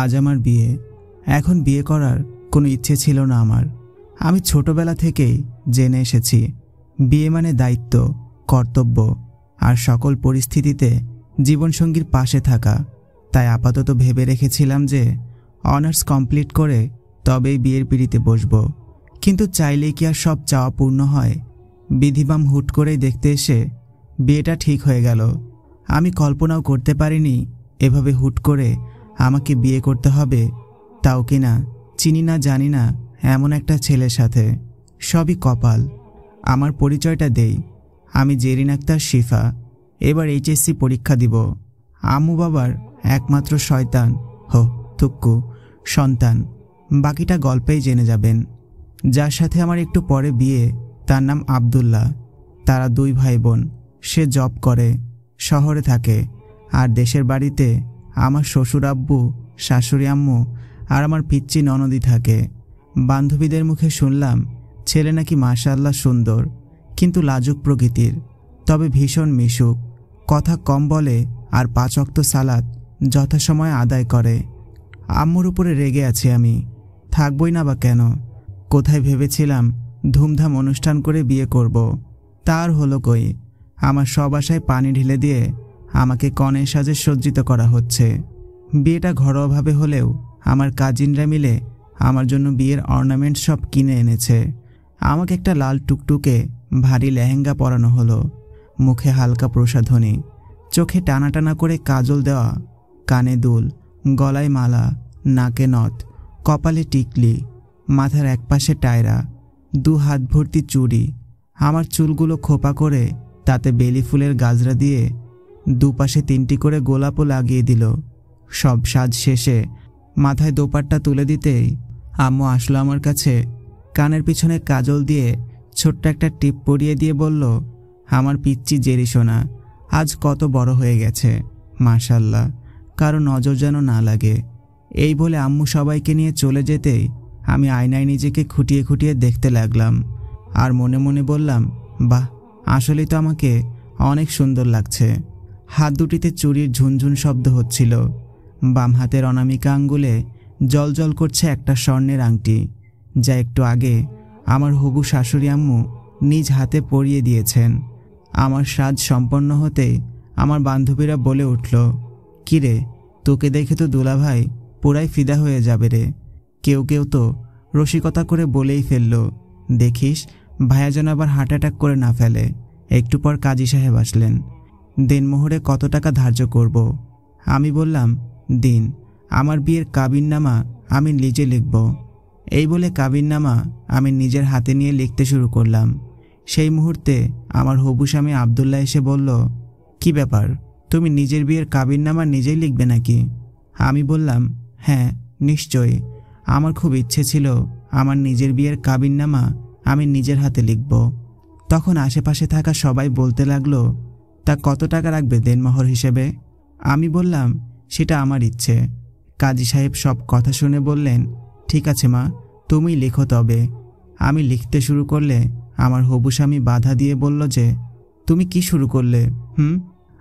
আজ আমার বিয়ে। এখন বিয়ে করার কোনো ইচ্ছে ছিল না আমার। আমি ছোটবেলা থেকেই জেনে এসেছি বিয়ে মানে দায়িত্ব, কর্তব্য আর সকল পরিস্থিতিতে জীবনসঙ্গীর পাশে থাকা। তাই আপাতত ভেবে রেখেছিলাম যে অনার্স কমপ্লিট করে তবেই বিয়ের পিঁড়িতে বসব। কিন্তু চাইলেই কি আর সব চাওয়া পূর্ণ হয়? বিধিবাম হুট করেই দেখতে এসে বিয়েটা ঠিক হয়ে গেল। আমি কল্পনাও করতে পারিনি এভাবে হুট করে আমাকে বিয়ে করতে হবে, তাও কিনা চিনি না জানি না এমন একটা ছেলের সাথে। সবই কপাল। আমার পরিচয়টা দেই, আমি জেরিন আক্তার শিফা। এবার এইচএসসি পরীক্ষা দিব। আম্মু বাবার একমাত্র শয়তান থুক্কু সন্তান। বাকিটা গল্পেই জেনে যাবেন। যার সাথে আমার একটু পরে বিয়ে তার নাম আব্দুল্লাহ। তারা 2 ভাই বোন। সে জব করে, শহরে থাকে, আর দেশের বাড়িতে আমার শ্বশুর আব্বু, শাশুড়ি আম্মু আর আমার পিচ্চি ননদি থাকে। বান্ধবীদের মুখে শুনলাম ছেলে নাকি মাশাআল্লাহ সুন্দর, কিন্তু লাজুক প্রকৃতির, তবে ভীষণ মিশুক। কথা কম বলে আর 5 ওয়াক্ত সালাত যথাসময়ে আদায় করে। আম্মুর উপরে রেগে আছি আমি, থাকবই না বা কেন? কোথায় ভেবেছিলাম ধুমধাম অনুষ্ঠান করে বিয়ে করব, তার হলো কই? আমার সব আশায় পানি ঢেলে দিয়ে আমাকে কনের সাজে সজ্জিত করা হচ্ছে। বিয়েটা ঘরোয়াভাবে হলেও আমার কাজিনরা মিলে আমার জন্য বিয়ের অর্নামেন্ট সব কিনে এনেছে। আমাকে একটা লাল টুকটুকে ভারী লেহেঙ্গা পরানো হলো, মুখে হালকা প্রসাধনী, চোখে টানা টানা করে কাজল দেওয়া, কানে দুল, গলায় মালা, নাকে নথ, কপালে টিকলি, মাথার একপাশে টায়রা, 2 হাত ভর্তি চুড়ি। আমার চুলগুলো খোপা করে তাতে বেলি ফুলের গাজরা দিয়ে দুপাশে 3টি করে গোলাপও লাগিয়ে দিল। সব সাজ শেষে মাথায় দোপাট্টা তুলে দিতেই আম্মু আসলো আমার কাছে। কানের পিছনে কাজল দিয়ে ছোট্ট একটা টিপ পরিয়ে দিয়ে বলল, আমার পিচ্চি জেরি সোনা আজ কত বড় হয়ে গেছে, মাশাআল্লাহ, কারো নজর যেন না লাগে। এই বলে আম্মু সবাইকে নিয়ে চলে যেতেই আমি আয়নায় নিজেকে খুঁটিয়ে খুঁটিয়ে দেখতে লাগলাম আর মনে মনে বললাম, বাহ, আসলেই তো আমাকে অনেক সুন্দর লাগছে। হাত দুটিতে চুড়ির ঝুনঝুন শব্দ হচ্ছিল। বাম হাতের অনামিকা আঙ্গুলে জলজল করছে একটা স্বর্ণের আংটি, যা একটু আগে আমার হবু শাশুড়ি আম্মু নিজ হাতে পরিয়ে দিয়েছেন। আমার সাজ সম্পন্ন হতেই আমার বান্ধবীরা বলে উঠল, কিরে, তোকে দেখে তো দুলাভাই পুরাই ফিদা হয়ে যাবে রে। কেউ কেউ তো রসিকতা করে বলেই ফেলল, দেখিস ভাইয়া যেন আবার হার্ট অ্যাটাক করে না ফেলে। একটু পর কাজী সাহেব আসলেন। দেনমোহরে কত টাকা ধার্য করব? আমি বললাম, দিন, আমার বিয়ের কাবিননামা আমি নিজে লিখব। এই বলে কাবিননামা আমি নিজের হাতে নিয়ে লিখতে শুরু করলাম। সেই মুহূর্তে আমার হবু স্বামী আব্দুল্লাহ এসে বলল, কি ব্যাপার, তুমি নিজের বিয়ের কাবিননামা নিজেই লিখবে নাকি? আমি বললাম, হ্যাঁ নিশ্চয়ই, আমার খুব ইচ্ছে ছিল আমার নিজের বিয়ের কাবিননামা আমি নিজের হাতে লিখব। তখন আশেপাশে থাকা সবাই বলতে লাগলো, তা কত টাকা রাখবে দেনমোহর হিসেবে? আমি বললাম, সেটা আমার ইচ্ছে। কাজী সাহেব সব কথা শুনে বললেন, ঠিক আছে মা, তুমি লিখো তবে। আমি লিখতে শুরু করলে আমার হবু স্বামী বাধা দিয়ে বলল যে, তুমি কি শুরু করলে?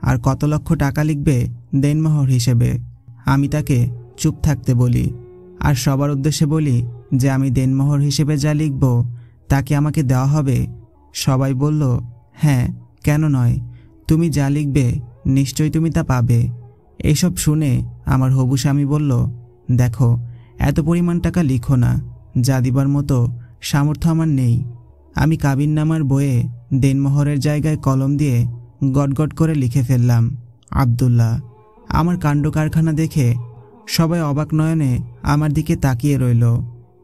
আর কত লক্ষ টাকা লিখবে দেনমোহর হিসেবে? আমি তাকে চুপ থাকতে বলি আর সবার উদ্দেশ্যে বলি যে আমি দেনমোহর হিসেবে যা লিখব তা কি আমাকে দেওয়া হবে? সবাই বলল, হ্যাঁ, কেন নয়, তুমি যা লিখবে নিশ্চয়ই তুমি তা পাবে। এইসব শুনে আমার হবু স্বামী বলল, দেখো, এত পরিমাণ টাকা লিখো না, যা দিবার মতো সামর্থ্য আমার নেই। আমি কাবিননামার বইয়ে দেনমোহরের জায়গায় কলম দিয়ে গটগট করে লিখে ফেললাম, আব্দুল্লাহ। আমার কাণ্ড কারখানা দেখে সবাই অবাক নয়নে আমার দিকে তাকিয়ে রইল।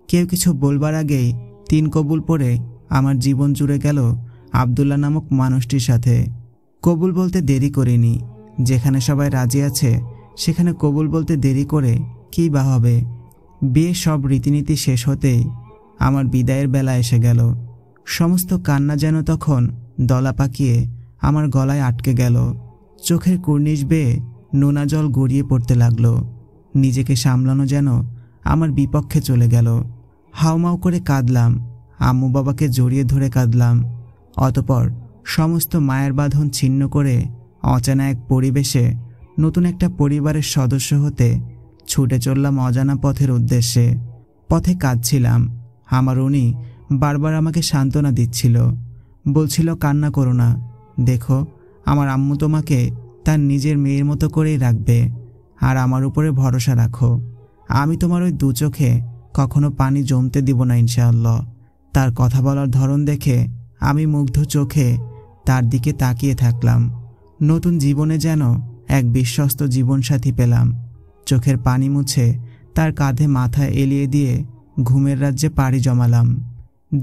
কেউ কিছু বলবার আগেই 3 কবুল পড়ে আমার জীবন জুড়ে গেল আব্দুল্লাহ নামক মানুষটির সাথে। কবুল বলতে দেরি করিনি। যেখানে সবাই রাজি আছে সেখানে কবুল বলতে দেরি করে কী বা হবে? বিয়ের সব রীতিনীতি শেষ হতেই আমার বিদায়ের বেলা এসে গেল। সমস্ত কান্না যেন তখন দলা পাকিয়ে আমার গলায় আটকে গেল। চোখের কুর্নিশ বেয়ে নোনা জল গড়িয়ে পড়তে লাগলো। নিজেকে সামলানো যেন আমার বিপক্ষে চলে গেল। হাউমাউ করে কাঁদলাম, আম্মু বাবাকে জড়িয়ে ধরে কাঁদলাম। অতপর সমস্ত মায়ের বাঁধন ছিন্ন করে অচেনা এক পরিবেশে নতুন একটা পরিবারের সদস্য হতে ছুটে চললাম অজানা পথের উদ্দেশ্যে। পথে কাঁদছিলাম। আমার উনি বারবার আমাকে সান্ত্বনা দিচ্ছিল, বলছিল কান্না করো না, দেখো আমার আম্মু তোমাকে তার নিজের মেয়ের মতো করেই রাখবে, আর আমার উপরে ভরসা রাখো। আমি তোমার ওই দু চোখে কখনো পানি জমতে দিব না ইনশাআল্লাহ। তার কথা বলার ধরন দেখে আমি মুগ্ধ চোখে তার দিকে তাকিয়ে থাকলাম। নতুন জীবনে যেন এক বিশ্বস্ত জীবনসাথী পেলাম। চোখের পানি মুছে তার কাঁধে মাথা এলিয়ে দিয়ে ঘুমের রাজ্যে পাড়ি জমালাম।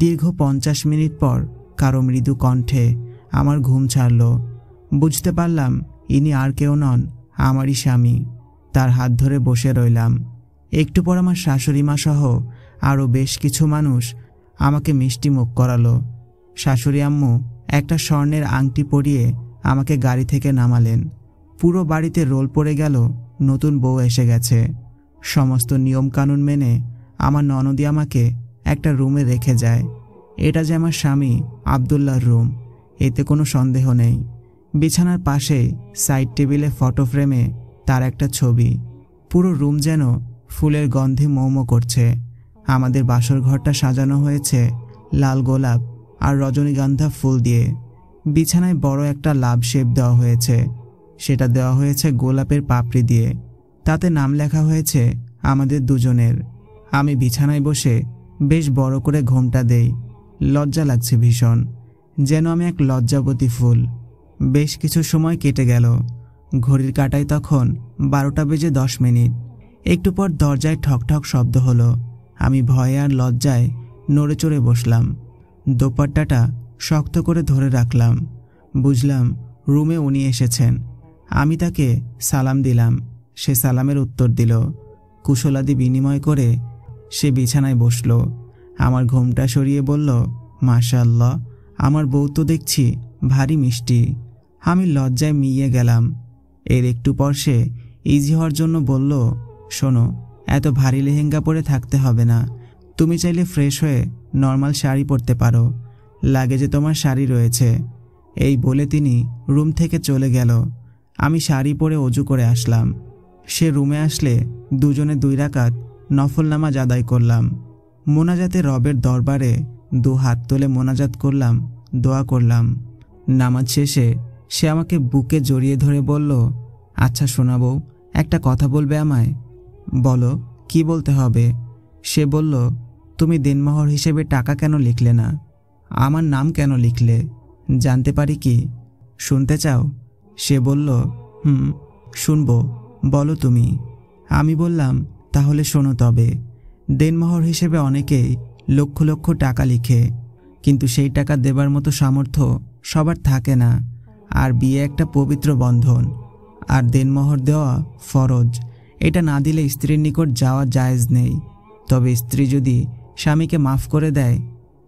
দীর্ঘ 50 মিনিট পর কারো মৃদু কণ্ঠে আমার ঘুম ছাড়ল। বুঝতে পারলাম ইনি আর কেউ নন, আমারই স্বামী। তার হাত ধরে বসে রইলাম। একটু পর আমার শাশুড়ি মা সহ আরও বেশ কিছু মানুষ আমাকে মিষ্টি মুখ করালো। শাশুড়ি আম্মু একটা স্বর্ণের আংটি পরিয়ে আমাকে গাড়ি থেকে নামালেন। পুরো বাড়িতে রোল পড়ে গেল নতুন বউ এসে গেছে। সমস্ত নিয়মকানুন মেনে আমার ননদি আমাকে একটা রুমে রেখে যায়। এটা যে আমার স্বামী আবদুল্লাহর রুম, এতে কোনো সন্দেহ নেই। বিছানার পাশে সাইড টেবিলে ফটো ফ্রেমে তার একটা ছবি। পুরো রুম যেন ফুলের গন্ধে মৌম করছে। আমাদের বাসর ঘরটা সাজানো হয়েছে লাল গোলাপ আর রজনীগন্ধা ফুল দিয়ে। বিছানায় বড় একটা লাভ শেপ দেওয়া হয়েছে, সেটা দেওয়া হয়েছে গোলাপের পাপড়ি দিয়ে। তাতে নাম লেখা হয়েছে আমাদের দুজনের। আমি বিছানায় বসে বেশ বড় করে ঘোমটা দেই। লজ্জা লাগছে ভীষণ, যেন আমি এক লজ্জাবতী ফুল। বেশ কিছু সময় কেটে গেল। ঘড়ির কাঁটায় তখন 12টা বেজে 10 মিনিট। একটু পর দরজায় ঠকঠক শব্দ হলো। আমি ভয়ে আর লজ্জায় নড়ে চড়ে বসলাম। দোপাট্টাটা শক্ত করে ধরে রাখলাম। বুঝলাম রুমে উনি এসেছেন। আমি তাকে সালাম দিলাম, সে সালামের উত্তর দিল। কুশলাদি বিনিময় করে সে বিছানায় বসল। আমার ঘুমটা সরিয়ে বলল, মাশাআল্লাহ, আমার বউ তো দেখছি ভারী মিষ্টি। আমি লজ্জায় মিইয়ে গেলাম। এর একটু পর সে ইজি হওয়ার জন্য বলল, শোনো, এত ভারী লেহেঙ্গা পরে থাকতে হবে না। তুমি চাইলে ফ্রেশ হয়ে নর্মাল শাড়ি পরতে পারো, লাগেজে তোমার শাড়ি রয়েছে। এই বলে তিনি রুম থেকে চলে গেল। আমি শাড়ি পরে অজু করে আসলাম। সে রুমে আসলে দুজনে 2 রাকাত নফল নামাজ আদায় করলাম। মোনাজাতে রবের দরবারে 2 হাত তুলে মোনাজাত করলাম, দোয়া করলাম। নামাজ শেষে সে আমাকে বুকে জড়িয়ে ধরে বলল, আচ্ছা শোনাবো, একটা কথা বলবে আমায়? বলো, কি বলতে হবে? সে বলল, তুমি দিনমোহর হিসেবে টাকা কেন লিখলে না? আমার নাম কেন লিখলে? জানতে পারি কি? শুনতে চাও? সে বলল, শুনবো, বলো তুমি। আমি বললাম, তাহলে শোনো তবে। দিনমোহর হিসেবে অনেকেই লক্ষ লক্ষ টাকা লিখে, কিন্তু সেই টাকা দেবার মতো সামর্থ্য সবার থাকে না। আর বিয়ে একটা পবিত্র বন্ধন, আর দিনমোহর দেওয়া ফরজ। এটা না দিলে স্ত্রীর নিকট যাওয়া জায়েজ নেই। তবে স্ত্রী যদি স্বামীকে মাফ করে দেয়,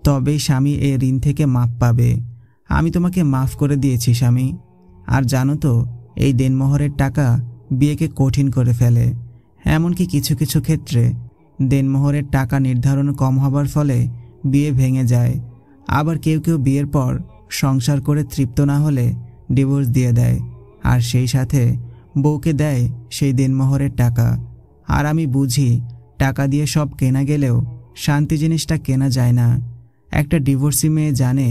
তবেই স্বামী এই ঋণ থেকে মাপ পাবে। আমি তোমাকে মাফ করে দিয়েছি স্বামী। আর জানো তো, এই দিনমোহরের টাকা বিয়েকে কঠিন করে ফেলে। এমনকি কিছু কিছু ক্ষেত্রে দিনমোহরের টাকা নির্ধারণ কম হবার ফলে বিয়ে ভেঙে যায়। আবার কেউ কেউ বিয়ের পর সংসার করে তৃপ্ত না হলে ডিভোর্স দিয়ে দেয়, আর সেই সাথে বউকে দেয় সেই দিনমোহরের টাকা। আর আমি বুঝি, টাকা দিয়ে সব কেনা গেলেও শান্তি জিনিসটা কেনা যায় না। একটা ডিভোর্সি মেয়ে জানে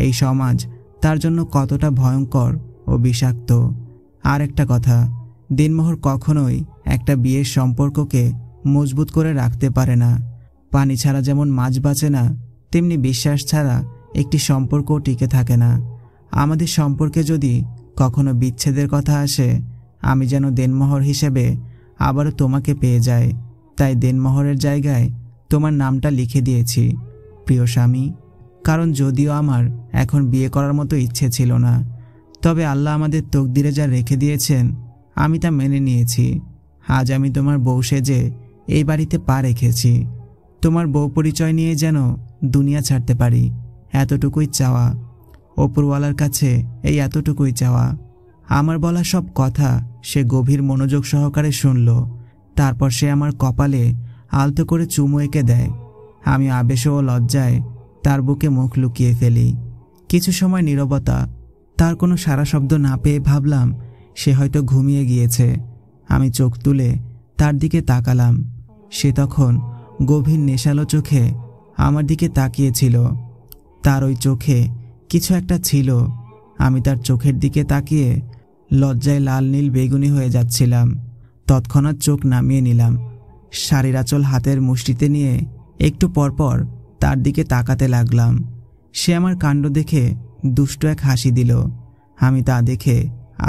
এই সমাজ তার জন্য কতটা ভয়ঙ্কর ও বিষাক্ত। আর একটা কথা, দিনমোহর কখনোই একটা বিয়ের সম্পর্ককে মজবুত করে রাখতে পারে না। পানি ছাড়া যেমন মাছ বাঁচে না, তেমনি বিশ্বাস ছাড়া একটি সম্পর্কও টিকে থাকে না। আমাদের সম্পর্কে যদি কখনো বিচ্ছেদের কথা আসে, আমি যেন দিনমোহর হিসেবে আবারও তোমাকে পেয়ে যাই। তাই দিনমোহরের জায়গায় তোমার নামটা লিখে দিয়েছি, প্রিয় স্বামী। কারণ যদিও আমার এখন বিয়ে করার মতো ইচ্ছে ছিল না, তবে আল্লাহ আমাদের তকদিরে যা রেখে দিয়েছেন আমি তা মেনে নিয়েছি। আজ আমি তোমার বউ সেজে এই বাড়িতে পা রেখেছি। তোমার বউ পরিচয় নিয়ে যেন দুনিয়া ছাড়তে পারি, এতটুকুই চাওয়া। ওপরওয়ালার কাছে এই এতটুকুই চাওয়া। আমার বলা সব কথা সে গভীর মনোযোগ সহকারে শুনল। তারপর সে আমার কপালে আলতো করে চুমু এঁকে দেয়। আমি আবেশ ও লজ্জায় তার বুকে মুখ লুকিয়ে ফেলি। কিছু সময় নীরবতা। তার কোনো সারা শব্দ না পেয়ে ভাবলাম সে হয়তো ঘুমিয়ে গিয়েছে। আমি চোখ তুলে তার দিকে তাকালাম। সে তখন গভীর নেশালো চোখে আমার দিকে তাকিয়েছিল। তার ওই চোখে কিছু একটা ছিল। আমি তার চোখের দিকে তাকিয়ে লজ্জায় লাল নীল বেগুনি হয়ে যাচ্ছিলাম। তৎক্ষণাৎ চোখ নামিয়ে নিলাম। শাড়ির আঁচল হাতের মুষ্টিতে নিয়ে একটু পরপর তার দিকে তাকাতে লাগলাম। সে আমার কাণ্ড দেখে দুষ্ট এক হাসি দিল। আমি তা দেখে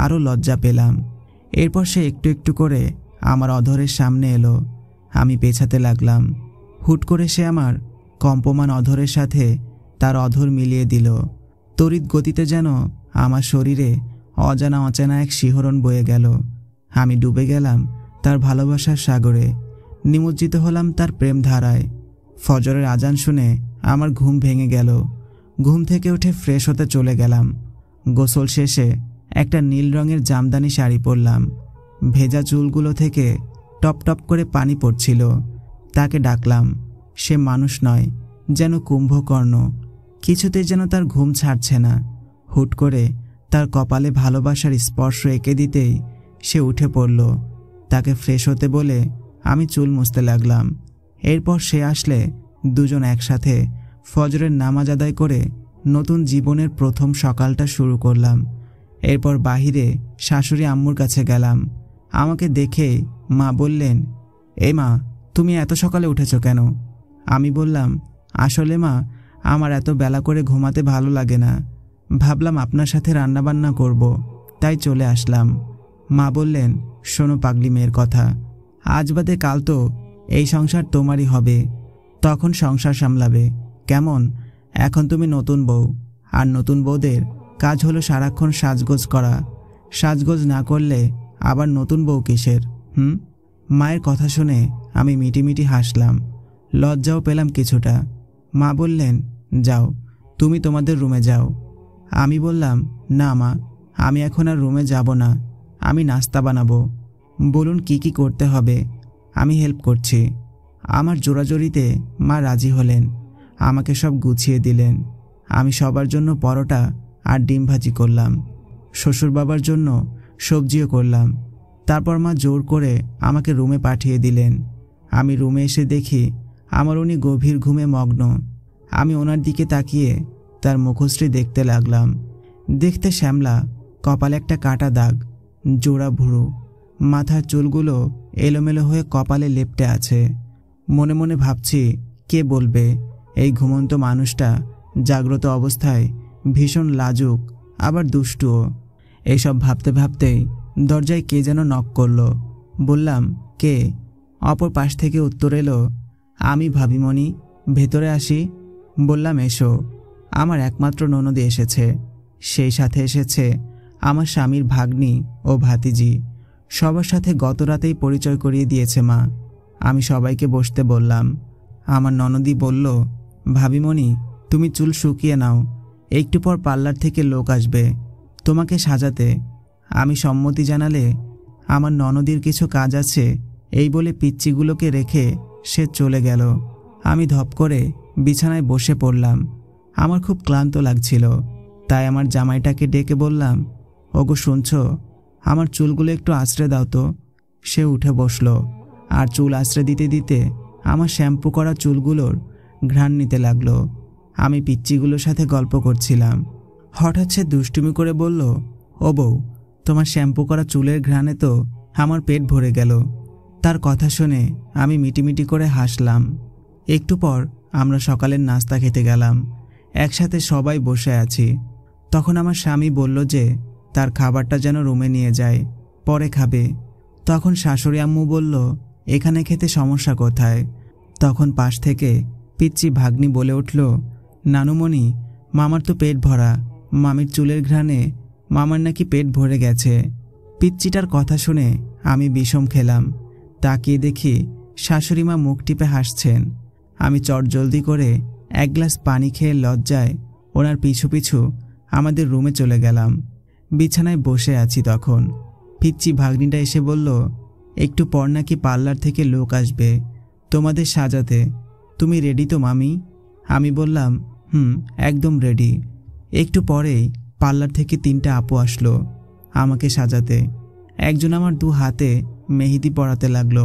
আরও লজ্জা পেলাম। এরপর সে একটু একটু করে আমার অধরের সামনে এলো। আমি পেছাতে লাগলাম। হুট করে সে আমার কম্পমান অধরের সাথে তার অধর মিলিয়ে দিল। তড়িৎ গতিতে যেন আমার শরীরে অজানা অচেনা এক শিহরণ বয়ে গেল। আমি ডুবে গেলাম তার ভালোবাসার সাগরে, নিমজ্জিত হলাম তার প্রেম ধারায়। ফজরের আজান শুনে আমার ঘুম ভেঙে গেল। ঘুম থেকে উঠে ফ্রেশ হতে চলে গেলাম। গোসল শেষে একটা নীল রঙের জামদানি শাড়ি পরলাম। ভেজা চুলগুলো থেকে টপ টপ করে পানি পড়ছিল। তাকে ডাকলাম। সে মানুষ নয়, যেন কুম্ভকর্ণ। কিছুতেই যেন তার ঘুম ছাড়ছে না। হুট করে তার কপালে ভালোবাসার স্পর্শ এঁকে দিতেই সে উঠে পড়ল। তাকে ফ্রেশ হতে বলে আমি চুল মুছতে লাগলাম। এরপর সে আসলে দুজন একসাথে ফজরের নামাজ আদায় করে নতুন জীবনের প্রথম সকালটা শুরু করলাম। এরপর বাহিরে শাশুড়ি আম্মুর কাছে গেলাম। আমাকে দেখে মা বললেন, এই মা, তুমি এত সকালে উঠেছ কেন? আমি বললাম, আসলে মা, আমার এত বেলা করে ঘুমাতে ভালো লাগে না। ভাবলাম আপনার সাথে রান্নাবান্না করব, তাই চলে আসলাম। মা বললেন, শোনো পাগলি মেয়ের কথা, আজ বাদে কাল তো এই সংসার তোমারই হবে, তখন সংসার সামলাবে কেমন? এখন তুমি নতুন বউ, আর নতুন বউদের কাজ হলো সারাক্ষণ সাজগোজ করা। সাজগোজ না করলে আবার নতুন বউ কিসের? মায়ের কথা শুনে আমি মিটিমিটি হাসলাম। লজ্জাও পেলাম কিছুটা। মা বললেন, যাও, তুমি তোমাদের রুমে যাও। আমি বললাম, না মা, আমি এখন আর রুমে যাব না, আমি নাস্তা বানাবো। বলুন কি কি করতে হবে, আমি হেল্প করছি। আমার জোরাজোরিতে মা রাজি হলেন। আমাকে সব গুছিয়ে দিলেন। আমি সবার জন্য পরোটা আর ডিম ভাজি করলাম। শ্বশুর বাবার জন্য সবজিও করলাম। তারপর মা জোর করে আমাকে রুমে পাঠিয়ে দিলেন। আমি রুমে এসে দেখি আমার উনি গভীর ঘুমে মগ্ন। আমি ওনার দিকে তাকিয়ে তার মুখশ্রী দেখতে লাগলাম। দেখতে শ্যামলা, কপালে একটা কাটা দাগ, জোড়া ভুরু, মাথার চুলগুলো এলোমেলো হয়ে কপালে লেপ্টে আছে। মনে মনে ভাবছি, কে বলবে এই ঘুমন্ত মানুষটা জাগ্রত অবস্থায় ভীষণ লাজুক, আবার দুষ্টুও। এইসব ভাবতে ভাবতেই দরজায় কে যেন নক করল। বললাম, কে? অপর পাশ থেকে উত্তর এলো, আমি ভাবিমণি, ভেতরে আসি? বললাম, এসো। আমার একমাত্র ননদি এসেছে। সেই সাথে এসেছে আমার স্বামীর ভাগ্নি ও ভাতিজি। সবার সাথে গত রাতেই পরিচয় করিয়ে দিয়েছে মা। আমি সবাইকে বসতে বললাম। আমার ননদি বলল, ভাবিমণি, তুমি চুল শুকিয়ে নাও, একটু পর পার্লার থেকে লোক আসবে তোমাকে সাজাতে। আমি সম্মতি জানালে আমার ননদির কিছু কাজ আছে এই বলে পিচ্চিগুলোকে রেখে সে চলে গেল। আমি ধপ করে বিছানায় বসে পড়লাম। আমার খুব ক্লান্ত লাগছিল, তাই আমার জামাইটাকে ডেকে বললাম, ওগো শুনছ, আমার চুলগুলো একটু আঁচড়ে দাও তো। সে উঠে বসলো আর চুল আঁচড়ে দিতে দিতে আমার শ্যাম্পু করা চুলগুলোর ঘ্রাণ নিতে লাগলো। আমি পিচ্চিগুলোর সাথে গল্প করছিলাম। হঠাৎ সে দুষ্টুমি করে বলল, ও বউ, তোমার শ্যাম্পু করা চুলের ঘ্রাণে তো আমার পেট ভরে গেল। তার কথা শুনে আমি মিটিমিটি করে হাসলাম। একটু পর আমরা সকালের নাস্তা খেতে গেলাম। একসাথে সবাই বসে আছি। তখন আমার স্বামী বলল যে তার খাবারটা যেন রুমে নিয়ে যায়, পরে খাবে। তখন শাশুড়ি আম্মু বলল, এখানে খেতে সমস্যা কোথায়? তখন পাশ থেকে পিচ্চি ভাগ্নি বলে উঠল, নানুমণি, মামার তো পেট ভরা, মামির চুলের ঘ্রাণে মামার নাকি পেট ভরে গেছে। পিচ্চিটার কথা শুনে আমি বিষম খেলাম। তাকিয়ে দেখি শাশুড়িমা মুখ টিপে হাসছেন। আমি চটজলদি করে এক গ্লাস পানি খেয়ে লজ্জায় ওনার পিছু পিছু আমাদের রুমে চলে গেলাম। বিছানায় বসে আছি তখন পিচ্চি ভাগ্নিটা এসে বলল, একটু পর নাকি পার্লার থেকে লোক আসবে তোমাদের সাজাতে, তুমি রেডি তো মামি? আমি বললাম, একদম রেডি। একটু পরেই পার্লার থেকে 3টা আপু আসলো আমাকে সাজাতে। একজন আমার 2 হাতে মেহেদি পরাতে লাগলো।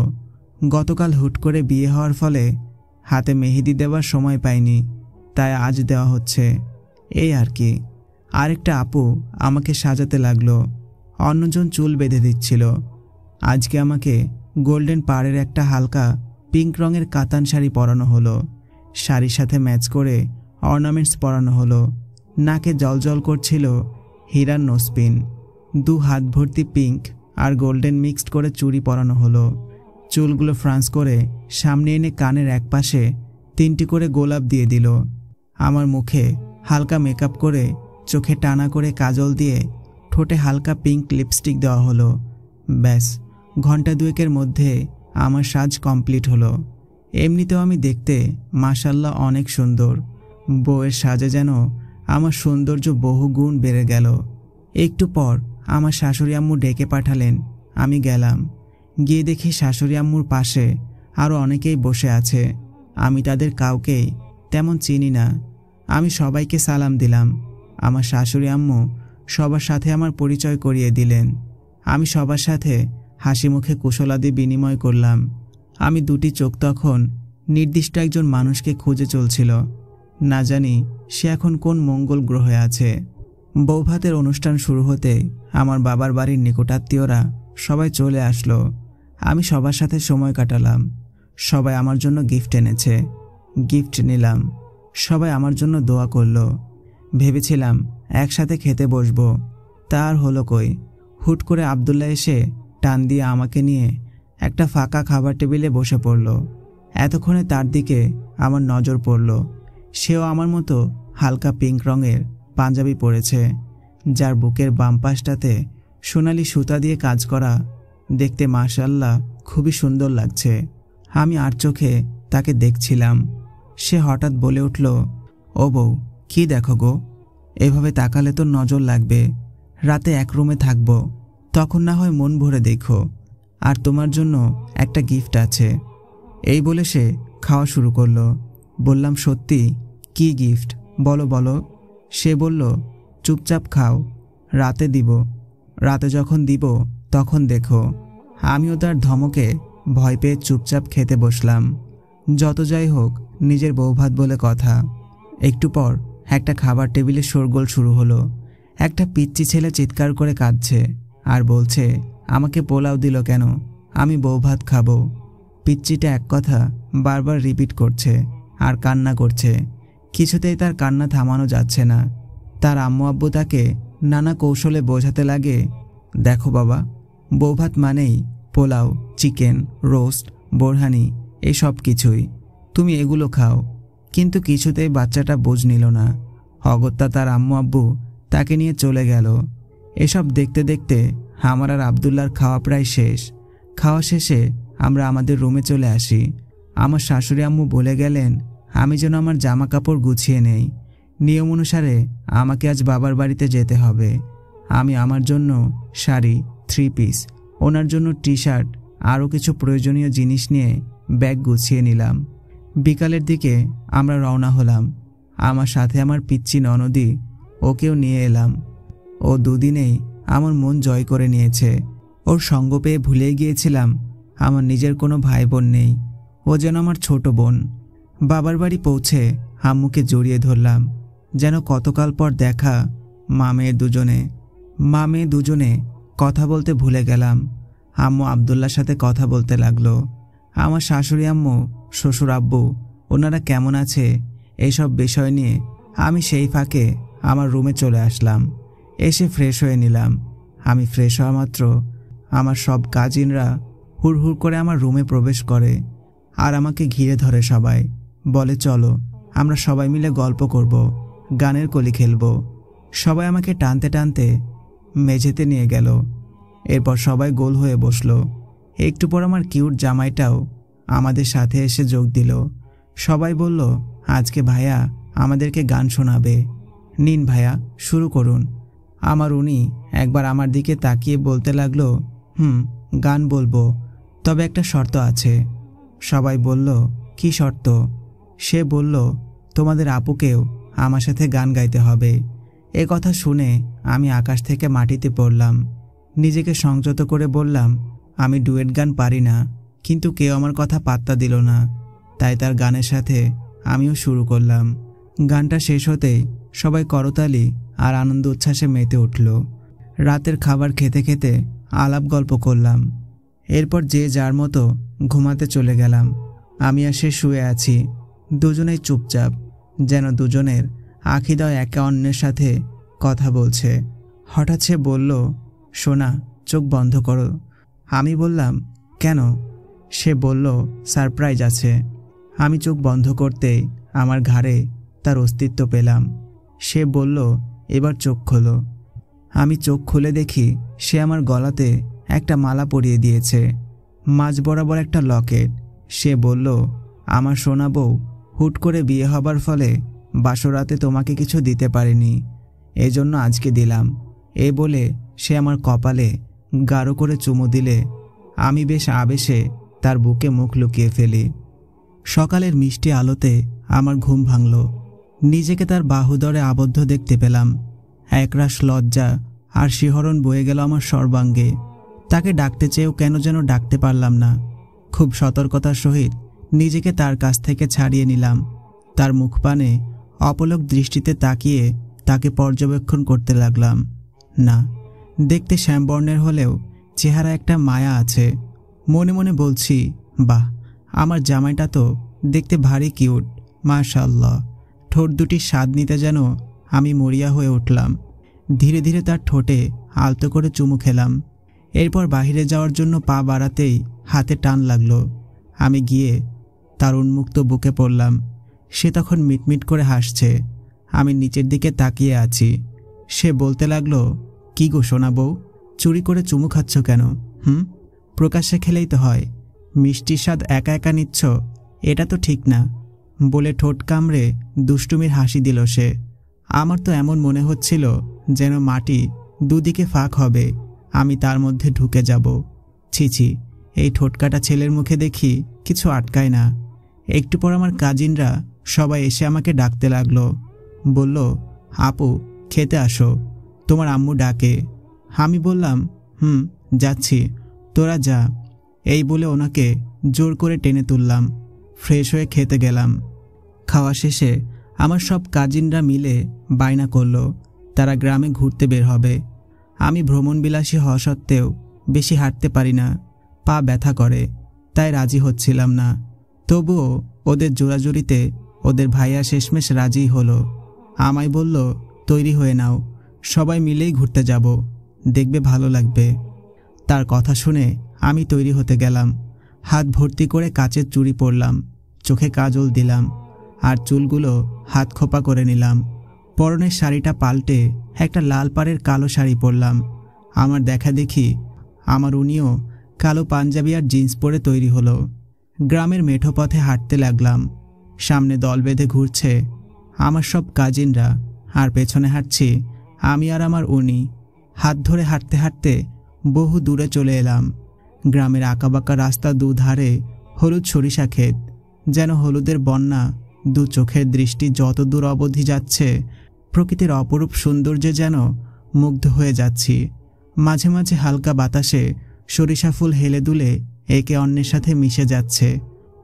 গতকাল হুট করে বিয়ে হওয়ার ফলে হাতে মেহেদি দেওয়ার সময় পাইনি, তাই আজ দেওয়া হচ্ছে, এই আর কি। আরেকটা আপু আমাকে সাজাতে লাগলো, অন্যজন চুল বেঁধে দিচ্ছিল। আজকে আমাকে গোল্ডেন পাড়ের একটা হালকা পিঙ্ক রঙের কাতান শাড়ি পরানো হলো। শাড়ির সাথে ম্যাচ করে অর্নামেন্টস পরানো হলো। নাকে জলজল করছিল হীরার নোসপিন। 2 হাত ভর্তি পিঙ্ক আর গোল্ডেন মিক্সড করে চুড়ি পরানো হলো। চুলগুলো ফ্রান্স করে সামনে এনে কানের একপাশে 3টি করে গোলাপ দিয়ে দিল। আমার মুখে হালকা মেকআপ করে, চোখে টানা করে কাজল দিয়ে, ঠোঁটে হালকা পিঙ্ক লিপস্টিক দেওয়া হলো। ব্যাস, ঘন্টা 2 মধ্যে আমার সাজ কমপ্লিট হলো। এমনিতেও আমি দেখতে মাশাল্লাহ অনেক সুন্দর। বউয়ের সাজে যেন আমার সৌন্দর্য বহু গুণ বেড়ে গেল। একটু পর আমার শাশুড়ি আম্মু ডেকে পাঠালেন। আমি গেলাম। গিয়ে দেখি শাশুড়ি আম্মুর পাশে আরও অনেকেই বসে আছে। আমি তাদের কাউকেই তেমন চিনি না। আমি সবাইকে সালাম দিলাম। আমার শাশুড়ি আম্মু সবার সাথে আমার পরিচয় করিয়ে দিলেন। আমি সবার সাথে হাসি মুখে কুশলাদি বিনিময় করলাম। আমি 2টি চোখ তখন নির্দিষ্ট একজন মানুষকে খুঁজে চলছিল। না জানি সে এখন কোন মঙ্গল গ্রহে আছে। বৌভাতের অনুষ্ঠান শুরু হতে আমার বাবার বাড়ির নিকটাত্মীয়রা সবাই চলে আসলো। আমি সবার সাথে সময় কাটালাম। সবাই আমার জন্য গিফট এনেছে, গিফট নিলাম। সবাই আমার জন্য দোয়া করলো। ভেবেছিলাম একসাথে খেতে বসবো, তার হলো কই। হুট করে আব্দুল্লাহ এসে টান দিয়ে আমাকে নিয়ে একটা ফাঁকা খাবার টেবিলে বসে পড়ল। এতক্ষণে তার দিকে আমার নজর পড়ল। সেও আমার মতো হালকা পিঙ্ক রঙের পাঞ্জাবি পরেছে, যার বুকের বাম পাশটাতে সোনালি সুতা দিয়ে কাজ করা। দেখতে মাশাআল্লাহ খুবই সুন্দর লাগছে। আমি আর চোখে তাকে দেখছিলাম। সে হঠাৎ বলে উঠল, ও বউ, কি দেখো গো? এভাবে তাকালে তো নজর লাগবে। রাতে এক রুমে থাকবো, তখন না হয় মন ভরে দেখো। আর তোমার জন্য একটা গিফট আছে। এই বলে সে খাওয়া শুরু করলো। বললাম, সত্যি? কি গিফট? বলো বলো। সে বলল, চুপচাপ খাও, রাতে দিব। রাতে যখন দিব তখন দেখো। আমিও তার ধমকে ভয় পেয়ে চুপচাপ খেতে বসলাম। যত যাই হোক, নিজের বৌভাত বলে কথা। একটু পর একটা খাবার টেবিলে শোরগোল শুরু হলো। একটা পিচ্চি ছেলে চিৎকার করে কাঁদছে আর বলছে, আমাকে পোলাও দিল কেন? আমি বৌভাত খাবো। পিচ্চিটা এক কথা বারবার রিপিট করছে আর কান্না করছে। কিছুতেই তার কান্না থামানো যাচ্ছে না। তার আম্মু আব্বু তাকে নানা কৌশলে বোঝাতে লাগে, দেখো বাবা, বৌভাত মানেই পোলাও, চিকেন, রোস্ট, বোরহানি, এই সব কিছুই। তুমি এগুলো খাও। কিন্তু কিছুতেই বাচ্চাটা বোঝ নিল না। অগত্যা তার আম্মু আব্বু তাকে নিয়ে চলে গেল। এসব দেখতে দেখতে আমার আর আব্দুল্লাহর খাওয়া প্রায় শেষ। খাওয়া শেষে আমরা আমাদের রুমে চলে আসি। আমার শাশুড়ি আম্মু বলে গেলেন আমি যেন আমার জামা কাপড় গুছিয়ে নেই। নিয়ম অনুসারে আমাকে আজ বাবার বাড়িতে যেতে হবে। আমি আমার জন্য শাড়ি, 3 পিস, ওনার জন্য টি-শার্ট, আরও কিছু প্রয়োজনীয় জিনিস নিয়ে ব্যাগ গুছিয়ে নিলাম। বিকালের দিকে আমরা রওনা হলাম। আমার সাথে আমার পিচ্চি ননদি, ওকেও নিয়ে এলাম। ও 2 দিনেই আমার মন জয় করে নিয়েছে। ওর সঙ্গ পেয়ে ভুলে গিয়েছিলাম আমার নিজের কোনো ভাই বোন নেই। ও যেন আমার ছোট বোন। বাবার বাড়ি পৌঁছে আম্মুকে জড়িয়ে ধরলাম। যেন কতকাল পর দেখা। মা মেয়ে দুজনে কথা বলতে ভুলে গেলাম। আম্মু আব্দুল্লার সাথে কথা বলতে লাগলো। আমার শাশুড়ি আম্মু, শ্বশুর আব্বু, ওনারা কেমন আছে এইসব বিষয় নিয়ে আমি সেই ফাঁকে আমার রুমে চলে আসলাম। এসে ফ্রেশ হয়ে নিলাম। আমি ফ্রেশ হওয়া মাত্র আমার সব কাজিনরা হুড়হুড় করে আমার রুমে প্রবেশ করে আর আমাকে ঘিরে ধরে। সবাই বলে, চলো আমরা সবাই মিলে গল্প করব, গানের কলি খেলব। সবাই আমাকে টানতে টানতে মেঝেতে নিয়ে গেল। এরপর সবাই গোল হয়ে বসলো। একটু পর আমার কিউট জামাইটাও আমাদের সাথে এসে যোগ দিল। সবাই বলল, আজকে ভাইয়া আমাদেরকে গান শোনাবে। নিন ভাইয়া, শুরু করুন। আমার উনি একবার আমার দিকে তাকিয়ে বলতে লাগলো, গান বলবো, তবে একটা শর্ত আছে। সবাই বলল, কি শর্ত? সে বলল, তোমাদের আপুকেও আমার সাথে গান গাইতে হবে। এ কথা শুনে আমি আকাশ থেকে মাটিতে পড়লাম। নিজেকে সংযত করে বললাম, আমি ডুয়েট গান পারি না। কিন্তু কেউ আমার কথা পাত্তা দিল না। তাই তার গানের সাথে আমিও শুরু করলাম। গানটা শেষ হতেই সবাই করতালি আর আনন্দ উচ্ছ্বাসে মেতে উঠল। রাতের খাবার খেতে খেতে আলাপ গল্প করলাম। এরপর যে যার মতো ঘুমাতে চলে গেলাম। আমি আর সে শুয়ে আছি, দুজনেই চুপচাপ, যেন দুজনের আখিদয় একে অন্যের সাথে কথা বলছে। হঠাৎ সে বলল, সোনা, চোখ বন্ধ করো। আমি বললাম, কেন? সে বলল, সারপ্রাইজ আছে। আমি চোখ বন্ধ করতেই আমার ঘাড়ে তার অস্তিত্ব পেলাম। সে বলল, এবার চোখ খোলো। আমি চোখ খুলে দেখি সে আমার গলাতে একটা মালা পরিয়ে দিয়েছে, মাঝ বরাবর একটা লকেট। সে বলল, আমার সোনা বউ, হুট করে বিয়ে হবার ফলে বাসরাতে তোমাকে কিছু দিতে পারিনি, এজন্য আজকে দিলাম। এ বলে সে আমার কপালে গাঢ় করে চুমু দিলে আমি বেশ আবেশে তার বুকে মুখ লুকিয়ে ফেলি। সকালের মিষ্টি আলোতে আমার ঘুম ভাঙল। নিজেকে তার বাহুদরে আবদ্ধ দেখতে পেলাম। একরাশ লজ্জা আর শিহরণ বয়ে গেল আমার সর্বাঙ্গে। তাকে ডাকতে চেয়েও কেন যেন ডাকতে পারলাম না। খুব সতর্কতার সহিত নিজেকে তার কাছ থেকে ছাড়িয়ে নিলাম। তার মুখপানে অপলক দৃষ্টিতে তাকিয়ে তাকে পর্যবেক্ষণ করতে লাগলাম। না, দেখতে শ্যামবর্ণের হলেও চেহারা একটা মায়া আছে। মনে মনে বলছি, বাহ, আমার জামাইটা তো দেখতে ভারী কিউট, মাশাআল্লাহ। ঠোঁট দুটির স্বাদ নিতে যেন আমি মরিয়া হয়ে উঠলাম। ধীরে ধীরে তার ঠোঁটে আলতো করে চুমু খেলাম। এরপর বাহিরে যাওয়ার জন্য পা বাড়াতেই হাতে টান লাগলো। আমি গিয়ে তার উন্মুক্ত বুকে পড়লাম। সে তখন মিটমিট করে হাসছে। আমি নিচের দিকে তাকিয়ে আছি। সে বলতে লাগলো, কি গো সোনা বউ, চুরি করে চুমু খাচ্ছ কেন? প্রকাশ্যে খেলেই তো হয়, মিষ্টির স্বাদ একা একা নিচ্ছ, এটা তো ঠিক না, বলে ঠোঁট কামড়ে দুষ্টুমির হাসি দিল সে। আমার তো এমন মনে হচ্ছিল যেন মাটি দুদিকে ফাঁক হবে, আমি তার মধ্যে ঢুকে যাব। ছি, এই ঠোঁটকাটা ছেলের মুখে দেখি কিছু আটকায় না। একটু পর আমার কাজিনরা সবাই এসে আমাকে ডাকতে লাগলো। বলল, আপু, খেতে আসো, তোমার আম্মু ডাকে। আমি বললাম, যাচ্ছি, তোরা যা। এই বলে ওনাকে জোর করে টেনে তুললাম। ফ্রেশ হয়ে খেতে গেলাম। খাওয়া শেষে আমার সব কাজিনরা মিলে বায়না করল তারা গ্রামে ঘুরতে বের হবে। আমি ভ্রমণবিলাসী হওয়া সত্ত্বেও বেশি হাঁটতে পারি না, পা ব্যথা করে, তাই রাজি হচ্ছিলাম না। তবুও ওদের জোরাজুরিতে ওদের ভাইয়া শেষমেশ রাজি হলো। আমায় বলল, তৈরি হয়ে নাও, সবাই মিলেই ঘুরতে যাব, দেখবে ভালো লাগবে। তার কথা শুনে আমি তৈরি হতে গেলাম। হাত ভর্তি করে কাচের চুড়ি পরলাম, চোখে কাজল দিলাম, আর চুলগুলো হাত খোপা করে নিলাম। পরনের শাড়িটা পাল্টে একটা লাল পাড়ের কালো শাড়ি পরলাম। আমার দেখা দেখি আমার উনিও কালো পাঞ্জাবি আর জিন্স পরে তৈরি হলো। গ্রামের মেঠো পথে হাঁটতে লাগলাম। সামনে দল বেঁধে ঘুরছে আমার সব কাজিনরা, আর পেছনে হাঁটছি আমি আর আমার উনি। হাত ধরে হাঁটতে হাঁটতে বহু দূরে চলে এলাম। গ্রামের আঁকাবাঁকা রাস্তা দুধারে হলুদ সরিষা ক্ষেত, যেন হলুদের বন্যা। দু চোখের দৃষ্টি যত দূর অবধি যাচ্ছে, প্রকৃতির অপরূপ সৌন্দর্যে যেন মুগ্ধ হয়ে যাচ্ছি। মাঝে মাঝে হালকা বাতাসে সরিষা ফুল হেলে দুলে একে অন্যের সাথে মিশে যাচ্ছে।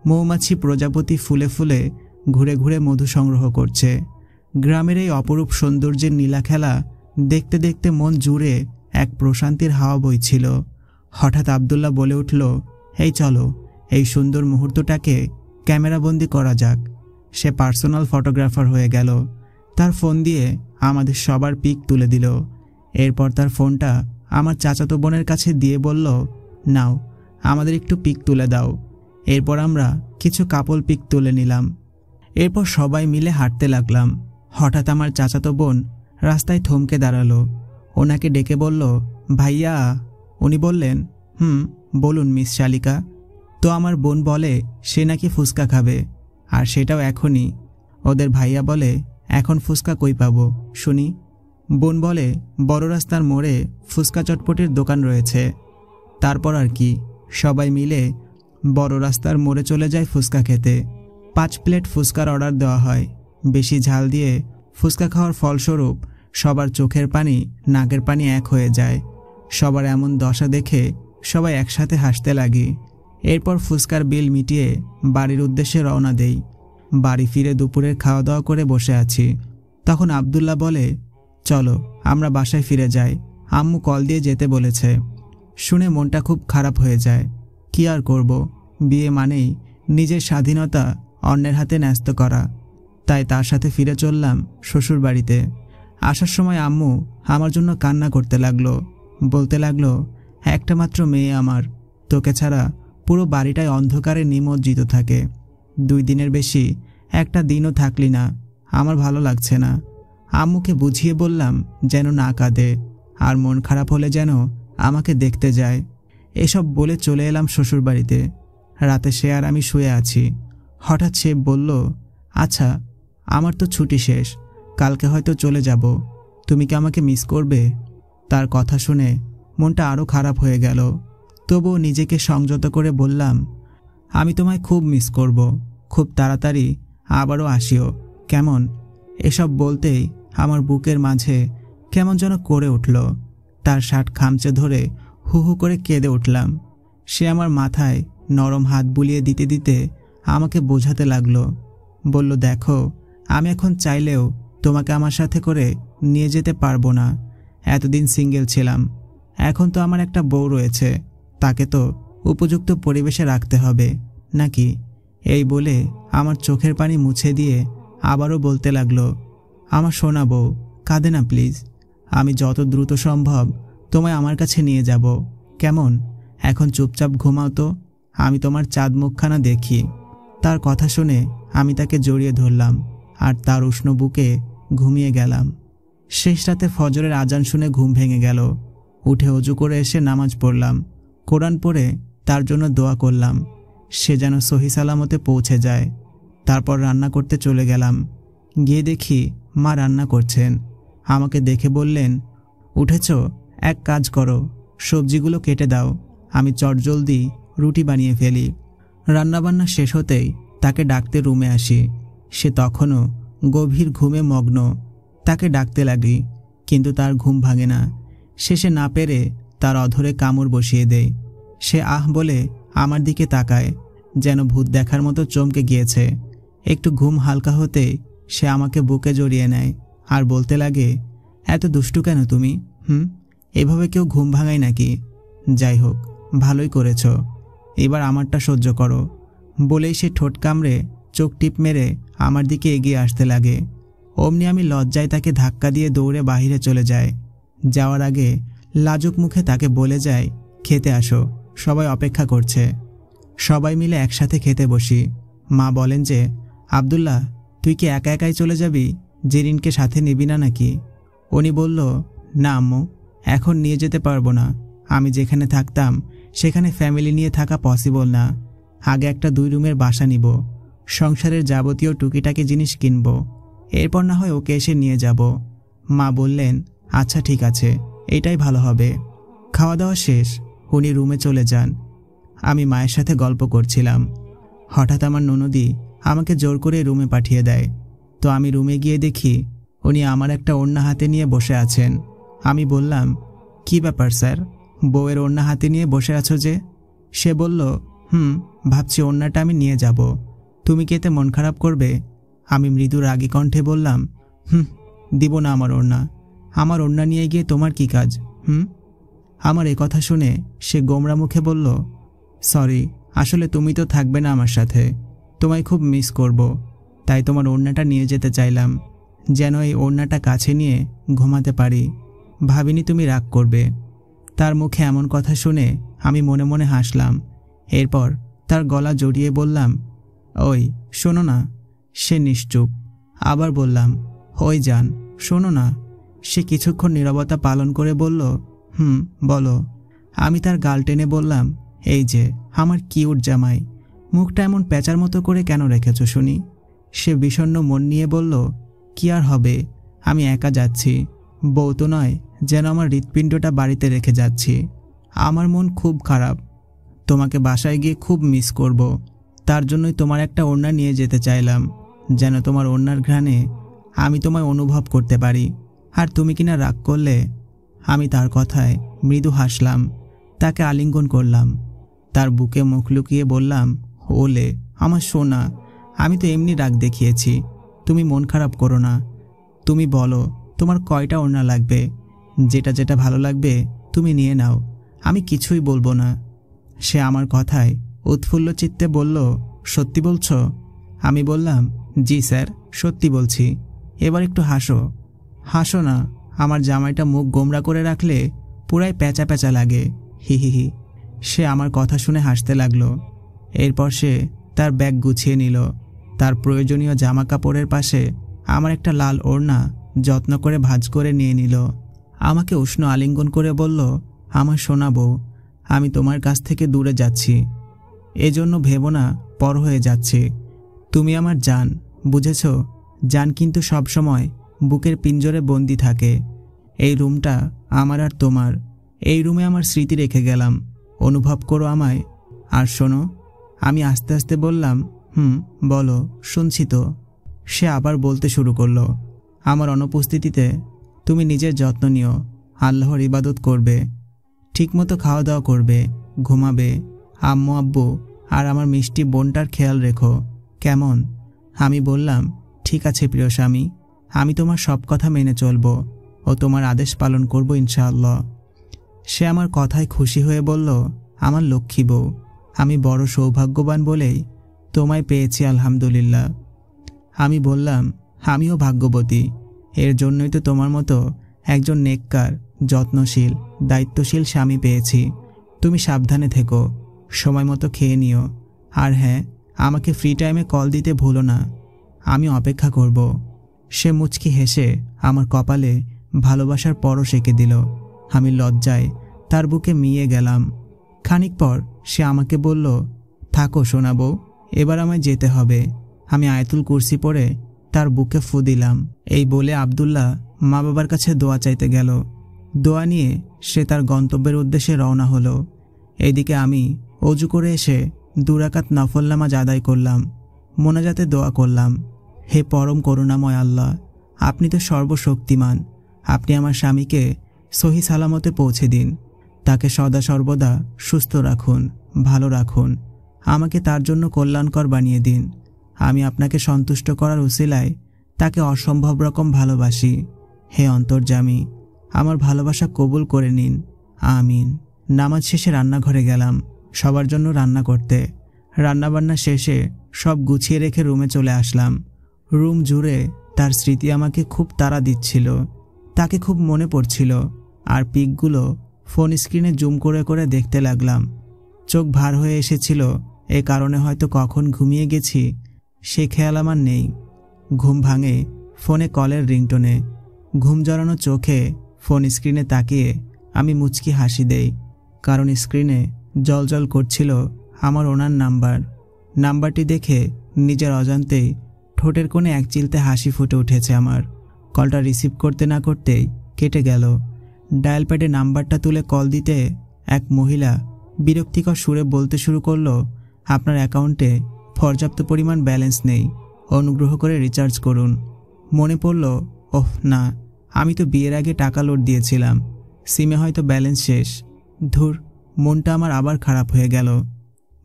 মৌমাছি প্রজাপতি ফুলে ফুলে ঘুরে ঘুরে মধু সংগ্রহ করছে। গ্রামের এই অপরূপ সৌন্দর্যের নীলা খেলা দেখতে দেখতে মন জুড়ে এক প্রশান্তির হাওয়া বইছিল। হঠাৎ আব্দুল্লাহ বলে উঠল, এই চলো, এই সুন্দর মুহূর্তটাকে ক্যামেরাবন্দি করা যাক। সে পার্সোনাল ফটোগ্রাফার হয়ে গেল। তার ফোন দিয়ে আমাদের সবার পিক তুলে দিল। এরপর তার ফোনটা আমার চাচাতো বোনের কাছে দিয়ে বলল, নাও, আমাদের একটু পিক তুলে দাও। এরপর আমরা কিছু কাপল পিক তুলে নিলাম। এরপর সবাই মিলে হাঁটতে লাগলাম। হঠাৎ আমার চাচাতো বোন রাস্তায় থমকে দাঁড়ালো। ওনাকে ডেকে বলল, ভাইয়া। উনি বললেন, বলুন মিস শালিকা। তো আমার বোন বলে সে নাকি ফুচকা খাবে, আর সেটাও এখনই। ওদের ভাইয়া বলে, এখন ফুচকা কই পাবো শুনি? বোন বলে, বড় রাস্তার মোড়ে ফুচকা চটপটির দোকান রয়েছে। তারপর আর কি, সবাই মিলে বড় রাস্তার মোড়ে চলে যায় ফুচকা খেতে। 5 প্লেট ফুচকার অর্ডার দেওয়া হয়। বেশি ঝাল দিয়ে ফুচকা খাওয়ার ফলস্বরূপ সবার চোখের পানি নাকের পানি এক হয়ে যায়। সবার এমন দশা দেখে সবাই একসাথে হাসতে লাগি। এরপর ফুচকার বিল মিটিয়ে বাড়ির উদ্দেশ্যে রওনা দেই। বাড়ি ফিরে দুপুরের খাওয়া দাওয়া করে বসে আছি। তখন আব্দুল্লাহ বলে, চলো আমরা বাসায় ফিরে যাই, আম্মু কল দিয়ে যেতে বলেছে। শুনে মনটা খুব খারাপ হয়ে যায়। কি আর করব, বিয়ে মানেই নিজের স্বাধীনতা অন্যের হাতে ন্যস্ত করা। তাই তার সাথে ফিরে চললাম শ্বশুর বাড়িতে। আসার সময় আম্মু আমার জন্য কান্না করতে লাগলো, বলতে লাগলো, একটা মাত্র মেয়ে আমার, তোকে ছাড়া পুরো বাড়িটাই অন্ধকারে নিমজ্জিত থাকে। 2 দিনের বেশি একটা দিনও থাকলি না, আমার ভালো লাগছে না। আম্মুকে বুঝিয়ে বললাম যেন না কাঁদে, আর মন খারাপ হলে যেন আমাকে দেখতে যায়। এসব বলে চলে এলাম শ্বশুর বাড়িতে। রাতে সে আর আমি শুয়ে আছি। হঠাৎ সে বলল, আচ্ছা আমার তো ছুটি শেষ, কালকে হয়তো চলে যাব, তুমি কি আমাকে মিস করবে? তার কথা শুনে মনটা আরও খারাপ হয়ে গেল। তবুও নিজেকে সংযত করে বললাম, আমি তোমায় খুব মিস করব, খুব তাড়াতাড়ি আবারও আসিও, কেমন? এসব বলতেই আমার বুকের মাঝে কেমন যেন করে উঠল। তার শার্ট খামচে ধরে হু হু করে কেঁদে উঠলাম। সে আমার মাথায় নরম হাত বুলিয়ে দিতে দিতে আমাকে বোঝাতে লাগলো। বলল, দেখো আমি এখন চাইলেও তোমাকে আমার সাথে করে নিয়ে যেতে পারবো না। এতদিন সিঙ্গেল ছিলাম, এখন তো আমার একটা বউ রয়েছে, তাকে তো উপযুক্ত পরিবেশে রাখতে হবে নাকি? এই বলে আমার চোখের পানি মুছে দিয়ে আবারও বলতে লাগলো, আমার সোনা বউ, কাঁদে না প্লিজ, আমি যত দ্রুত সম্ভব তোমায় আমার কাছে নিয়ে যাব, কেমন? এখন চুপচাপ ঘুমাও তো, আমি তোমার চাঁদ মুখখানা দেখি। তার কথা শুনে আমি তাকে জড়িয়ে ধরলাম আর তার উষ্ণ বুকে ঘুমিয়ে গেলাম। শেষ রাতে ফজরের আজান শুনে ঘুম ভেঙে গেল। উঠে অজু করে এসে নামাজ পড়লাম, কোরআন পড়ে তার জন্য দোয়া করলাম, সে যেন সহি সালামতে পৌঁছে যায়। তারপর রান্না করতে চলে গেলাম। গিয়ে দেখি মা রান্না করছেন। আমাকে দেখে বললেন, উঠেছ, এক কাজ করো, সবজিগুলো কেটে দাও, আমি চটজলদি রুটি বানিয়ে ফেলি। রান্নাবান্না শেষ হতেই তাকে ডাকতে রুমে আসি। সে তখনও গভীর ঘুমে মগ্ন। তাকে ডাকতে লাগি, কিন্তু তার ঘুম ভাঙে না। শেষে না পেরে তার অধরে কামড় বসিয়ে দেয়। সে আহ বলে আমার দিকে তাকায়, যেন ভূত দেখার মতো চমকে গিয়েছে। একটু ঘুম হালকা হতে সে আমাকে বুকে জড়িয়ে নেয় আর বলতে লাগে, এত দুষ্টু কেন তুমি? এভাবে কেউ ঘুম ভাঙায় নাকি? যাই হোক, ভালোই করেছ, এবার আমারটা সহ্য করো। বলেই সে ঠোঁট কামড়ে চোখ টিপ মেরে আমার দিকে এগিয়ে আসতে লাগে। অমনি আমি লজ্জায় তাকে ধাক্কা দিয়ে দৌড়ে বাহিরে চলে যায়। যাওয়ার আগে লাজুক মুখে তাকে বলে যায়, খেতে আসো, সবাই অপেক্ষা করছে। সবাই মিলে একসাথে খেতে বসি। মা বলেন যে, আব্দুল্লাহ তুই কি একা একাই চলে যাবি, জেরিনকে সাথে নিবি না নাকি? উনি বলল, না আম্মু, এখন নিয়ে যেতে পারবো না, আমি যেখানে থাকতাম সেখানে ফ্যামিলি নিয়ে থাকা পসিবল না। আগে একটা 2 রুমের বাসা নিব, সংসারের যাবতীয় টুকিটাকি জিনিস কিনব, এরপর না হয় ওকে এসে নিয়ে যাব। মা বললেন, আচ্ছা ঠিক আছে, এটাই ভালো হবে। খাওয়া দাওয়া শেষ, উনি রুমে চলে যান। আমি মায়ের সাথে গল্প করছিলাম। হঠাৎ আমার ননদি আমাকে জোর করে রুমে পাঠিয়ে দেয়। তো আমি রুমে গিয়ে দেখি উনি আমার একটা ওড়না হাতে নিয়ে বসে আছেন। আমি বললাম, কি ব্যাপার স্যার, বউয়ের ওড়না হাতে নিয়ে বসে আছো যে? সে বলল, ভাবছি ওড়নাটা আমি নিয়ে যাব, তুমি কি এতে মন খারাপ করবে? আমি মৃদু রাগী কণ্ঠে বললাম, দিব না আমার ওড়না, আমার ওড়না নিয়ে গিয়ে তোমার কি কাজ? আমার এ কথা শুনে সে গোমরা মুখে বলল, সরি, আসলে তুমি তো থাকবে না আমার সাথে, তোমায় খুব মিস করব, তাই তোমার ওড়নাটা নিয়ে যেতে চাইলাম, যেন এই ওড়নাটা কাছে নিয়ে ঘুমাতে পারি, ভাবিনি তুমি রাগ করবে। তার মুখে এমন কথা শুনে আমি মনে মনে হাসলাম। এরপর তার গলা জড়িয়ে বললাম, ওই শোনো না। সে নিশ্চুপ। আবার বললাম, ওই যান, শোনো না। সে কিছুক্ষণ নীরবতা পালন করে বলল, বলো। আমি তার গাল টেনে বললাম, এই যে আমার কিউট জামাই, মুখটা এমন পেঁচার মতো করে কেন রেখেছ শুনি? সে বিষণ্ণ মন নিয়ে বলল, কি আর হবে, আমি একা যাচ্ছি, বউ তো নয় যেন আমার হৃৎপিণ্ডটা বাড়িতে রেখে যাচ্ছি। আমার মন খুব খারাপ, তোমাকে বাসায় গিয়ে খুব মিস করব, তার জন্যই তোমার একটা ওড়না নিয়ে যেতে চাইলাম, যেন তোমার ওড়নার ঘ্রাণে আমি তোমায় অনুভব করতে পারি। আর তুমি কিনা রাগ করলে? আমি তার কথায় মৃদু হাসলাম, তাকে আলিঙ্গন করলাম। তার বুকে মুখ লুকিয়ে বললাম, ওলে আমার সোনা, আমি তো এমনি রাগ দেখিয়েছি, তুমি মন খারাপ করো না। তুমি বলো তোমার কয়টা ওড়না লাগবে, যেটা যেটা ভালো লাগবে তুমি নিয়ে নাও, আমি কিছুই বলবো না। সে আমার কথায় উৎফুল্ল চিত্তে বলল, সত্যি বলছো? আমি বললাম, জি স্যার, সত্যি বলছি। এবার একটু হাসো। হাসো না, আমার জামাইটা মুখ গোমরা করে রাখলে পুরাই প্যাঁচা প্যাঁচা লাগে, হি হি হি। সে আমার কথা শুনে হাসতে লাগলো। এরপর সে তার ব্যাগ গুছিয়ে নিল। তার প্রয়োজনীয় জামা কাপড়ের পাশে আমার একটা লাল ওড়না যত্ন করে ভাঁজ করে নিয়ে নিল। আমাকে উষ্ণ আলিঙ্গন করে বলল, আমার সোনা বউ, আমি তোমার কাছ থেকে দূরে যাচ্ছি, এজন্য ভেবো না পর হয়ে যাচ্ছে। তুমি আমার জান, বুঝেছ? জান কিন্তু সবসময় বুকের পিঞ্জরে বন্দি থাকে। এই রুমটা আমার আর তোমার, এই রুমে আমার স্মৃতি রেখে গেলাম, অনুভব করো আমায়। আর শোনো, আমি আস্তে আস্তে বললাম, বলো, শুনছি তো। সে আবার বলতে শুরু করলো, আমার অনুপস্থিতিতে তুমি নিজের যত্ন নিও, আল্লাহর ইবাদত করবে, ঠিকমতো খাওয়া দাওয়া করবে, ঘুমাবে, আম্মু আব্বু আর আমার মিষ্টি বোনটার খেয়াল রেখো, কেমন? আমি বললাম, ঠিক আছে প্রিয় স্বামী, আমি তোমার সব কথা মেনে চলবো ও তোমার আদেশ পালন করব ইনশাআল্লাহ। সে আমার কথায় খুশি হয়ে বলল, আমার লক্ষ্মী বউ, আমি বড় সৌভাগ্যবান বলেই তোমায় পেয়েছি আলহামদুলিল্লাহ। আমি বললাম, আমিও ভাগ্যবতী, এর জন্যই তো তোমার মতো একজন নেককার, যত্নশীল, দায়িত্বশীল স্বামী পেয়েছি। তুমি সাবধানে থেকো, সময় মতো খেয়ে নিও, আর হ্যাঁ, আমাকে ফ্রি টাইমে কল দিতে ভুলো না, আমি অপেক্ষা করব। সে মুচকি হেসে আমার কপালে ভালোবাসার পরশ এঁকে দিল। আমি লজ্জায় তার বুকে মিয়ে গেলাম। খানিক পর সে আমাকে বলল, থাকো সোনা বউ, এবার আমায় যেতে হবে। আমি আয়াতুল কুরসি পড়ে তার বুকে ফু দিলাম। এই বলে আব্দুল্লাহ মা বাবার কাছে দোয়া চাইতে গেল। দোয়া নিয়ে সে তার গন্তব্যের উদ্দেশ্যে রওনা হলো। এইদিকে আমি অজু করে এসে 2 রাকাত নফল নামাজ আদায় করলাম। মোনাজাতে দোয়া করলাম, হে পরম করুণাময় আল্লাহ, আপনি তো সর্বশক্তিমান, আপনি আমার স্বামীকে সহি সালামতে পৌঁছে দিন, তাকে সদা সর্বদা সুস্থ রাখুন, ভালো রাখুন, আমাকে তার জন্য কল্যাণকর বানিয়ে দিন। আমি আপনাকে সন্তুষ্ট করার উসিলায় তাকে অসম্ভব রকম ভালোবাসি। হে অন্তর্যামী, আমার ভালোবাসা কবুল করে নিন, আমিন। নামাজ শেষে রান্নাঘরে গেলাম সবার জন্য রান্না করতে। রান্নাবান্না শেষে সব গুছিয়ে রেখে রুমে চলে আসলাম। রুম জুড়ে তার স্মৃতি আমাকে খুব তাড়া দিচ্ছিল, তাকে খুব মনে পড়ছিল, আর পিকগুলো ফোন স্ক্রিনে জুম করে করে দেখতে লাগলাম। চোখ ভার হয়ে এসেছিল, এ কারণে হয়তো কখন ঘুমিয়ে গেছি সে খেয়াল আমার নেই। ঘুম ভাঙে ফোনে কলের রিংটোনে। ঘুম জড়ানো চোখে ফোন স্ক্রিনে তাকিয়ে আমি মুচকি হাসি দেই, কারণ স্ক্রিনে জলজল করছিল আমার ওনার নাম্বার। নাম্বারটি দেখে নিজের অজান্তেই ঠোঁটের কোণে এক চিলতে হাসি ফুটে উঠেছে আমার। কলটা রিসিভ করতে না করতেই কেটে গেল। ডায়াল প্যাডে নাম্বারটা তুলে কল দিতে এক মহিলা বিরক্তিকর সুরে বলতে শুরু করলো, আপনার অ্যাকাউন্টে পর্যাপ্ত পরিমাণ ব্যালেন্স নেই, অনুগ্রহ করে রিচার্জ করুন। মনে পড়ল, ওহ না, আমি তো বিয়ের আগে টাকা লোড দিয়েছিলাম, সিমে হয়তো ব্যালেন্স শেষ। ধুর, মনটা আমার আবার খারাপ হয়ে গেল।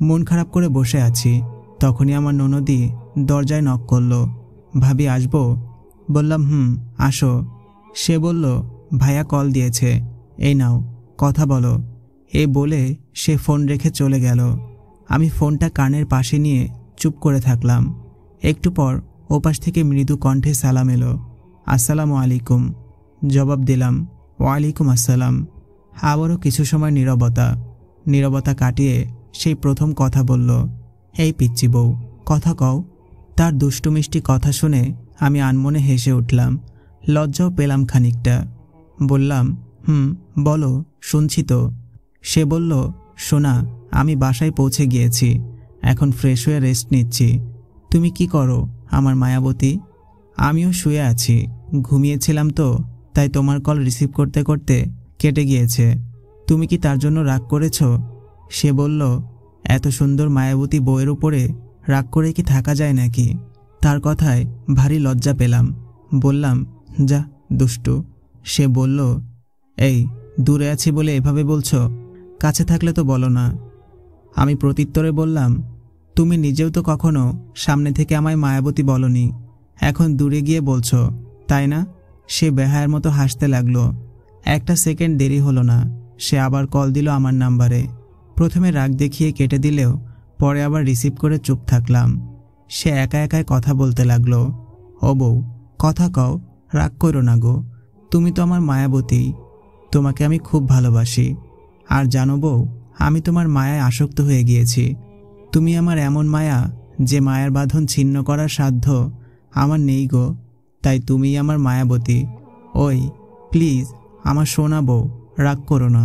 মন খারাপ করে বসে আছি, তখনই আমার ননদি দরজায় নক করলো। ভাবি আসবো? বললাম, আসো। সে বলল, ভাইয়া কল দিয়েছে, এই নাও কথা বলো। এই বলে সে ফোন রেখে চলে গেল। আমি ফোনটা কানের পাশে নিয়ে চুপ করে থাকলাম। একটু পর ওপাশ থেকে মৃদু কণ্ঠে সালাম এলো, আসসালামু আলাইকুম। জবাব দিলাম, ওয়ালাইকুম আসসালাম। আবারও কিছু সময় নীরবতা কাটিয়ে সেই প্রথম কথা বলল, এই পিচ্চি বউ, কথা কও। তার দুষ্টু মিষ্টি কথা শুনে আমি আনমনে হেসে উঠলাম, লজ্জাও পেলাম খানিকটা। বললাম, বলো, শুনছি তো। সে বলল, সোনা, আমি বাসায় পৌঁছে গিয়েছি, এখন ফ্রেশ হয়ে রেস্ট নিচ্ছি। তুমি কি করো আমার মায়াবতী? আমিও শুয়ে আছি, ঘুমিয়েছিলাম তো, তাই তোমার কল রিসিভ করতে করতে কেটে গিয়েছে। তুমি কি তার জন্য রাগ করেছ? সে বলল, এত সুন্দর মায়াবতী বউয়ের উপরে রাগ করে কি থাকা যায় নাকি? তার কথায় ভারী লজ্জা পেলাম। বললাম, যা দুষ্টু। সে বলল, এই, দূরে আছি বলে এভাবে বলছো? কাছে থাকলে তো বলো না। আমি প্রত্যুত্তরে বললাম, তুমি নিজেও তো কখনো সামনে থেকে আমায় মায়াবতী বলনি, এখন দূরে গিয়ে বলছো, তাই না? সে বেহায়ার মতো হাসতে লাগলো। একটা সেকেন্ড দেরি হলো না, সে আবার কল দিল আমার নাম্বারে। প্রথমে রাগ দেখিয়ে কেটে দিলেও পরে আবার রিসিভ করে চুপ থাকলাম। সে একা একাই কথা বলতে লাগলো। ও বউ, কথা কও, রাগ করো না গো, তুমি তো আমার মায়াবতী, তোমাকে আমি খুব ভালোবাসি। আর জানো বউ, আমি তোমার মায়ায় আসক্ত হয়ে গিয়েছি। তুমি আমার এমন মায়া যে মায়ার বাঁধন ছিন্ন করার সাধ্য আমার নেই গো, তাই তুমিই আমার মায়াবতী। ওই প্লিজ আমার সোনা বউ, রাগ করো না।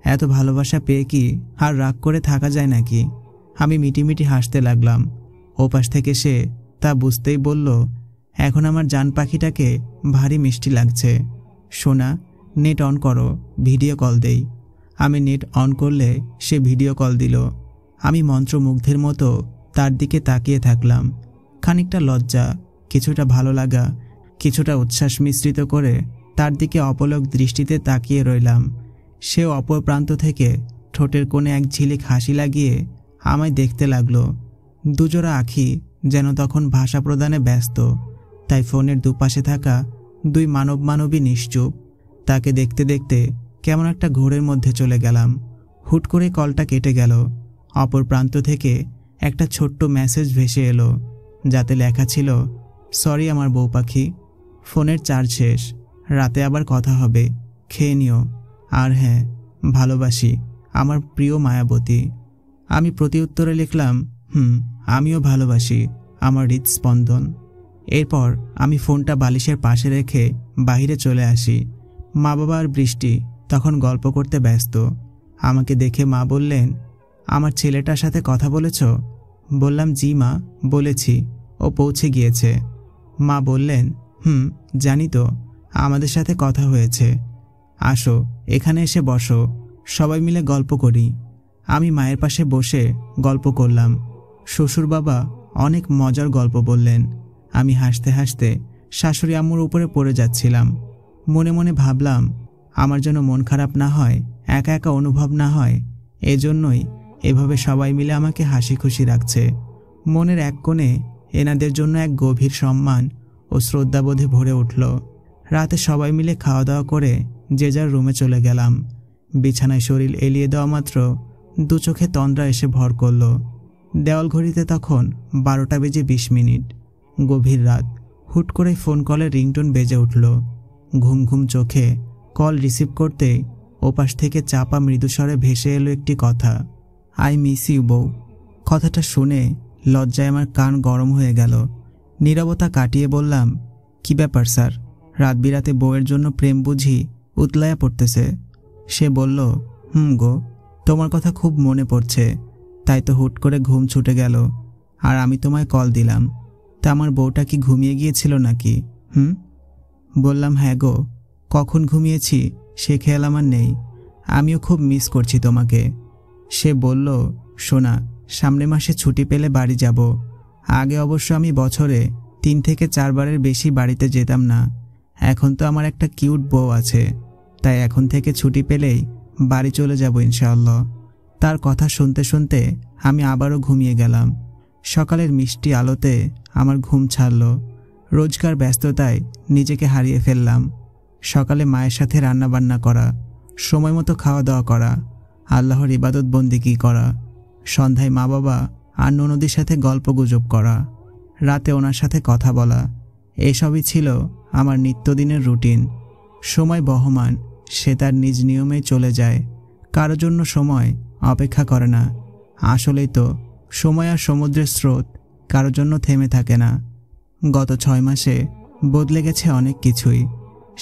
এত ভালোবাসা পেয়ে কি আর রাগ করে থাকা যায় নাকি? আমি মিটিমিটি হাসতে লাগলাম। ওপাশ থেকে সে তা বুঝতেই বলল, এখন আমার জান পাখিটাকে ভারী মিষ্টি লাগছে। সোনা, নেট অন করো, ভিডিও কল দেই। আমি নেট অন করলে সে ভিডিও কল দিল। আমি মন্ত্রমুগ্ধের মতো তার দিকে তাকিয়ে থাকলাম। খানিকটা লজ্জা, কিছুটা ভালো লাগা, কিছুটা উচ্ছ্বাস মিশ্রিত করে তার দিকে অপলক দৃষ্টিতে তাকিয়ে রইলাম। সে অপর প্রান্ত থেকে ঠোঁটের কোণে এক ঝিলিক হাসি লাগিয়ে আমায় দেখতে লাগলো। দুজোড়া আঁখি যেন তখন ভাষা প্রদানে ব্যস্ত, তাই ফোনের দুপাশে থাকা দুই মানবী নিশ্চুপ। তাকে দেখতে দেখতে কেমন একটা ঘোরের মধ্যে চলে গেলাম। হুট করে কলটা কেটে গেল। অপর প্রান্ত থেকে একটা ছোট্ট মেসেজ ভেসে এলো, যাতে লেখা ছিল, সরি আমার বউ পাখি, ফোনের চার্জ শেষ, রাতে আবার কথা হবে, খেয়ে নিও। আর হ্যাঁ, ভালোবাসি আমার প্রিয় মায়াবতী। আমি প্রতিউত্তরে লিখলাম, আমিও ভালোবাসি আমার হৃদস্পন্দন। এরপর আমি ফোনটা বালিশের পাশে রেখে বাইরে চলে আসি। মা বাবা আর বৃষ্টি তখন গল্প করতে ব্যস্ত। আমাকে দেখে মা বললেন, আমার ছেলেটার সাথে কথা বলেছ? বললাম, জি মা, বলেছি, ও পৌঁছে গিয়েছে। মা বললেন, জানি তো, আমাদের সাথে কথা হয়েছে। আসো, এখানে এসে বসো, সবাই মিলে গল্প করি। আমি মায়ের পাশে বসে গল্প করলাম। শ্বশুর বাবা অনেক মজার গল্প বললেন। আমি হাসতে হাসতে শাশুড়ি আম্মুর উপরে পড়ে যাচ্ছিলাম। মনে মনে ভাবলাম, আমার যেন মন খারাপ না হয়, একা একা অনুভব না হয়, এজন্যই এভাবে সবাই মিলে আমাকে হাসি খুশি রাখছে। মনের এক কোণে এনাদের জন্য এক গভীর সম্মান ও শ্রদ্ধাবোধে ভরে উঠল। রাতে সবাই মিলে খাওয়া দাওয়া করে যে যার রুমে চলে গেলাম। বিছানায় শরীর এলিয়ে দেওয়া মাত্র দু চোখে তন্দ্রা এসে ভর করল। দেওয়াল ঘড়িতে তখন 12:20। গভীর রাত। হুট করে ফোন কলের রিংটোন বেজে উঠল। ঘুম ঘুম চোখে কল রিসিভ করতে ওপাশ থেকে চাপা মৃদুস্বরে ভেসে এলো একটি কথা, আই মিস ইউ বউ। কথাটা শুনে লজ্জায় আমার কান গরম হয়ে গেল। নীরবতা কাটিয়ে বললাম, কি ব্যাপার স্যার, রাত বিরাতে বউয়ের জন্য প্রেম বুঝি উতলায়া পড়তেছে? সে বলল, গো, তোমার কথা খুব মনে পড়ছে, তাই তো হুট করে ঘুম ছুটে গেল, আর আমি তোমায় কল দিলাম। তা আমার বউটা কি ঘুমিয়ে গিয়েছিল নাকি? বললাম, হ্যাঁ গো, কখন ঘুমিয়েছি সে খেয়াল আমার নেই, আমিও খুব মিস করছি তোমাকে। সে বলল, সোনা, সামনের মাসে ছুটি পেলে বাড়ি যাব। আগে অবশ্য আমি বছরে 3 থেকে 4 বারের বেশি বাড়িতে যেতাম না। এখন তো আমার একটা কিউট বউ আছে, তাই এখন থেকে ছুটি পেলেই বাড়ি চলে যাব ইনশাআল্লাহ। তার কথা শুনতে শুনতে আমি আবারও ঘুমিয়ে গেলাম। সকালের মিষ্টি আলোতে আমার ঘুম ছাড়ল। রোজকার ব্যস্ততায় নিজেকে হারিয়ে ফেললাম। সকালে মায়ের সাথে রান্নাবান্না করা, সময় মতো খাওয়া দাওয়া করা, আল্লাহর ইবাদত বন্দিগি করা, সন্ধ্যায় মা বাবা আর ননদির সাথে গল্প গুজব করা, রাতে ওনার সাথে কথা বলা, এসবই ছিল আমার নিত্যদিনের রুটিন। সময় বহমান, সে তার নিজ নিয়মেই চলে যায়, কারো জন্য সময় অপেক্ষা করে না। আসলেই তো সময় আর সমুদ্রের স্রোত কারো জন্য থেমে থাকে না। গত 6 মাসে বদলে গেছে অনেক কিছুই।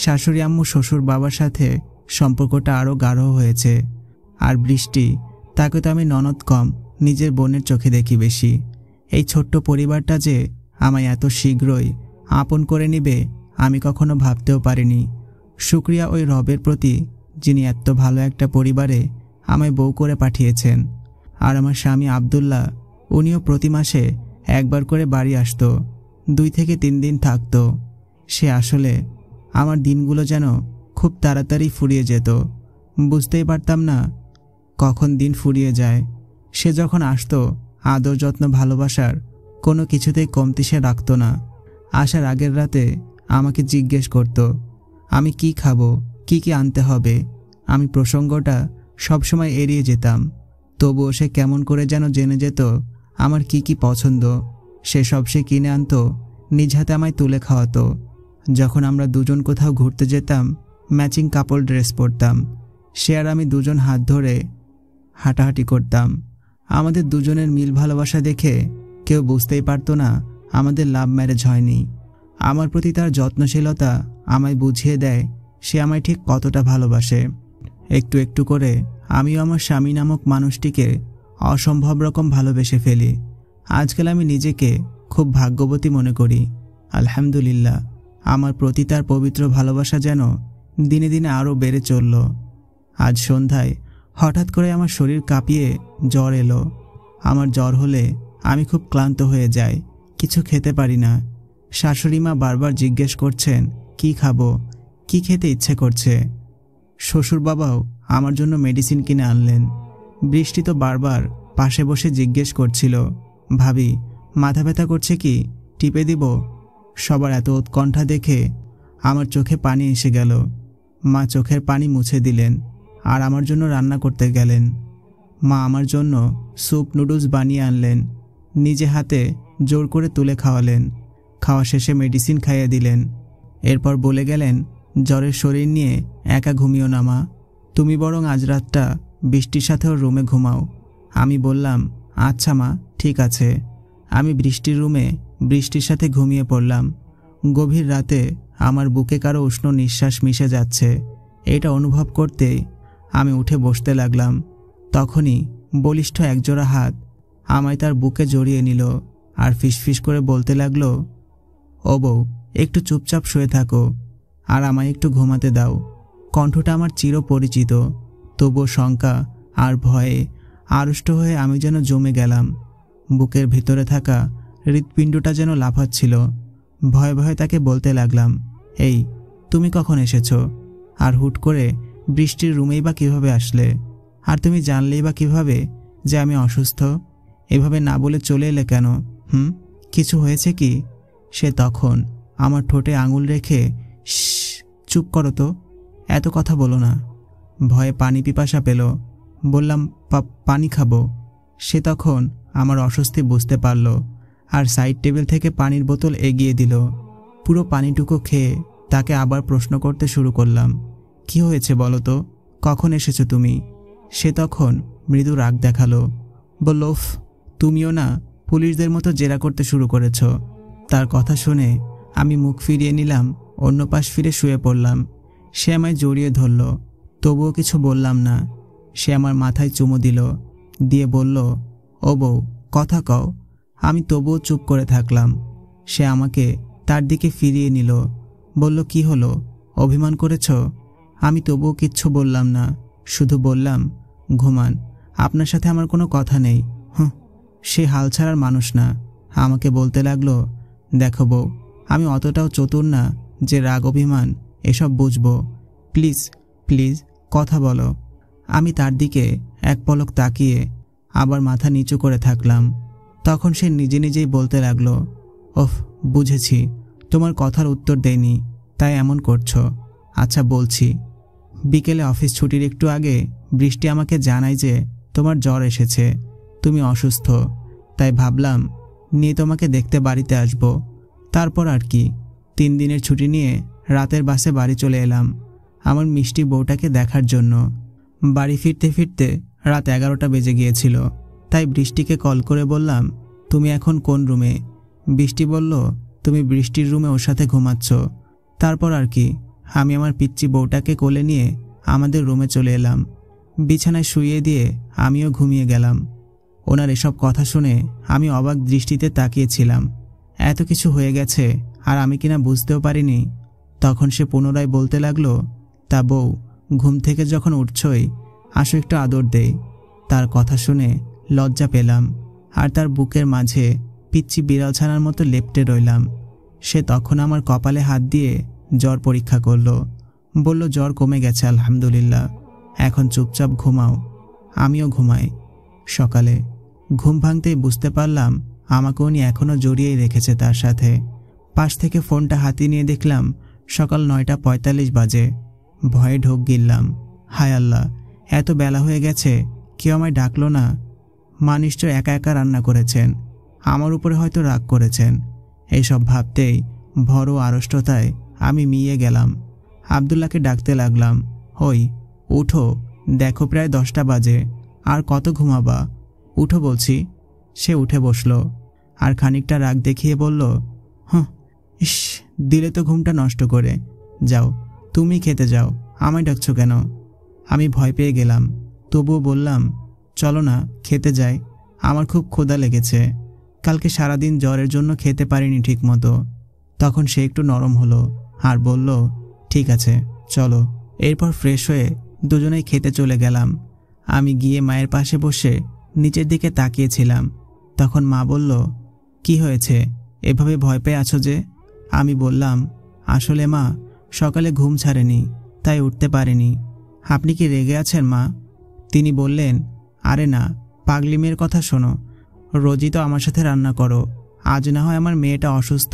শাশুড়ি আম্মু শ্বশুর বাবার সাথে সম্পর্কটা আরও গাঢ় হয়েছে। আর বৃষ্টি, তাকে তো আমি ননদ কম নিজের বোনের চোখে দেখি বেশি। এই ছোট্ট পরিবারটা যে আমায় এত শীঘ্রই আপন করে নিবে আমি কখনো ভাবতেও পারিনি। শুকরিয়া ওই রবের প্রতি, যিনি এত ভালো একটা পরিবারে আমায় বউ করে পাঠিয়েছেন। আর আমার স্বামী আব্দুল্লাহ, উনিও প্রতি মাসে একবার করে বাড়ি আসতো, 2 থেকে 3 দিন থাকতো। সে আসলে আমার দিনগুলো যেন খুব তাড়াতাড়ি ফুরিয়ে যেত। বুঝতেই পারতাম না কখন দিন ফুরিয়ে যায়। সে যখন আসতো, আদর যত্ন ভালোবাসার কোনো কিছুতেই কমতি সে রাখত না। আসার আগের রাতে আমাকে জিজ্ঞেস করত আমি কি খাবো, কি কি আনতে হবে। আমি প্রসঙ্গটা সবসময় এড়িয়ে যেতাম। তবুও সে কেমন করে যেন জেনে যেত আমার কি কি পছন্দ। সেসব সে কিনে আনতো, নিজ হাতে আমায় তুলে খাওয়াতো। যখন আমরা দুজন কোথাও ঘুরতে যেতাম, ম্যাচিং কাপড় ড্রেস পরতাম। সে আর আমি দুজন হাত ধরে হাঁটাহাঁটি করতাম। আমাদের দুজনের মিল ভালোবাসা দেখে কেউ বুঝতেই পারতো না আমাদের লাভ ম্যারেজ হয়নি। আমার প্রতি তার যত্নশীলতা আমায় বুঝিয়ে দেয় সে আমায় ঠিক কতটা ভালোবাসে। একটু একটু করে আমিও আমার স্বামী নামক মানুষটিকে অসম্ভব রকম ভালোবেসে ফেলি। আজকাল আমি নিজেকে খুব ভাগ্যবতী মনে করি। আলহামদুলিল্লাহ, আমার প্রতি তার পবিত্র ভালোবাসা যেন দিনে দিনে আরও বেড়ে চলল। আজ সন্ধ্যায় হঠাৎ করে আমার শরীর কাঁপিয়ে জ্বর এলো। আমার জ্বর হলে আমি খুব ক্লান্ত হয়ে যাই, কিছু খেতে পারি না। শাশুড়ি মা বারবার জিজ্ঞেস করছেন কি খাবো, কি খেতে ইচ্ছে করছে। শ্বশুর বাবাও আমার জন্য মেডিসিন কিনে আনলেন। বৃষ্টি তো বারবার পাশে বসে জিজ্ঞেস করছিল ভাবি মাথা ব্যথা করছে কি, টিপে দিব। সবার এত উৎকণ্ঠা দেখে আমার চোখে পানি এসে গেল। মা চোখের পানি মুছে দিলেন আর আমার জন্য রান্না করতে গেলেন। মা আমার জন্য স্যুপ নুডলস বানিয়ে আনলেন, নিজে হাতে জোর করে তুলে খাওয়ালেন। খাওয়া শেষে মেডিসিন খাইয়ে দিলেন। এরপর বলে গেলেন জ্বরের শরীর নিয়ে একা ঘুমিও না মা, তুমি বরং আজ রাতটা বৃষ্টির সাথেও রুমে ঘুমাও। আমি বললাম আচ্ছা মা, ঠিক আছে। আমি বৃষ্টির রুমে বৃষ্টির সাথে ঘুমিয়ে পড়লাম। গভীর রাতে আমার বুকে কারো উষ্ণ নিঃশ্বাস মিশে যাচ্ছে, এটা অনুভব করতে আমি উঠে বসতে লাগলাম। তখনই বলিষ্ঠ একজোড়া হাত আমায় তার বুকে জড়িয়ে নিল আর ফিসফিস করে বলতে লাগলো ও বউ, একটু চুপচাপ শুয়ে থাকো আর আমায় একটু ঘুমাতে দাও। কণ্ঠটা আমার চিরপরিচিত, তবুও শঙ্কা আর ভয়ে আড়ষ্ট হয়ে আমি যেন জমে গেলাম। বুকের ভিতরে থাকা হৃৎপিণ্ডটা যেন লাফাচ্ছিল। ভয়ে ভয়ে তাকে বলতে লাগলাম এই তুমি কখন এসেছো, আর হুট করে বৃষ্টির রুমেই বা কিভাবে আসলে, আর তুমি জানলেই বা কিভাবে যে আমি অসুস্থ। এভাবে না বলে চলে এলে কেন? কিছু হয়েছে কি? সে তখন আমার ঠোঁটে আঙুল রেখে চুপ করো তো, এত কথা বলো না। ভয়ে পানি পিপাসা পেল। বললাম পানি খাবো। সে তখন আমার অস্বস্তি বুঝতে পারল আর সাইড টেবিল থেকে পানির বোতল এগিয়ে দিল। পুরো পানিটুকু খেয়ে তাকে আবার প্রশ্ন করতে শুরু করলাম কি হয়েছে বলো তো, কখন এসেছো তুমি? সে তখন মৃদু রাগ দেখালো, বলল উফ, তুমিও না পুলিশদের মতো জেরা করতে শুরু করেছ। তার কথা শুনে আমি মুখ ফিরিয়ে নিলাম, অন্য পাশ ফিরে শুয়ে পড়লাম। সে আমায় জড়িয়ে ধরল, তবুও কিছু বললাম না। সে আমার মাথায় চুমু দিল, দিয়ে বলল ও বউ কথা কও। আমি তবুও চুপ করে থাকলাম। সে আমাকে তার দিকে ফিরিয়ে নিল, বলল কি হলো, অভিমান করেছ? আমি তবুও কিচ্ছু বললাম না, শুধু বললাম ঘুমান, আপনার সাথে আমার কোনো কথা নেই। সে হাল ছাড়ার মানুষ না। আমাকে বলতে লাগলো দেখো বউ, আমি অতটাও চতুর না যে রাগ অভিমান এসব বুঝবো। প্লিজ প্লিজ কথা বলো। আমি তার দিকে এক পলক তাকিয়ে আবার মাথা নিচু করে থাকলাম। তখন সে নিজে নিজেই বলতে লাগলো ওহ বুঝেছি, তোমার কথার উত্তর দেয়নি তাই এমন করছো। আচ্ছা বলছি, বিকেলে অফিস ছুটির একটু আগে বৃষ্টি আমাকে জানায় যে তোমার জ্বর এসেছে, তুমি অসুস্থ, তাই ভাবলাম নিয়ে তোমাকে দেখতে বাড়িতে আসব। তারপর আর কি, 3 দিনের ছুটি নিয়ে রাতের বাসে বাড়ি চলে এলাম আমার মিষ্টি বউটাকে দেখার জন্য। বাড়ি ফিরতে ফিরতে রাত 11টা বেজে গিয়েছিল, তাই বৃষ্টিকে কল করে বললাম তুমি এখন কোন রুমে? বৃষ্টি বলল তুমি বৃষ্টির রুমে ওর সাথে ঘুমাচ্ছ। তারপর আর কি, আমি আমার পিচ্চি বউটাকে কোলে নিয়ে আমাদের রুমে চলে এলাম। বিছানায় শুইয়ে দিয়ে আমিও ঘুমিয়ে গেলাম। ওনার এসব কথা শুনে আমি অবাক দৃষ্টিতে তাকিয়েছিলাম। এত কিছু হয়ে গেছে আর আমি কিনা বুঝতেও পারিনি। তখন সে পুনরায় বলতে লাগলো তা বউ, ঘুম থেকে যখন উঠছই আসো একটু আদর দেই। তার কথা শুনে লজ্জা পেলাম আর তার বুকের মাঝে পিচ্চি বিড়াল ছানার মতো লেপ্টে রইলাম। সে তখন আমার কপালে হাত দিয়ে জ্বর পরীক্ষা করলো, বলল জ্বর কমে গেছে আলহামদুলিল্লাহ, এখন চুপচাপ ঘুমাও। আমিও ঘুমাই। সকালে ঘুম ভাঙতেই বুঝতে পারলাম আমাকে উনি এখনও জড়িয়েই রেখেছে তার সাথে। পাশ থেকে ফোনটা হাতিয়ে নিয়ে দেখলাম সকাল 9:45 বাজে। ভয়ে ঢোক গিললাম। হায় আল্লাহ, এত বেলা হয়ে গেছে, কেউ আমায় ডাকলো না। মা নিশ্চয় একা একা রান্না করেছেন, আমার উপরে হয়তো রাগ করেছেন। এইসব ভাবতেই ভর ও আড়ষ্টতায় আমি মিয়ে গেলাম। আবদুল্লাহকে ডাকতে লাগলাম, হই উঠো, দেখো প্রায় 10টা বাজে, আর কত ঘুমাবা, উঠো বলছি। সে উঠে বসল আর খানিকটা রাগ দেখিয়ে বলল, ইস, দিলে তো ঘুমটা নষ্ট করে। যাও, তুমি খেতে যাও, আমায় ডাকছো কেন? আমি ভয় পেয়ে গেলাম, তবুও বললাম, চলো না খেতে যাই, আমার খুব ক্ষুধা লেগেছে। কালকে সারাদিন জ্বরের জন্য খেতে পারিনি ঠিক মতো। তখন সে একটু নরম হলো আর বলল, ঠিক আছে চলো। এরপর ফ্রেশ হয়ে দুজনেই খেতে চলে গেলাম। আমি গিয়ে মায়ের পাশে বসে নিচের দিকে তাকিয়েছিলাম। তখন মা বলল, কি হয়েছে, এভাবে ভয় পেয়ে আছো যে? আমি বললাম, আসলে মা, সকালে ঘুম ছাড়েনি, তাই উঠতে পারিনি। আপনি কি রেগে আছেন মা? তিনি বললেন, আরে না, পাগলি মেয়ের কথা শোনো, রোজই তো আমার সাথে রান্না করো, আজ না হয় আমার মেয়েটা অসুস্থ,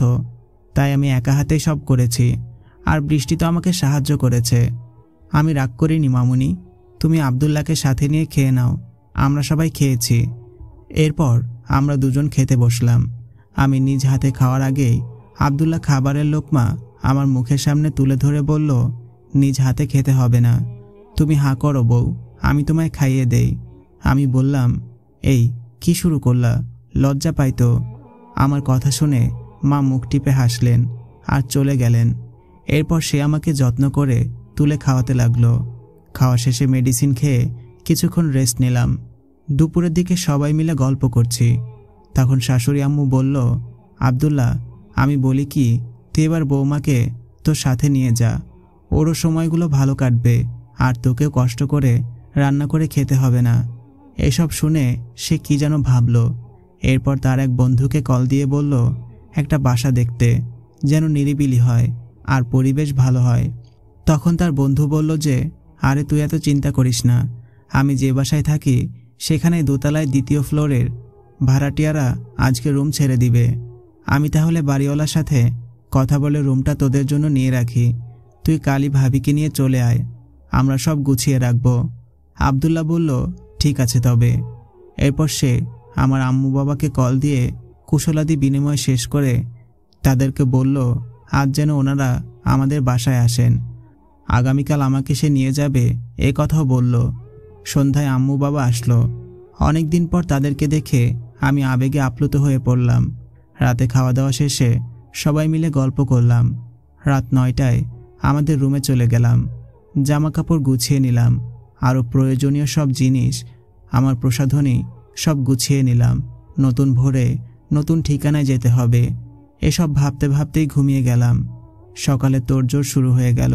তাই আমি একা হাতেই সব করেছি, আর বৃষ্টি তো আমাকে সাহায্য করেছে। আমি রাগ করিনি মামুনি, তুমি আবদুল্লাহকে সাথে নিয়ে খেয়ে নাও, আমরা সবাই খেয়েছি। এরপর আমরা দুজন খেতে বসলাম। আমি নিজ হাতে খাওয়ার আগেই আবদুল্লাহ খাবারের লোকমা আমার মুখের সামনে তুলে ধরে বলল, নিজ হাতে খেতে হবে না, তুমি হাঁ করো বউ, আমি তোমায় খাইয়ে দেই। আমি বললাম, এই কি শুরু করলা, লজ্জা পাইতো? আমার কথা শুনে মা মুখ টিপে হাসলেন আর চলে গেলেন। এরপর সে আমাকে যত্ন করে তুলে খাওয়াতে লাগলো। খাওয়া শেষে মেডিসিন খেয়ে কিছুক্ষণ রেস্ট নিলাম। দুপুরের দিকে সবাই মিলে গল্প করছি। তখন শাশুড়ি আম্মু বলল, আবদুল্লাহ, আমি বলি কি, তুই এবার বৌমাকে তোর সাথে নিয়ে যা, ওরও সময়গুলো ভালো কাটবে, আর তোকেও কষ্ট করে রান্না করে খেতে হবে না। এসব শুনে সে কি যেন ভাবল। এরপর তার এক বন্ধুকে কল দিয়ে বলল, একটা বাসা দেখতে, যেন নিরিবিলি হয় আর পরিবেশ ভালো হয়। তখন তার বন্ধু বলল যে, আরে তুই এত চিন্তা করিস না, আমি যে বাসায় থাকি সেখানে দোতলায় 2য় ফ্লোরের ভাড়াটিয়ারা আজকে রুম ছেড়ে দিবে। আমি তাহলে বাড়িওয়ালার সাথে কথা বলে রুমটা তোদের জন্য নিয়ে রাখি, তুই কালই ভাবিকে নিয়ে চলে আয়, আমরা সব গুছিয়ে রাখব। আবদুল্লাহ বলল, ঠিক আছে তবে। এরপর সে আমার আম্মু বাবাকে কল দিয়ে কুশলাদি বিনিময় শেষ করে তাদেরকে বলল, আজ যেন ওনারা আমাদের বাসায় আসেন, আগামীকাল আমাকে সে নিয়ে যাবে এ কথাও বলল। সন্ধ্যায় আম্মু বাবা আসলো। অনেক দিন পর তাদেরকে দেখে আমি আবেগে আপ্লুত হয়ে পড়লাম। রাতে খাওয়া দাওয়া শেষে সবাই মিলে গল্প করলাম। রাত 9টায় আমাদের রুমে চলে গেলাম। জামা কাপড় গুছিয়ে নিলাম, আরও প্রয়োজনীয় সব জিনিস, আমার প্রসাধনী সব গুছিয়ে নিলাম। নতুন ভোরে নতুন ঠিকানায় যেতে হবে, এসব ভাবতে ভাবতেই ঘুমিয়ে গেলাম। সকালে তোড়জোড় শুরু হয়ে গেল।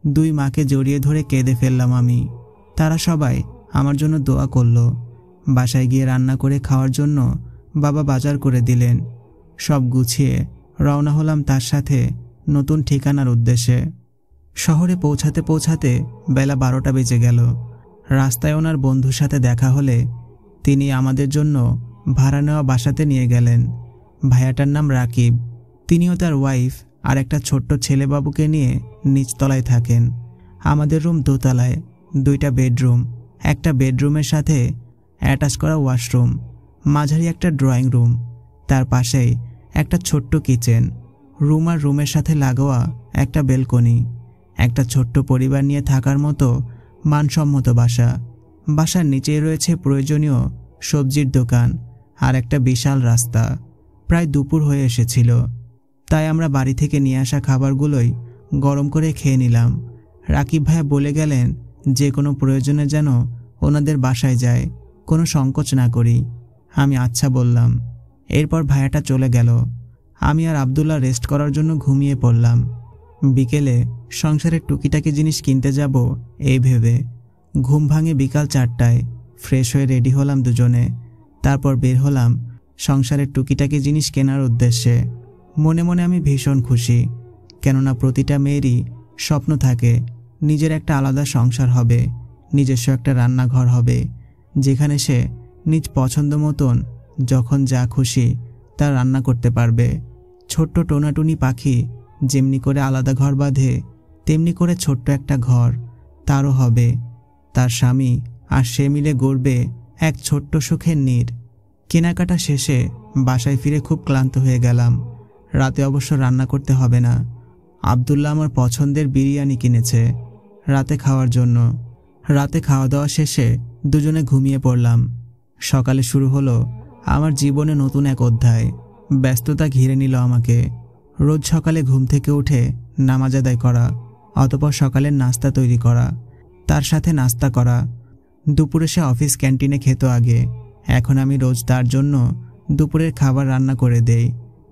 2 মাকে জড়িয়ে ধরে কেঁদে ফেললাম আমি। তারা সবাই আমার জন্য দোয়া করল। বাসায় গিয়ে রান্না করে খাওয়ার জন্য বাবা বাজার করে দিলেন। সব গুছিয়ে রওনা হলাম তার সাথে নতুন ঠিকানার উদ্দেশ্যে। শহরে পৌঁছাতে পৌঁছাতে বেলা 12টা বেজে গেল। রাস্তায় ওনার বন্ধুর সাথে দেখা হলে তিনি আমাদের জন্য ভাড়া নেওয়া বাসাতে নিয়ে গেলেন। ভাইয়াটার নাম রাকিব। তিনিও তার ওয়াইফ আর একটা ছোট্ট ছেলেবাবুকে নিয়ে নিচতলায় থাকেন। আমাদের রুম দোতলায়, 2টা বেডরুম, একটা বেডরুমের সাথে অ্যাটাচ করা ওয়াশরুম, মাঝারি একটা ড্রয়িং রুম, তার পাশেই একটা ছোট্ট কিচেন, রুম আর রুমের সাথে লাগোয়া একটা বেলকনি। একটা ছোট্ট পরিবার নিয়ে থাকার মতো মানসম্মত বাসা। বাসার নিচেই রয়েছে প্রয়োজনীয় সবজির দোকান আর একটা বিশাল রাস্তা। প্রায় দুপুর হয়ে এসেছিল, তাই আমরা বাড়ি থেকে নিয়ে আসা খাবারগুলোই গরম করে খেয়ে নিলাম। রাকিব ভাইয়া বলে গেলেন যে কোনো প্রয়োজনে যেন ওনাদের বাসায় যায়, কোনো সংকোচ না করি। আমি আচ্ছা বললাম। এরপর ভাইয়াটা চলে গেল। আমি আর আবদুল্লাহ রেস্ট করার জন্য ঘুমিয়ে পড়লাম। বিকেলে সংসারের টুকিটাকি জিনিস কিনতে যাব এই ভেবে ঘুম ভাঙে বিকাল 4টায়। ফ্রেশ হয়ে রেডি হলাম দুজনে। তারপর বের হলাম সংসারের টুকিটাকি জিনিস কেনার উদ্দেশ্যে। মনে মনে আমি ভীষণ খুশি, কেননা প্রতিটা মেয়েরই স্বপ্ন থাকে নিজের একটা আলাদা সংসার হবে, নিজস্ব একটা রান্নাঘর হবে, যেখানে সে নিজ পছন্দ মতন যখন যা খুশি তা রান্না করতে পারবে। ছোট্ট টোনাটুনি পাখি যেমনি করে আলাদা ঘর বাঁধে, তেমনি করে ছোট্ট একটা ঘর তারও হবে। তার স্বামী আর সে মিলে গড়বে এক ছোট্ট সুখের নীড়। কেনাকাটা শেষে বাসায় ফিরে খুব ক্লান্ত হয়ে গেলাম। রাতে অবশ্য রান্না করতে হবে না। আব্দুল্লাহ আমার পছন্দের বিরিয়ানি কিনেছে রাতে খাওয়ার জন্য। রাতে খাওয়া দাওয়া শেষে দুজনে ঘুমিয়ে পড়লাম। সকালে শুরু হলো আমার জীবনে নতুন এক অধ্যায়। ব্যস্ততা ঘিরে নিল আমাকে। রোজ সকালে ঘুম থেকে উঠে নামাজ আদায় করা, অতঃপর সকালের নাস্তা তৈরি করা, তার সাথে নাস্তা করা। দুপুরে সে অফিস ক্যান্টিনে খেত আগে, এখন আমি রোজ তার জন্য দুপুরের খাবার রান্না করে দেই।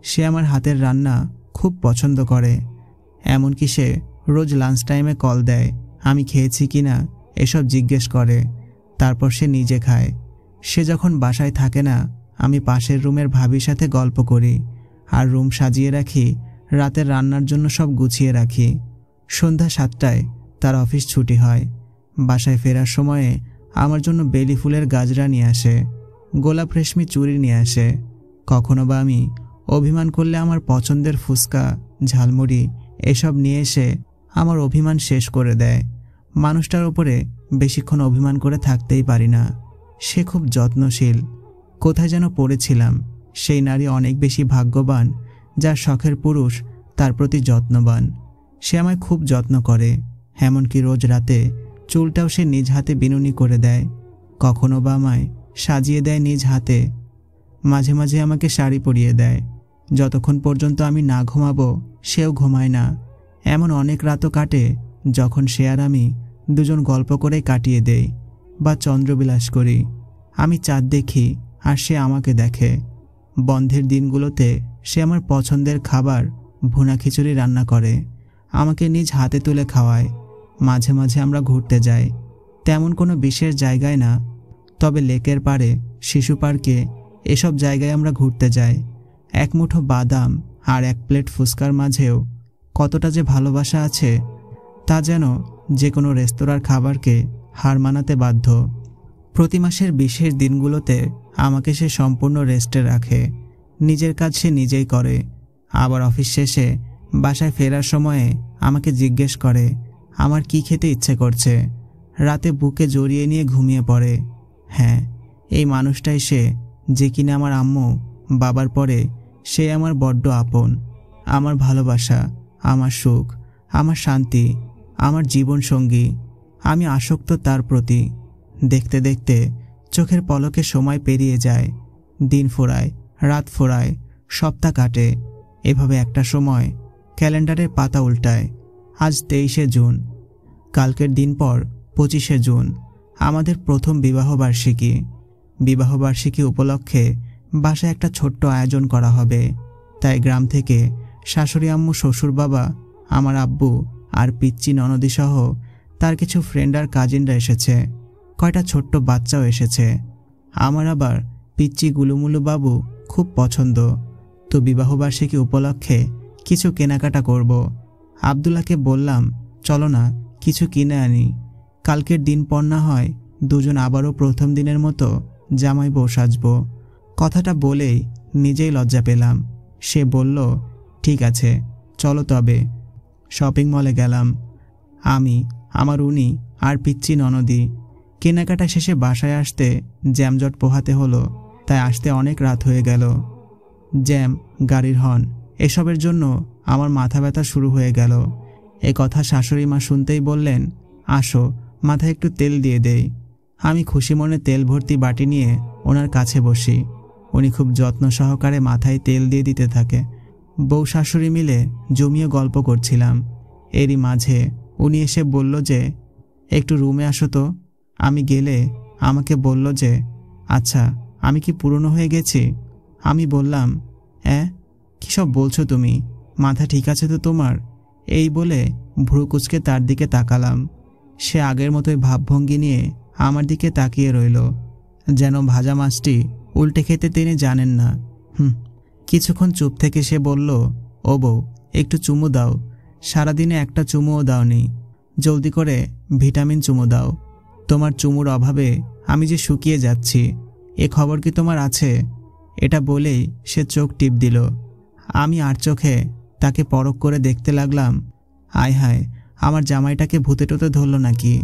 সে আমার হাতের রান্না খুব পছন্দ করে, এমনকি সে রোজ লাঞ্চ টাইমে কল দেয়, আমি খেয়েছি কিনা এসব জিজ্ঞেস করে, তারপর সে নিজে খায়। সে যখন বাসায় থাকে না, আমি পাশের রুমের ভাবির সাথে গল্প করি আর রুম সাজিয়ে রাখি, রাতের রান্নার জন্য সব গুছিয়ে রাখি। সন্ধ্যা 7টায় তার অফিস ছুটি হয়। বাসায় ফেরার সময়ে আমার জন্য বেলি ফুলের গাজরা নিয়ে আসে, গোলাপ রেশমি চুড়ি নিয়ে আসে। কখনো বা আমি অভিমান করলে আমার পছন্দের ফুচকা, ঝালমুড়ি এসব নিয়ে এসে আমার অভিমান শেষ করে দেয়। মানুষটার উপরে বেশিক্ষণ অভিমান করে থাকতেই পারি না। সে খুব যত্নশীল। কোথায় যেন পড়েছিলাম, সেই নারী অনেক বেশি ভাগ্যবান যার শখের পুরুষ তার প্রতি যত্নবান। সে আমায় খুব যত্ন করে, এমনকি রোজ রাতে চুলটাও সে নিজ হাতে বিনুনি করে দেয়। কখনো বা আমায় সাজিয়ে দেয় নিজ হাতে, মাঝে মাঝে আমাকে শাড়ি পরিয়ে দেয়। যতক্ষণ পর্যন্ত আমি না ঘুমাবো সেও ঘুমায় না। এমন অনেক রাতও কাটে যখন সে আর আমি দুজন গল্প করে কাটিয়ে দেই বা চন্দ্রবিলাস করি। আমি চাঁদ দেখি আর সে আমাকে দেখে। বন্ধের দিনগুলোতে সে আমার পছন্দের খাবার ভুনা খিচুড়ি রান্না করে, আমাকে নিজ হাতে তুলে খাওয়ায়। মাঝে মাঝে আমরা ঘুরতে যাই, তেমন কোনো বিশেষ জায়গায় না, তবে লেকের পাড়ে, শিশু পার্কে, এসব জায়গায় আমরা ঘুরতে যাই। এক মুঠো বাদাম আর এক প্লেট ফুচকার মাঝেও কতটা যে ভালোবাসা আছে তা যেন যে কোনো রেস্তোরাঁর খাবারকে হার মানাতে বাধ্য। প্রতি মাসের বিশেষ দিনগুলোতে আমাকে সে সম্পূর্ণ রেস্টে রাখে। নিজের কাজ সে নিজেই করে। আবার অফিস শেষে বাসায় ফেরার সময়ে আমাকে জিজ্ঞেস করে আমার কি খেতে ইচ্ছে করছে। রাতে বুকে জড়িয়ে নিয়ে ঘুমিয়ে পড়ে। হ্যাঁ, এই মানুষটাই সে, যে কিনা আমার আম্মু বাবার পরে সে আমার বড্ড আপন। আমার ভালোবাসা, আমার সুখ, আমার শান্তি, আমার জীবন সঙ্গী। আমি আসক্ত তার প্রতি। দেখতে দেখতে চোখের পলকে সময় পেরিয়ে যায়। দিন ফুরায়, রাত ফুরায়, সপ্তাহ কাটে। এভাবে একটা সময় ক্যালেন্ডারের পাতা উল্টায়। আজ 23শে জুন। কালকের দিন পর 25শে জুন আমাদের প্রথম বিবাহবার্ষিকী। বিবাহবার্ষিকী উপলক্ষে বাসায় একটা ছোট্ট আয়োজন করা হবে। তাই গ্রাম থেকে শাশুড়ি আম্মু, শ্বশুর বাবা, আমার আব্বু আর পিচ্চি ননদি সহ তার কিছু ফ্রেন্ড আর কাজিনরা এসেছে। কয়টা ছোট্ট বাচ্চাও এসেছে। আমার আবার পিচ্চি গুলুমুলু বাবু খুব পছন্দ। তো বিবাহবার্ষিকী উপলক্ষে কিছু কেনাকাটা করব। আব্দুল্লাহকে বললাম, চলো না কিছু কিনে আনি। কালকের দিন পর না হয় দুজন আবারও প্রথম দিনের মতো জামাই বউ সাজব। কথাটা বলেই নিজেই লজ্জা পেলাম। সে বলল, ঠিক আছে চলো তবে। শপিং মলে গেলাম আমি, আমার উনি আর পিচ্চি ননদি। কেনাকাটা শেষে বাসায় আসতে জ্যামজট পোহাতে হলো, তাই আসতে অনেক রাত হয়ে গেল। জ্যাম, গাড়ির হর্ন এসবের জন্য আমার মাথা ব্যথা শুরু হয়ে গেল। এ কথা শাশুড়ি মা শুনতেই বললেন, আসো মাথায় একটু তেল দিয়ে দেই। আমি খুশি মনে তেল ভর্তি বাটি নিয়ে ওনার কাছে বসি। উনি খুব যত্ন সহকারে মাথায় তেল দিয়ে দিতে থাকে। বউ শাশুড়ি মিলে জমিয়ে গল্প করছিলাম। এরই মাঝে উনি এসে বলল যে, একটু রুমে আসো তো। আমি গেলে আমাকে বলল যে, আচ্ছা আমি কি পুরনো হয়ে গেছি? আমি বললাম, কী সব বলছো তুমি? মাথা ঠিক আছে তো তোমার? এই বলে ভ্রু কুঁচকে তার দিকে তাকালাম। সে আগের মতোই ভাবভঙ্গি নিয়ে আমার দিকে তাকিয়ে রইল, যেন ভাজা মাছটি উল্টে খেতে তিনি জানেন না। কিছুক্ষণ চুপ থেকে সে বলল, ও বউ একটু চুমু দাও। সারাদিনে একটা চুমুও দাওনি। জলদি করে ভিটামিন চুমু দাও, তোমার চুমুর অভাবে আমি যে শুকিয়ে যাচ্ছি, এ খবর কি তোমার আছে? এটা বলেই সে চোখ টিপ দিল। আমি আর চোখে তাকে পরখ করে দেখতে লাগলাম। আয় হায়, আমার জামাইটাকে ভূতে টুতে ধরল নাকি?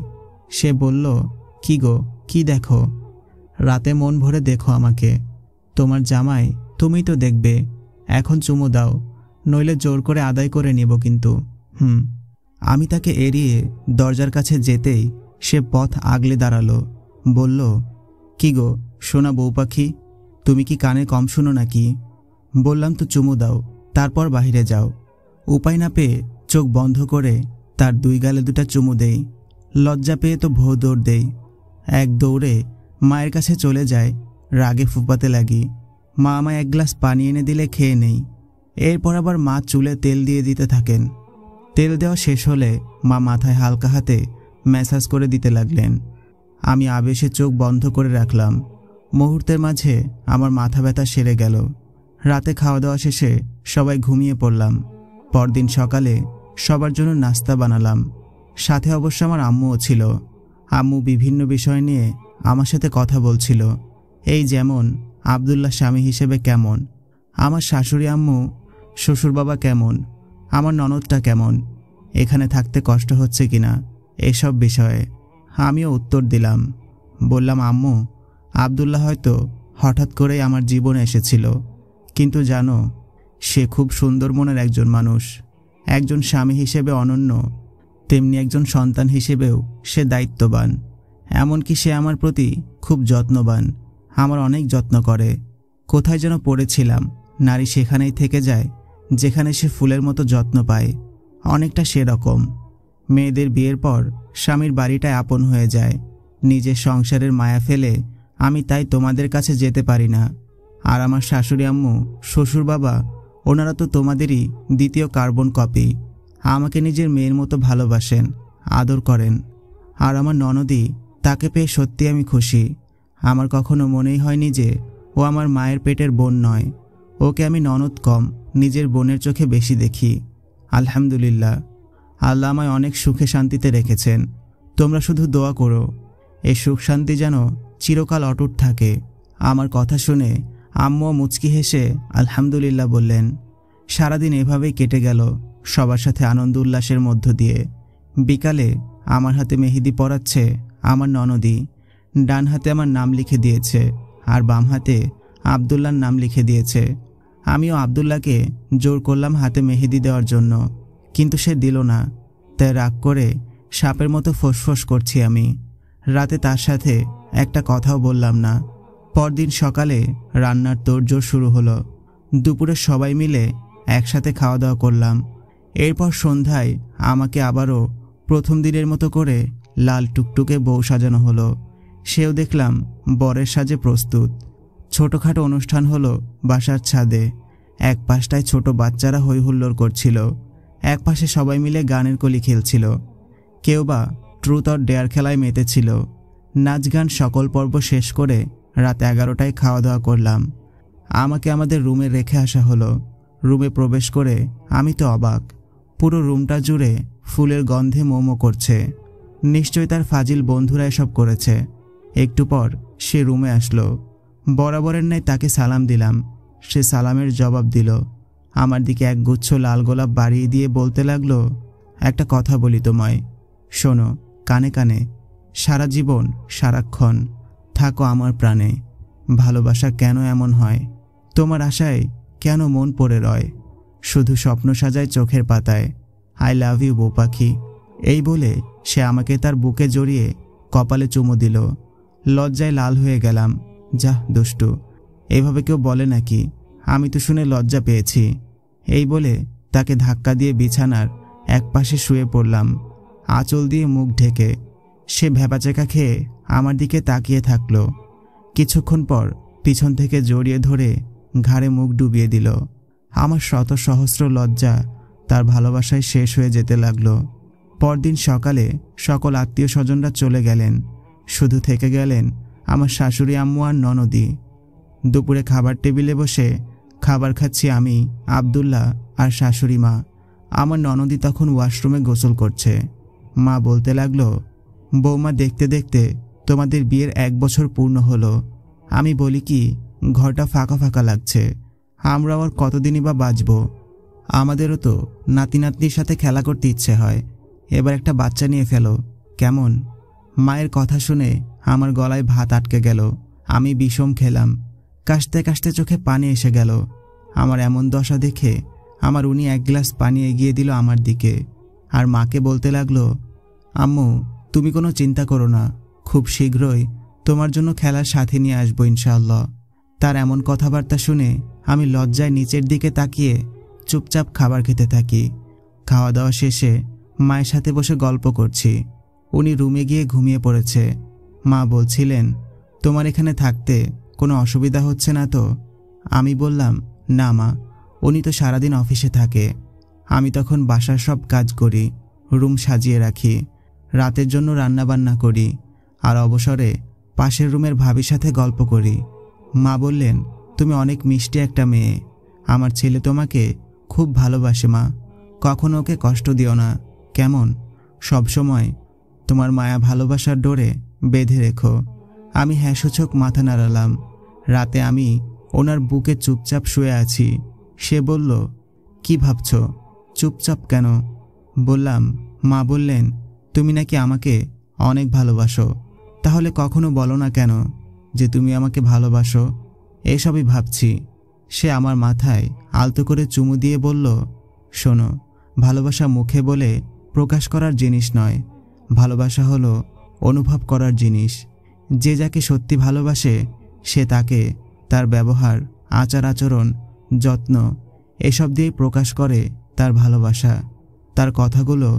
সে বলল, কি গো, কি দেখো? রাতে মন ভরে দেখো আমাকে, তোমার জামাই তুমিই তো দেখবে। এখন চুমু দাও, নইলে জোর করে আদায় করে নিব কিন্তু। আমি তাকে এড়িয়ে দরজার কাছে যেতেই সে পথ আগলে দাঁড়ালো। বলল, কি গো সোনা বউ পাখি, তুমি কি কানে কম শুনো নাকি? বললাম তো চুমু দাও, তারপর বাহিরে যাও। উপায় না পেয়ে চোখ বন্ধ করে তার 2 গালে 2টা চুমু দেই। লজ্জা পেয়ে তো ভৌ দৌড় দেই। এক দৌড়ে মায়ের কাছে চলে যায়। রাগে ফুপাতে লাগি। মা আমায় 1 গ্লাস পানি এনে দিলে খেয়ে নেই। এরপর আবার মা চুলে তেল দিয়ে দিতে থাকেন। তেল দেওয়া শেষ হলে মা মাথায় হালকা হাতে ম্যাসাজ করে দিতে লাগলেন। আমি আবেশে চোখ বন্ধ করে রাখলাম। মুহূর্তের মাঝে আমার মাথা ব্যথা সেরে গেল। রাতে খাওয়া দাওয়া শেষে সবাই ঘুমিয়ে পড়লাম। পরদিন সকালে সবার জন্য নাস্তা বানালাম। সাথে অবশ্য আমার আম্মুও ছিল। আম্মু বিভিন্ন বিষয় নিয়ে আমার সাথে কথা বলছিল। এই যেমন আব্দুল্লাহ স্বামী হিসেবে কেমন, আমার শাশুড়ি আম্মু শ্বশুর বাবা কেমন, আমার ননদটা কেমন, এখানে থাকতে কষ্ট হচ্ছে কিনা, এসব বিষয়ে আমিও উত্তর দিলাম। বললাম, আম্মু, আব্দুল্লাহ হয়তো হঠাৎ করেই আমার জীবনে এসেছিল, কিন্তু জানো, সে খুব সুন্দর মনের একজন মানুষ। একজন স্বামী হিসেবে অনন্য, তেমনি একজন সন্তান হিসেবেও সে দায়িত্ববান। এমনকি সে আমার প্রতি খুব যত্নবান, আমার অনেক যত্ন করে। কোথায় যেন পড়েছিলাম, নারী সেখানেই থেকে যায় যেখানে সে ফুলের মতো যত্ন পায়। অনেকটা সেরকম। মেয়েদের বিয়ের পর স্বামীর বাড়িটায় আপন হয়ে যায়। নিজের সংসারের মায়া ফেলে আমি তাই তোমাদের কাছে যেতে পারি না। আর আমার শাশুড়ি আম্মু, শ্বশুর বাবা, ওনারা তো তোমাদেরই দ্বিতীয় কার্বন কপি। আমাকে নিজের মেয়ের মতো ভালোবাসেন, আদর করেন। আর আমার ননদি, তাকে পেয়ে সত্যি আমি খুশি। আমার কখনো মনেই হয়নি যে ও আমার মায়ের পেটের বোন নয়। ওকে আমি ননদ কম, নিজের বোনের চোখে বেশি দেখি। আলহামদুলিল্লাহ, আল্লাহ আমায় অনেক সুখে শান্তিতে রেখেছেন। তোমরা শুধু দোয়া করো, এই সুখ শান্তি যেন চিরকাল অটুট থাকে। আমার কথা শুনে আম্মুও মুচকি হেসে আলহামদুলিল্লাহ বললেন। সারাদিন এভাবেই কেটে গেল, সবার সাথে আনন্দ উল্লাসের মধ্য দিয়ে। বিকালে আমার হাতে মেহেদি পরাচ্ছে আমার ননদি। ডান হাতে আমার নাম লিখে দিয়েছে, আর বাম হাতে আব্দুল্লাহর নাম লিখে দিয়েছে। আমিও আব্দুল্লাহকে জোর করলাম হাতে মেহেদি দেওয়ার জন্য, কিন্তু সে দিল না। তাই রাগ করে সাপের মতো ফোঁসফোঁস করছি আমি। রাতে তার সাথে একটা কথাও বললাম না। পরদিন সকালে রান্নার তোড়জোড় শুরু হলো। দুপুরে সবাই মিলে একসাথে খাওয়া দাওয়া করলাম। এরপর সন্ধ্যায় আমাকে আবারও প্রথম দিনের মতো করে লাল টুকটুকে বউ সাজানো হলো। সেও দেখলাম বরের সাজে প্রস্তুত। ছোটোখাটো অনুষ্ঠান হলো বাসার ছাদে। এক পাশটায় ছোট বাচ্চারা হই হুল্লোড় করছিল, এক পাশে সবাই মিলে গানের কলি খেলছিল। কেউ বা ট্রুথ অর ডেয়ার খেলায় মেতেছিল। নাচ গান সকল পর্ব শেষ করে রাত 11টায় খাওয়া দাওয়া করলাম। আমাকে আমাদের রুমে রেখে আসা হলো। রুমে প্রবেশ করে আমি তো অবাক। পুরো রুমটা জুড়ে ফুলের গন্ধে মোমো করছে। নিশ্চয়ই তার ফাজিল বন্ধুরা এসব করেছে। একটু পর সে রুমে আসলো। বরাবরের ন্যায় তাকে সালাম দিলাম। সে সালামের জবাব দিল। আমার দিকে এক গুচ্ছ লাল গোলাপ বাড়িয়ে দিয়ে বলতে লাগলো, একটা কথা বলি তোমায়, শোনো কানে কানে। সারা জীবন সারাক্ষণ থাকো আমার প্রাণে। ভালোবাসা কেন এমন হয়, তোমার আশায় কেন মন পড়ে রয়, শুধু স্বপ্ন সাজায় চোখের পাতায়। আই লাভ ইউ বউ পাখি। এই বলে সে আমাকে তার বুকে জড়িয়ে কপালে চুমু দিল। লজ্জায় লাল হয়ে গেলাম। যাহ দুষ্টু, এইভাবে কেউ বলে নাকি? আমি তো শুনে লজ্জা পেয়েছি। এই বলে তাকে ধাক্কা দিয়ে বিছানার এক পাশে শুয়ে পড়লাম, আঁচল দিয়ে মুখ ঢেকে। সে ভ্যাবাচেকা খেয়ে আমার দিকে তাকিয়ে থাকলো। কিছুক্ষণ পর পিছন থেকে জড়িয়ে ধরে ঘাড়ে মুখ ডুবিয়ে দিল। আমার শত সহস্র লজ্জা তার ভালোবাসায় শেষ হয়ে যেতে লাগলো। পরদিন সকালে সকল আত্মীয় স্বজনরা চলে গেলেন। শুধু থেকে গেলেন আমার শাশুড়ি আম্মু আর ননদি। দুপুরে খাবার টেবিলে বসে খাবার খাচ্ছি আমি, আব্দুল্লাহ আর শাশুড়ি মা। আমার ননদি তখন ওয়াশরুমে গোসল করছে। মা বলতে লাগলো, বৌমা দেখতে দেখতে তোমাদের বিয়ের 1 বছর পূর্ণ হলো। আমি বলি কি, ঘরটা ফাঁকা ফাঁকা লাগছে, আমরা আর কতদিনই বা বাঁচব? আমাদেরও তো নাতি নাতনির সাথে খেলা করতে ইচ্ছে হয়, এবার একটা বাচ্চা নিয়ে ফেলো কেমন? মায়ের কথা শুনে আমার গলায় ভাত আটকে গেল। আমি বিষম খেলাম, কাশতে কাশতে চোখে পানি এসে গেল। আমার এমন দশা দেখে আমার উনি 1 গ্লাস পানি এগিয়ে দিল আমার দিকে, আর মাকে বলতে লাগলো, আম্মু তুমি কোনো চিন্তা করো না, খুব শীঘ্রই তোমার জন্য খেলার সাথে নিয়ে আসবো ইনশাআল্লাহ। তার এমন কথাবার্তা শুনে আমি লজ্জায় নিচের দিকে তাকিয়ে চুপচাপ খাবার খেতে থাকি। খাওয়া দাওয়া শেষে মায়ের সাথে বসে গল্প করছি। উনি রুমে গিয়ে ঘুমিয়ে পড়েছে। মা বলছিলেন, তোমার এখানে থাকতে কোনো অসুবিধা হচ্ছে না তো? আমি বললাম, না মা, উনি তো সারাদিন অফিসে থাকে। আমি তখন বাসার সব কাজ করি, রুম সাজিয়ে রাখি, রাতের জন্য রান্নাবান্না করি, আর অবসরে পাশের রুমের ভাবির সাথে গল্প করি। মা বললেন, তুমি অনেক মিষ্টি একটা মেয়ে, আমার ছেলে তোমাকে খুব ভালোবাসে মা, কখনো ওকে কষ্ট দিও না কেমন? সবসময় তোমার মায়া ভালোবাসার ডোরে বেঁধে রেখো। আমি হ্যাঁসূচক মাথা নাড়ালাম। রাতে আমি ওনার বুকে চুপচাপ শুয়ে আছি। সে বলল, কি ভাবছ, চুপচাপ কেন? বললাম, মা বললেন তুমি নাকি আমাকে অনেক ভালোবাসো, তাহলে কখনো বলো না কেন যে তুমি আমাকে ভালোবাসো? এসবই ভাবছি। সে আমার মাথায় আলতো করে চুমু দিয়ে বলল, শোনো, ভালোবাসা মুখে বলে প্রকাশ করার জিনিস নয়, ভালোবাসা হলো অনুভব করার জিনিস। যে যাকে সত্যি ভালোবাসে সে তাকে তার ব্যবহার, আচার আচরণ, যত্ন এসব দিয়েই প্রকাশ করে তার ভালোবাসা। তার কথাগুলো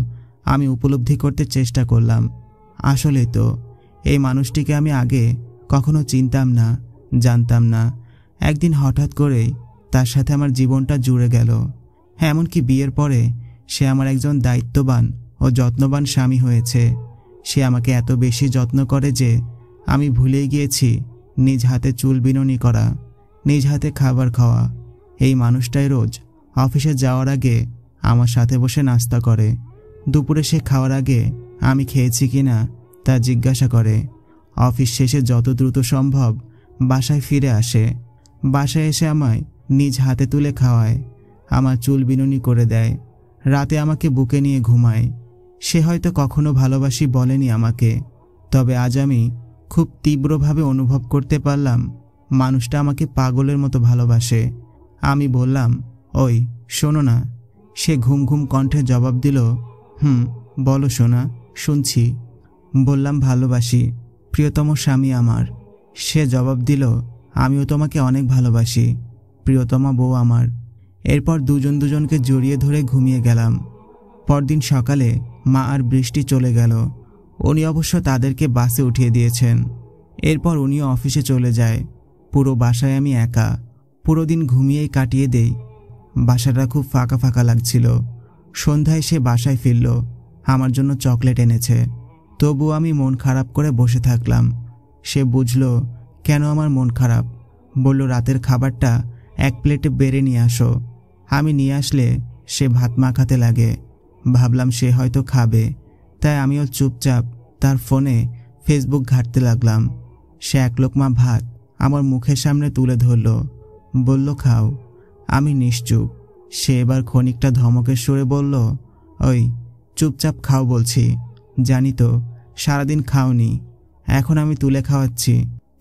আমি উপলব্ধি করতে চেষ্টা করলাম। আসলেই তো এই মানুষটিকে আমি আগে কখনো চিনতাম না, জানতাম না। একদিন হঠাৎ করেই তার সাথে আমার জীবনটা জুড়ে গেল। এমনকি বিয়ের পরে সে আমার একজন দায়িত্ববান ও যত্নবান স্বামী হয়েছে। সে আমাকে এত বেশি যত্ন করে যে আমি ভুলেই গিয়েছি নিজ হাতে চুল বিনুনি করা, নিজ হাতে খাবার খাওয়া। এই মানুষটাই রোজ অফিসে যাওয়ার আগে আমার সাথে বসে নাস্তা করে। দুপুরে সে খাওয়ার আগে আমি খেয়েছি কিনা তা জিজ্ঞাসা করে। অফিস শেষে যত দ্রুত সম্ভব বাসায় ফিরে আসে। বাসায় এসে আমায় নিজ হাতে তুলে খাওয়ায়, আমার চুল বিনুনি করে দেয়, রাতে আমাকে বুকে নিয়ে ঘুমায়। সে হয়তো কখনো ভালোবাসি বলেনি আমাকে, তবে আজ আমি খুব তীব্রভাবে অনুভব করতে পারলাম মানুষটা আমাকে পাগলের মতো ভালোবাসে। আমি বললাম, ওই শোনো না। সে ঘুম ঘুম কণ্ঠে জবাব দিল, বলো সোনা, শুনছি। বললাম, ভালোবাসি প্রিয়তম স্বামী আমার। সে জবাব দিল, আমিও তোমাকে অনেক ভালোবাসি প্রিয়তমা বউ আমার। এরপর দুজন দুজনকে জড়িয়ে ধরে ঘুমিয়ে গেলাম। পরদিন সকালে মা আর বৃষ্টি চলে গেল। উনি অবশ্য তাদেরকে বাসে উঠিয়ে দিয়েছেন। এরপর উনিও অফিসে চলে যায়। পুরো বাসায় আমি একা। পুরো দিন ঘুমিয়েই কাটিয়ে দেই। বাসাটা খুব ফাঁকা ফাঁকা লাগছিল। সন্ধ্যায় সে বাসায় ফিরল, আমার জন্য চকলেট এনেছে। তবু আমি মন খারাপ করে বসে থাকলাম। সে বুঝল কেন আমার মন খারাপ। বলল, রাতের খাবারটা 1 প্লেটে বেড়ে নিয়ে আসো। আমি নিয়ে আসলে সে ভাত মাখাতে লাগে। ভাবলাম সে হয়তো খাবে, তাই আমিও চুপচাপ তার ফোনে ফেসবুক ঘাঁটতে লাগলাম। সে 1 লোকমা ভাত আমার মুখের সামনে তুলে ধরল, বলল, খাও। আমি নিশ্চুপ। সে এবার ক্ষণিকটা ধমকের সুরে বলল, ওই চুপচাপ খাও বলছি, জানি তো সারাদিন খাওনি, এখন আমি তুলে খাওয়াচ্ছি,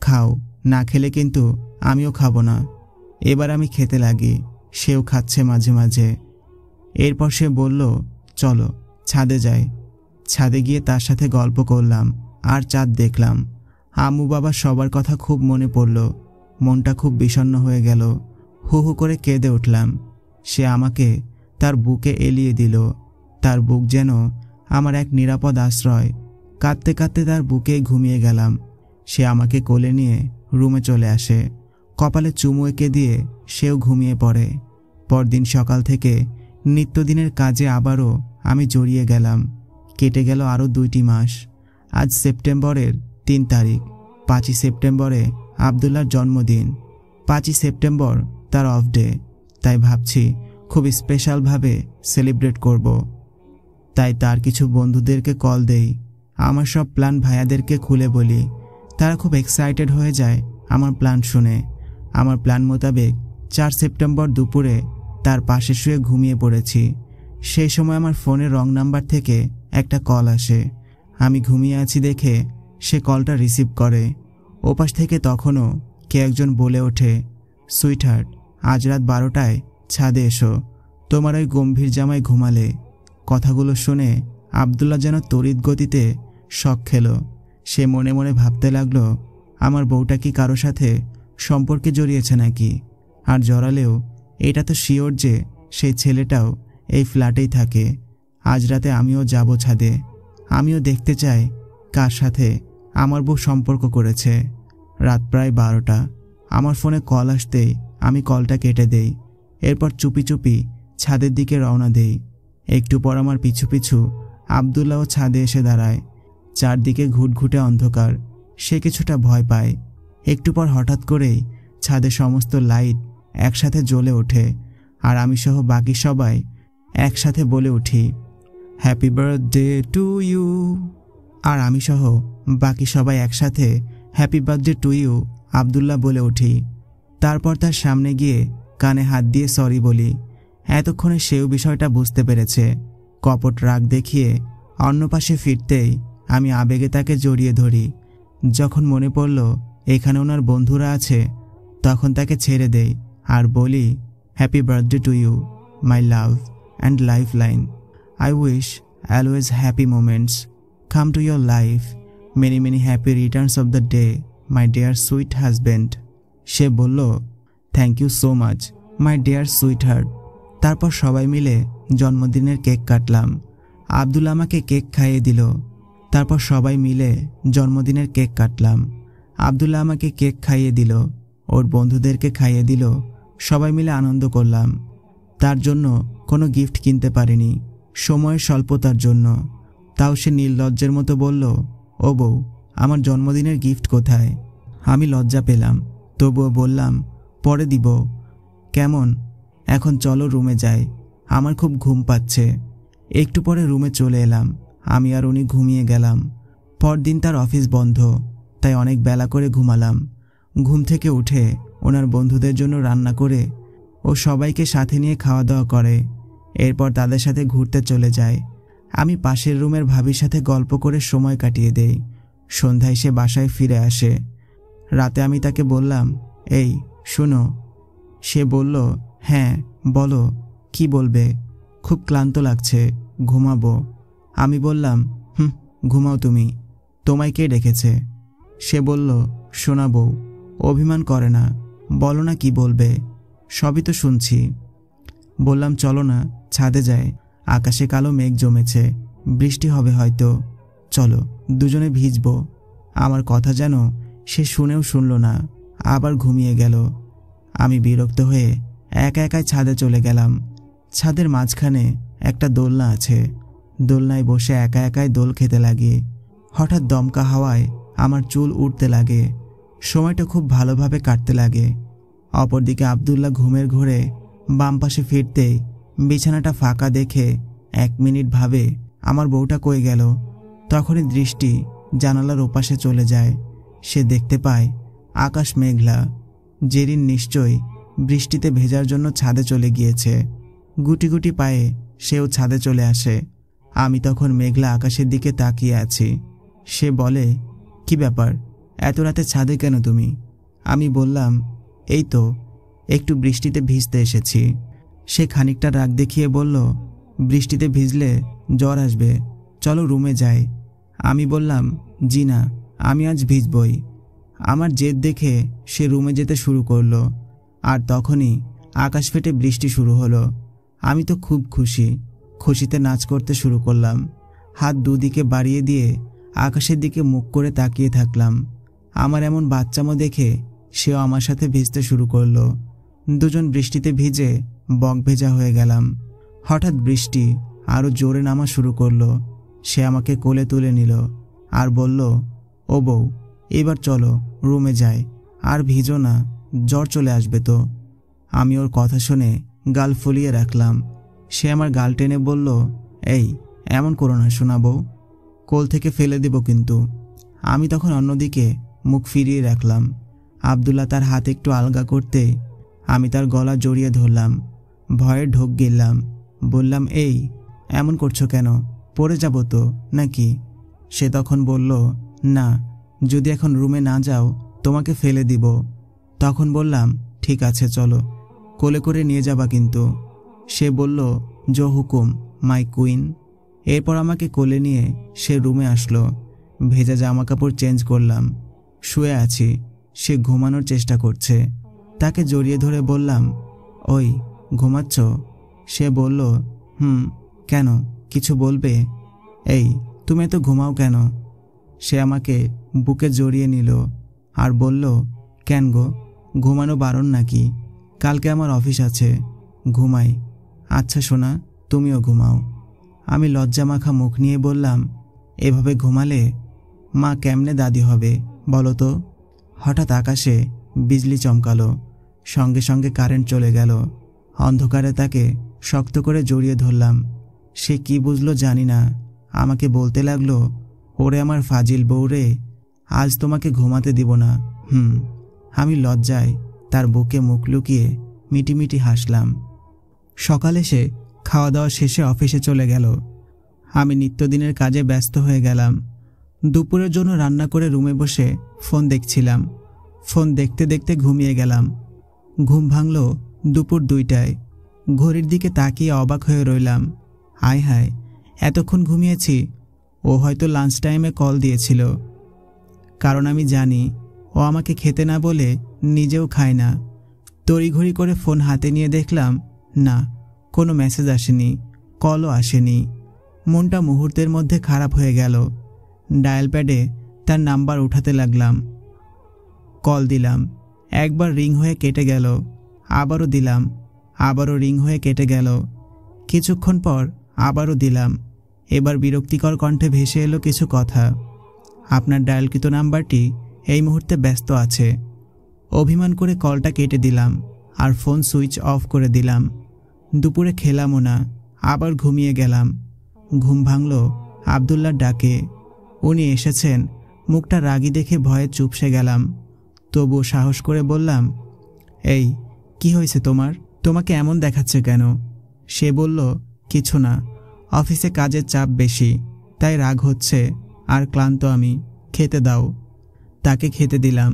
খাও, না খেলে কিন্তু আমিও খাবো না। এবার আমি খেতে লাগি, সেও খাচ্ছে মাঝে মাঝে। এরপর সে বলল, চলো ছাদে যাই। ছাদে গিয়ে তার সাথে গল্প করলাম আর চাঁদ দেখলাম। আম্মু বাবা সবার কথা খুব মনে পড়ল। মনটা খুব বিষণ্ণ হয়ে গেল। হু হু করে কেঁদে উঠলাম। সে আমাকে তার বুকে এলিয়ে দিল। তার বুক যেন আমার এক নিরাপদ আশ্রয়। কাঁদতে কাঁদতে তার বুকেই ঘুমিয়ে গেলাম। সে আমাকে কোলে নিয়ে রুমে চলে আসে। কপালে চুমু এঁকে দিয়ে সেও ঘুমিয়ে পড়ে। পরদিন সকাল থেকে নিত্যদিনের কাজে আবারও আমি জড়িয়ে গেলাম। কেটে গেল আরও 2টি মাস। আজ সেপ্টেম্বরের 3 তারিখ। 5ই সেপ্টেম্বরে আবদুল্লার জন্মদিন। 5ই সেপ্টেম্বর তার অফ ডে, তাই ভাবছি খুব স্পেশালভাবে সেলিব্রেট করব। তাই তার কিছু বন্ধুদেরকে কল দেই, আমার সব প্ল্যান ভাইয়াদেরকে খুলে বলি। তারা খুব এক্সাইটেড হয়ে যায় আমার প্ল্যান শুনে। আমার প্ল্যান মোতাবেক 4 সেপ্টেম্বর দুপুরে তার পাশে শুয়ে ঘুমিয়ে পড়েছি। সেই সময় আমার ফোনের রং নাম্বার থেকে একটা কল আসে। আমি ঘুমিয়ে আছি দেখে সে কলটা রিসিভ করে। ওপাশ থেকে তখনও কে একজন বলে ওঠে, সুইটহার্ট, আজ রাত 12টায় ছাদে এসো, তোমার ওই গম্ভীর জামায় ঘুমালে। কথাগুলো শুনে আব্দুল্লাহ যেন তড়িৎ গতিতে শক খেল। সে মনে মনে ভাবতে লাগলো, আমার বউটা কি কারো সাথে সম্পর্কে জড়িয়েছে নাকি? আর জড়ালেও এটা তো শিওর যে সেই ছেলেটাও এই ফ্ল্যাটেই থাকে। আজ রাতে আমিও যাব ছাদে, আমিও দেখতে চাই কার সাথে আমার বউ সম্পর্ক করেছে। রাত প্রায় 12টা। আমার ফোনে কল আসতেই আমি কলটা কেটে দেই। এরপর চুপি চুপি ছাদের দিকে রওনা দেই। একটু পর আমার পিছু পিছু আব্দুল্লাহও ছাদে এসে দাঁড়ায়। চারদিকে ঘুটঘুটে অন্ধকার। সে কিছুটা ভয় পায়। একটু পর হঠাৎ করেই ছাদের সমস্ত লাইট একসাথে জ্বলে ওঠে, আর আমি সহ বাকি সবাই একসাথে বলে উঠি, হ্যাপি বার্থডে টু ইউ। আর আমি সহ বাকি সবাই একসাথে happy birthday to you Abdullah বলে উঠি। তারপর তার সামনে গিয়ে কানে হাত দিয়ে সরি বলি। এতক্ষণে সেও বিষয়টা বুঝতে পেরেছে। কপট রাগ দেখিয়ে অন্য পাশে ফিরতেই আমি আবেগে তাকে জড়িয়ে ধরি। যখন মনে পড়ল এখানে ওনার বন্ধুরা আছে, তখন তাকে ছেড়ে দেই আর বলি, happy birthday to you, my love and lifeline. I wish always happy moments come to your life, many many happy returns of the day, my dear sweet husband. সে বলল, thank you so much my dear sweetheart. তারপর সবাই মিলে জন্মদিনের cake কাটলাম। আব্দুল্লাহ আমাকে cake খাইয়ে দিল। তারপর সবাই মিলে জন্মদিনের কেক কাটলাম। আব্দুল্লাহ আমাকে কেক খাইয়ে দিল, ওর বন্ধুদেরকে খাইয়ে দিল। সবাই মিলে আনন্দ করলাম। তার জন্য কোনো গিফট কিনতে পারিনি, সময়ের স্বল্পতার জন্য। তাও সে নির্লজ্জের মতো বলল, ও বউ, আমার জন্মদিনের গিফট কোথায়? আমি লজ্জা পেলাম, তবুও বললাম, পরে দিব। কেমন? এখন চলো রুমে যাই, আমার খুব ঘুম পাচ্ছে। একটু পরে রুমে চলে এলাম। আমি আর উনি ঘুমিয়ে গেলাম। পরদিন তার অফিস বন্ধ, তাই অনেক বেলা করে ঘুমালাম। ঘুম থেকে উঠে ওনার বন্ধুদের জন্য রান্না করে ও সবাইকে সাথে নিয়ে খাওয়া দাওয়া করে। এরপর তাদের সাথে ঘুরতে চলে যায়। আমি পাশের রুমের ভাবির সাথে গল্প করে সময় কাটিয়ে দেই। সন্ধ্যায় সে বাসায় ফিরে আসে। রাতে আমি তাকে বললাম, এই শোনো। সে বলল, হ্যাঁ বলো, কি বলবে? খুব ক্লান্ত লাগছে, ঘুমাবো। আমি বললাম, ঘুমাও তুমি, তোমায় কে ডেকেছে? সে বলল, শোনা বউ, অভিমান করে না, বলো না কি বলবে, সবই তো শুনছি। বললাম, চলো না ছাদে যায়, আকাশে কালো মেঘ জমেছে, বৃষ্টি হবে হয়তো, চলো দুজনে ভিজবো। আমার কথা যেন সে শুনেও শুনল না, আবার ঘুমিয়ে গেল। আমি বিরক্ত হয়ে একা একাই ছাদে চলে গেলাম। ছাদের মাঝখানে একটা দোলনা আছে। দোলনায় বসে একা একাই দোল খেতে লাগি। হঠাৎ দমকা হাওয়ায় আমার চুল উঠতে লাগে। সময়টা খুব ভালোভাবে কাটতে লাগে। অপরদিকে আব্দুল্লাহ ঘুমের ঘোরে বাম পাশে ফিরতেই বিছানাটা ফাঁকা দেখে 1 মিনিট ভাবে আমার বউটা কই গেল। তখনই দৃষ্টি জানালার ওপাশে চলে যায়। সে দেখতে পায় আকাশ মেঘলা। জেরিন নিশ্চয়ই বৃষ্টিতে ভেজার জন্য ছাদে চলে গিয়েছে। গুটি গুটি পায়ে সেও ছাদে চলে আসে। আমি তখন মেঘলা আকাশের দিকে তাকিয়ে আছি। সে বলে, কি ব্যাপার, এত রাতে ছাদে কেন তুমি? আমি বললাম, এই তো একটু বৃষ্টিতে ভিজতে এসেছি। সে খানিকটা রাগ দেখিয়ে বলল, বৃষ্টিতে ভিজলে জ্বর আসবে, চলো রুমে যাই। আমি বললাম, জি না, আমি আজ ভিজবই। আমার জেদ দেখে সে রুমে যেতে শুরু করলো। আর তখনই আকাশ ফেটে বৃষ্টি শুরু হলো। আমি তো খুব খুশি, খুশিতে নাচ করতে শুরু করলাম। হাত দুদিকে বাড়িয়ে দিয়ে আকাশের দিকে মুখ করে তাকিয়ে থাকলাম। আমার এমন বাচ্চামো দেখে সেও আমার সাথে ভিজতে শুরু করলো। দুজন বৃষ্টিতে ভিজে বকভেজা হয়ে গেলাম। হঠাৎ বৃষ্টি আরও জোরে নামা শুরু করলো। সে আমাকে কোলে তুলে নিল আর বলল, ও বউ, এবার চলো রুমে যাই, আর ভিজো না, জ্বর চলে আসবে তো। আমি ওর কথা শুনে গাল ফুলিয়ে রাখলাম। সে আমার গাল টেনে বলল, এই এমন করো না শোনাবো, কোল থেকে ফেলে দেব কিন্তু। আমি তখন অন্যদিকে মুখ ফিরিয়ে রাখলাম। আব্দুল্লাহ তার হাত একটু আলগা করতে আমি তার গলা জড়িয়ে ধরলাম। ভয়ে ঢোক গেলাম। বললাম, এই এমন করছো কেন? পড়ে যাব তো নাকি? সে তখন বলল, না, যদি এখন রুমে না যাও তোমাকে ফেলে দিব। তখন বললাম, ঠিক আছে চলো, কোলে করে নিয়ে যাবা কিন্তু। সে বলল, জো হুকুম মাই কুইন। এরপর আমাকে কোলে নিয়ে সে রুমে আসলো। ভেজা জামা কাপড় চেঞ্জ করলাম। শুয়ে আছি, সে ঘুমানোর চেষ্টা করছে। তাকে জড়িয়ে ধরে বললাম, ওই ঘুমাচ্ছ? সে বলল, কেন, কিছু বলবে? এই তুমি তো ঘুমাও কেন? সে আমাকে বুকে জড়িয়ে নিল আর বলল, কেন গো, ঘুমানো বারণ নাকি? কালকে আমার অফিস আছে, ঘুমাই। আচ্ছা সোনা, তুমিও ঘুমাও। আমি লজ্জামাখা মুখ নিয়ে বললাম, এভাবে ঘুমালে মা কেমনে দাদি হবে বলো তো? হঠাৎ আকাশে বিজলি চমকালো, সঙ্গে সঙ্গে কারেন্ট চলে গেল। অন্ধকারে তাকে শক্ত করে জড়িয়ে ধরলাম। সে কি বুঝলো জানি না, আমাকে বলতে লাগলো, ওরে আমার ফাজিল বউরে, আজ তোমাকে ঘুমাতে দিব না। আমি লজ্জায় তার বুকে মুখ লুকিয়ে মিটিমিটি হাসলাম। সকালে সে খাওয়া দাওয়া শেষে অফিসে চলে গেল। আমি নিত্যদিনের কাজে ব্যস্ত হয়ে গেলাম। দুপুরের জন্য রান্না করে রুমে বসে ফোন দেখছিলাম। ফোন দেখতে দেখতে ঘুমিয়ে গেলাম। ঘুম ভাঙল দুপুর 2টায়। ঘড়ির দিকে তাকিয়ে অবাক হয়ে রইলাম। হায় হায়, এতক্ষণ ঘুমিয়েছি। ও হয়তো লাঞ্চ টাইমে কল দিয়েছিল, কারণ আমি জানি ও আমাকে খেতে না বলে নিজেও খায় না। তড়িঘড়ি করে ফোন হাতে নিয়ে দেখলাম, না, কোনো মেসেজ আসেনি, কলও আসেনি। মনটা মুহূর্তের মধ্যে খারাপ হয়ে গেল। ডায়াল প্যাডে তার নাম্বার উঠাতে লাগলাম। কল দিলাম, একবার রিং হয়ে কেটে গেল। আবারও দিলাম, আবারও রিং হয়ে কেটে গেল। কিছুক্ষণ পর আবারও দিলাম। এবার বিরক্তিকর কণ্ঠে ভেসে এলো কিছু কথা। আপনার ডায়ালকৃত নাম্বারটি এই মুহূর্তে ব্যস্ত আছে। অভিমান করে কলটা কেটে দিলাম আর ফোন সুইচ অফ করে দিলাম। দুপুরে খেলামও না, আবার ঘুমিয়ে গেলাম। ঘুম ভাঙল আব্দুল্লাহর ডাকে। উনি এসেছেন। মুখটা রাগী দেখে ভয়ে চুপসে গেলাম। তবুও সাহস করে বললাম, এই কি হয়েছে তোমার? তোমাকে এমন দেখাচ্ছে কেন? সে বলল, কিছু না, অফিসে কাজের চাপ বেশি, তাই রাগ হচ্ছে আর ক্লান্ত আমি, খেতে দাও। তাকে খেতে দিলাম।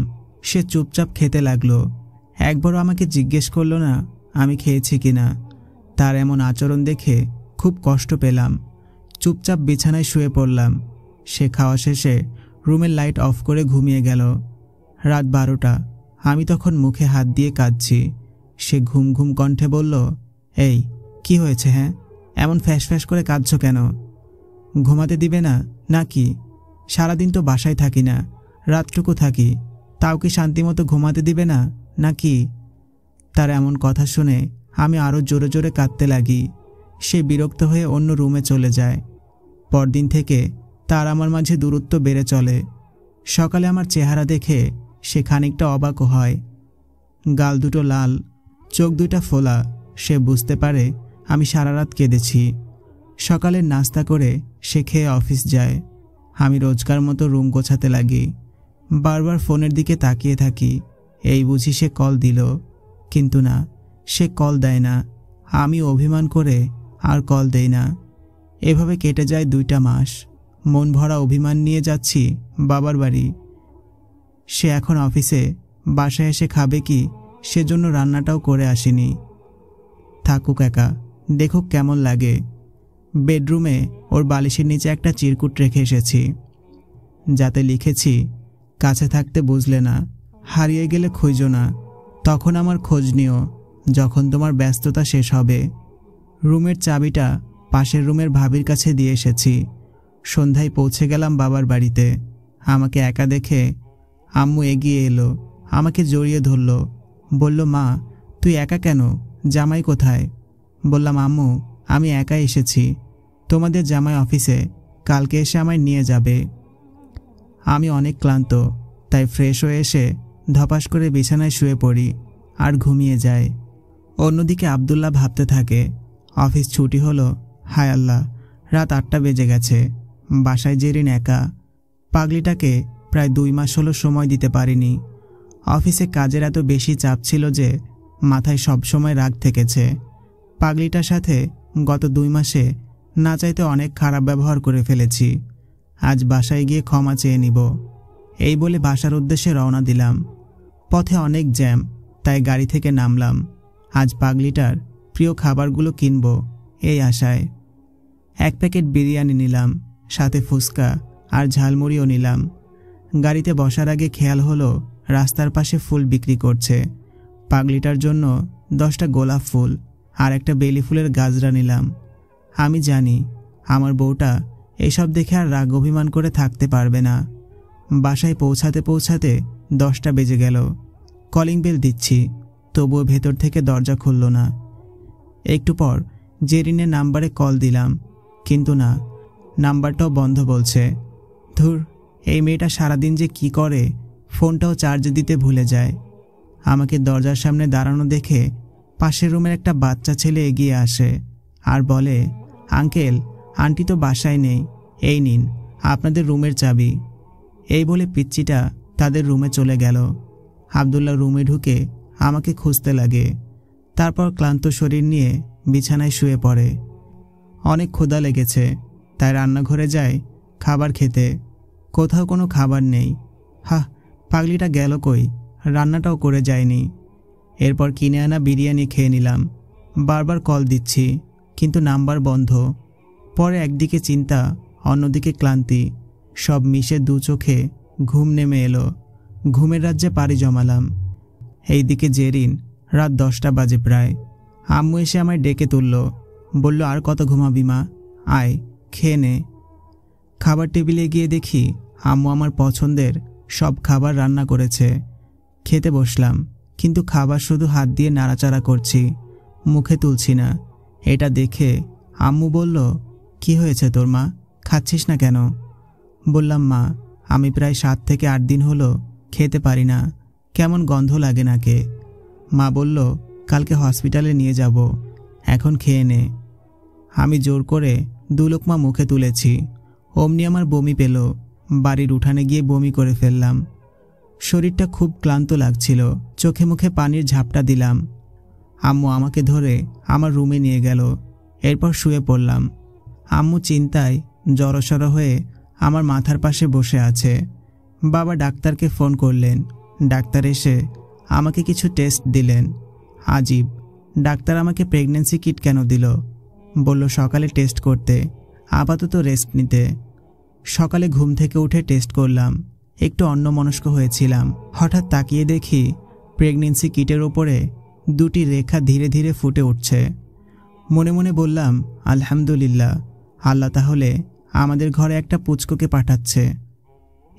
সে চুপচাপ খেতে লাগলো। একবারও আমাকে জিজ্ঞেস করলো না আমি খেয়েছি কিনা। তার এমন আচরণ দেখে খুব কষ্ট পেলাম। চুপচাপ বিছানায় শুয়ে পড়লাম। সে খাওয়া শেষে রুমের লাইট অফ করে ঘুমিয়ে গেল। রাত 12টা। আমি তখন মুখে হাত দিয়ে কাঁদছি। সে ঘুম ঘুম কণ্ঠে বলল, এই কি হয়েছে? হ্যাঁ, এমন ফ্যাস ফ্যাস করে কাঁদছ কেন? ঘুমাতে দিবে না নাকি? সারাদিন তো বাসায় থাকি না, রাতটুকু থাকি, তাও কি শান্তিমতো ঘুমাতে দিবে না নাকি? তার এমন কথা শুনে আমি আরও জোরে জোরে কাঁদতে লাগি। সে বিরক্ত হয়ে অন্য রুমে চলে যায়। পরদিন থেকে তার আমার মাঝে দূরত্ব বেড়ে চলে। সকালে আমার চেহারা দেখে সে খানিকটা অবাকও হয়। গাল দুটো লাল, চোখ দুটা ফোলা। সে বুঝতে পারে আমি সারা রাত কেঁদেছি। সকালের নাস্তা করে সে খেয়ে অফিস যায়। আমি রোজকার মতো রুম গোছাতে লাগি। বারবার ফোনের দিকে তাকিয়ে থাকি, এই বুঝি সে কল দিল। কিন্তু না, সে কল দেয় না। আমি অভিমান করে আর কল দেই না। এভাবে কেটে যায় 2টা মাস। মন ভরা অভিমান নিয়ে যাচ্ছি বাবার বাড়ি। সে এখন অফিসে, বাসায় এসে খাবে কি সেজন্য রান্নাটাও করে আসিনি। থাকুক একা, দেখুক কেমন লাগে। বেডরুমে ওর বালিশের নিচে একটা চিরকুট রেখে এসেছি, যাতে লিখেছি, কাছে থাকতে বুঝলে না, হারিয়ে গেলে খুঁজো না, তখন আমার খোঁজ নিও যখন তোমার ব্যস্ততা শেষ হবে। রুমের চাবিটা পাশের রুমের ভাবির কাছে দিয়ে এসেছি। সন্ধ্যায় পৌঁছে গেলাম বাবার বাড়িতে। আমাকে একা দেখে আম্মু এগিয়ে এলো, আমাকে জড়িয়ে ধরল, বলল, মা তুই একা কেন, জামাই কোথায়? বললাম, আম্মু আমি একাই এসেছি, তোমাদের জামাই অফিসে, কালকে এসে আমায় নিয়ে যাবে। আমি অনেক ক্লান্ত, তাই ফ্রেশ হয়ে এসে ধপাস করে বিছানায় শুয়ে পড়ি আর ঘুমিয়ে যায়। অন্যদিকে আব্দুল্লাহ ভাবতে থাকে, অফিস ছুটি হলো, হায় আল্লাহ, রাত 8টা বেজে গেছে। বাসায় জেরিন একা। পাগলিটাকে প্রায় 2 মাস হলো সময় দিতে পারিনি। অফিসে কাজের এত বেশি চাপ ছিল যে মাথায় সবসময় রাগ থেকেছে। পাগলিটার সাথে গত 2 মাসে না চাইতে অনেক খারাপ ব্যবহার করে ফেলেছি। আজ বাসায় গিয়ে ক্ষমা চেয়ে নিব। এই বলে বাসার উদ্দেশ্যে রওনা দিলাম। পথে অনেক জ্যাম, তাই গাড়ি থেকে নামলাম। আজ পাগলিটার প্রিয় খাবারগুলো কিনব এই আশায়। 1 প্যাকেট বিরিয়ানি নিলাম, সাথে ফুচকা আর ঝালমুড়িও নিলাম। গাড়িতে বসার আগে খেয়াল হলো রাস্তার পাশে ফুল বিক্রি করছে। পাগলিটার জন্য 10টা গোলাপ ফুল আর একটা বেলি ফুলের গাজরা নিলাম। আমি জানি আমার বউটা এসব দেখে আর রাগ অভিমান করে থাকতে পারবে না। বাসায় পৌঁছাতে পৌঁছাতে 10টা বেজে গেল। কলিং বেল দিচ্ছি, তবুও ভেতর থেকে দরজা খুলল না। একটু পর জেরিনের নাম্বারে কল দিলাম, কিন্তু না, নাম্বারটাও বন্ধ বলছে। ধুর, এই মেয়েটা সারাদিন যে কি করে, ফোনটাও চার্জে দিতে ভুলে যায়। আমাকে দরজার সামনে দাঁড়ানো দেখে পাশের রুমের একটা বাচ্চা ছেলে এগিয়ে আসে আর বলে, আঙ্কেল, আন্টি তো বাসায় নেই, এই নিন আপনাদের রুমের চাবি। এই বলে পিচ্চিটা তাদের রুমে চলে গেল। আব্দুল্লাহ রুমে ঢুকে আমাকে খুঁজতে লাগে। তারপর ক্লান্ত শরীর নিয়ে বিছানায় শুয়ে পড়ে। অনেক ক্ষুধা লেগেছে, তাই রান্নাঘরে যায় খাবার খেতে। কোথাও কোনো খাবার নেই। পাগলিটা গেল কই, রান্নাটাও করে যায়নি। এরপর কিনে আনা বিরিয়ানি খেয়ে নিলাম। বারবার কল দিচ্ছি, কিন্তু নাম্বার বন্ধ। পরে একদিকে চিন্তা, অন্যদিকে ক্লান্তি, সব মিশে 2 চোখে ঘুম নেমে এলো। ঘুমের রাজ্যে পাড়ি জমালাম। এইদিকে জেরিন, রাত 10টা বাজে প্রায়। আম্মু এসে আমায় ডেকে তুলল, বলল, আর কত ঘুমাবি মা, আয় খেয়ে নে। খাবার টেবিলে গিয়ে দেখি আম্মু আমার পছন্দের সব খাবার রান্না করেছে। খেতে বসলাম, কিন্তু খাবার শুধু হাত দিয়ে নাড়াচাড়া করছি, মুখে তুলছি না। এটা দেখে আম্মু বলল, কি হয়েছে তোর মা, খাচ্ছিস না কেন? বললাম, মা, আমি প্রায় 7 থেকে 8 দিন হলো খেতে পারি না, কেমন গন্ধ লাগে নাকে। মা বলল, কালকে হসপিটালে নিয়ে যাব, এখন খেয়ে নে। আমি জোর করে 2 লোকমা মুখে তুলেছি, অমনি আমার বমি পেল। বাড়ির উঠানে গিয়ে বমি করে ফেললাম। শরীরটা খুব ক্লান্ত লাগছিল, চোখে মুখে পানির ঝাপটা দিলাম। আম্মু আমাকে ধরে আমার রুমে নিয়ে গেল। এরপর শুয়ে পড়লাম। আম্মু চিন্তায় জড়সড় হয়ে আমার মাথার পাশে বসে আছে। বাবা ডাক্তারকে ফোন করলেন। ডাক্তার এসে আমাকে কিছু টেস্ট দিলেন। আজীব, ডাক্তার আমাকে প্রেগন্যান্সি কিট কেন দিল? বলল সকালে টেস্ট করতে, আপাতত রেস্ট নিতে। সকালে ঘুম থেকে উঠে টেস্ট করলাম। একটু অন্যমনস্ক হয়েছিলাম। হঠাৎ তাকিয়ে দেখি প্রেগন্যান্সি কিটের ওপরে 2টি রেখা ধীরে ধীরে ফুটে উঠছে। মনে মনে বললাম, আলহামদুলিল্লাহ, আল্লাহ তাহলে আমাদের ঘরে একটা পুচকোকে পাঠাচ্ছে।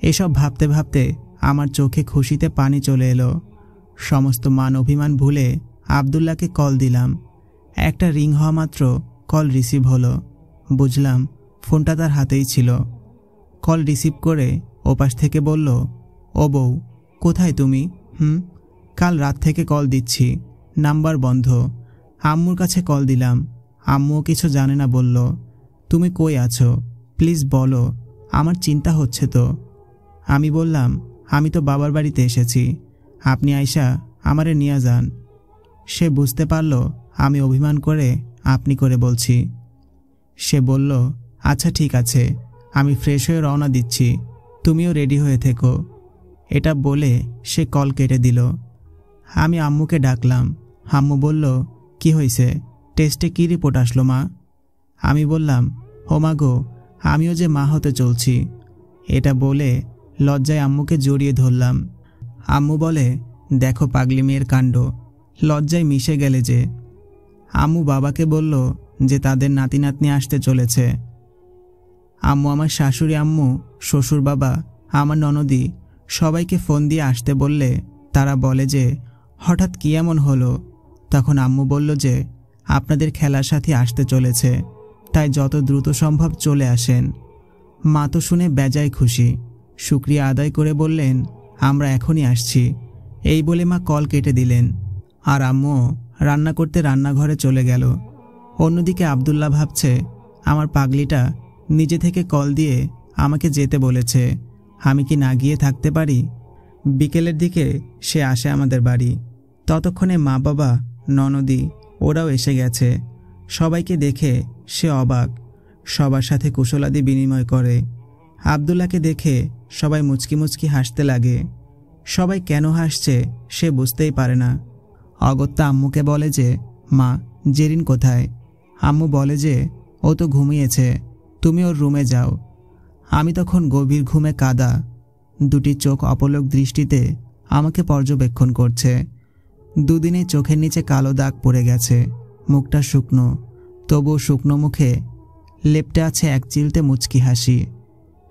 এসব ভাবতে ভাবতে আমার চোখে খুশিতে পানি চলে এলো। সমস্ত মান অভিমান ভুলে আব্দুল্লাহকে কল দিলাম। একটা রিং হওয়া মাত্র কল রিসিভ হলো। বুঝলাম ফোনটা তার হাতেই ছিল। কল রিসিভ করে ওপাশ থেকে বলল, ও বউ, কোথায় তুমি? কাল রাত থেকে কল দিচ্ছি, নাম্বার বন্ধ। আম্মুর কাছে কল দিলাম, আম্মুও কিছু জানে না, বলল, তুমি কই আছো, প্লিজ বলো, আমার চিন্তা হচ্ছে তো। আমি বললাম, আমি তো বাবার বাড়িতে এসেছি, আপনি আয়শা আমারে নিয়ে যান। সে বুঝতে পারল আমি অভিমান করে আপনি করে বলছি। সে বলল, আচ্ছা ঠিক আছে, আমি ফ্রেশ হয়ে রওনা দিচ্ছি, তুমিও রেডি হয়ে থেকো। এটা বলে সে কল কেটে দিল। আমি আম্মুকে ডাকলাম। আম্মু বলল, কি হয়েছে, টেস্টে কি রিপোর্ট আসলো মা? আমি বললাম, ও মা গো, আমিও যে মা হতে চলছি। এটা বলে লজ্জায় আম্মুকে জড়িয়ে ধরলাম। আম্মু বলে, দেখো পাগলি মেয়ের কাণ্ড, লজ্জায় মিশে গেলে যে। আম্মু বাবাকে বলল যে তাদের নাতি নাতনি আসতে চলেছে। আম্মু আমার শাশুড়ি আম্মু, শ্বশুর বাবা, আমার ননদি সবাইকে ফোন দিয়ে আসতে বললে তারা বলে যে হঠাৎ কি এমন হলো। তখন আম্মু বলল যে আপনাদের খেলার সাথী আসতে চলেছে, তাই যত দ্রুত সম্ভব চলে আসেন। মা তো শুনে বেজায় খুশি, শুকরিয়া আদায় করে বললেন, আমরা এখনই আসছি। এই বলে মা কল কেটে দিলেন। আর আম্মু রান্না করতে রান্নাঘরে চলে গেল। অন্যদিকে আব্দুল্লাহ ভাবছে আমার পাগলিটা নিজে থেকে কল দিয়ে আমাকে যেতে বলেছে। আমি কি না গিয়ে থাকতে পারি? বিকেলের দিকে সে আসে আমাদের বাড়ি। ততক্ষণে মা বাবা, ননদি ওরাও এসে গেছে। সবাইকে দেখে সে অবাক, সবার সাথে কুশলাদি বিনিময় করে। আব্দুল্লাহকে দেখে সবাই মুচকি মুচকি হাসতে লাগে। সবাই কেন হাসছে সে বুঝতেই পারে না। অগত্যা আম্মুকে বলে যে, মা, জেরিন কোথায়? আম্মু বলে যে, ও তো ঘুমিয়েছে, তুমি ওর রুমে যাও। আমি তখন গভীর ঘুমে কাদা, দুটি চোখ অপলক দৃষ্টিতে আমাকে পর্যবেক্ষণ করছে। দুদিনেই চোখের নিচে কালো দাগ পড়ে গেছে। মুখটা শুকনো, তবুও শুকনো মুখে লেপ্টে আছে এক চিলতে মুচকি হাসি।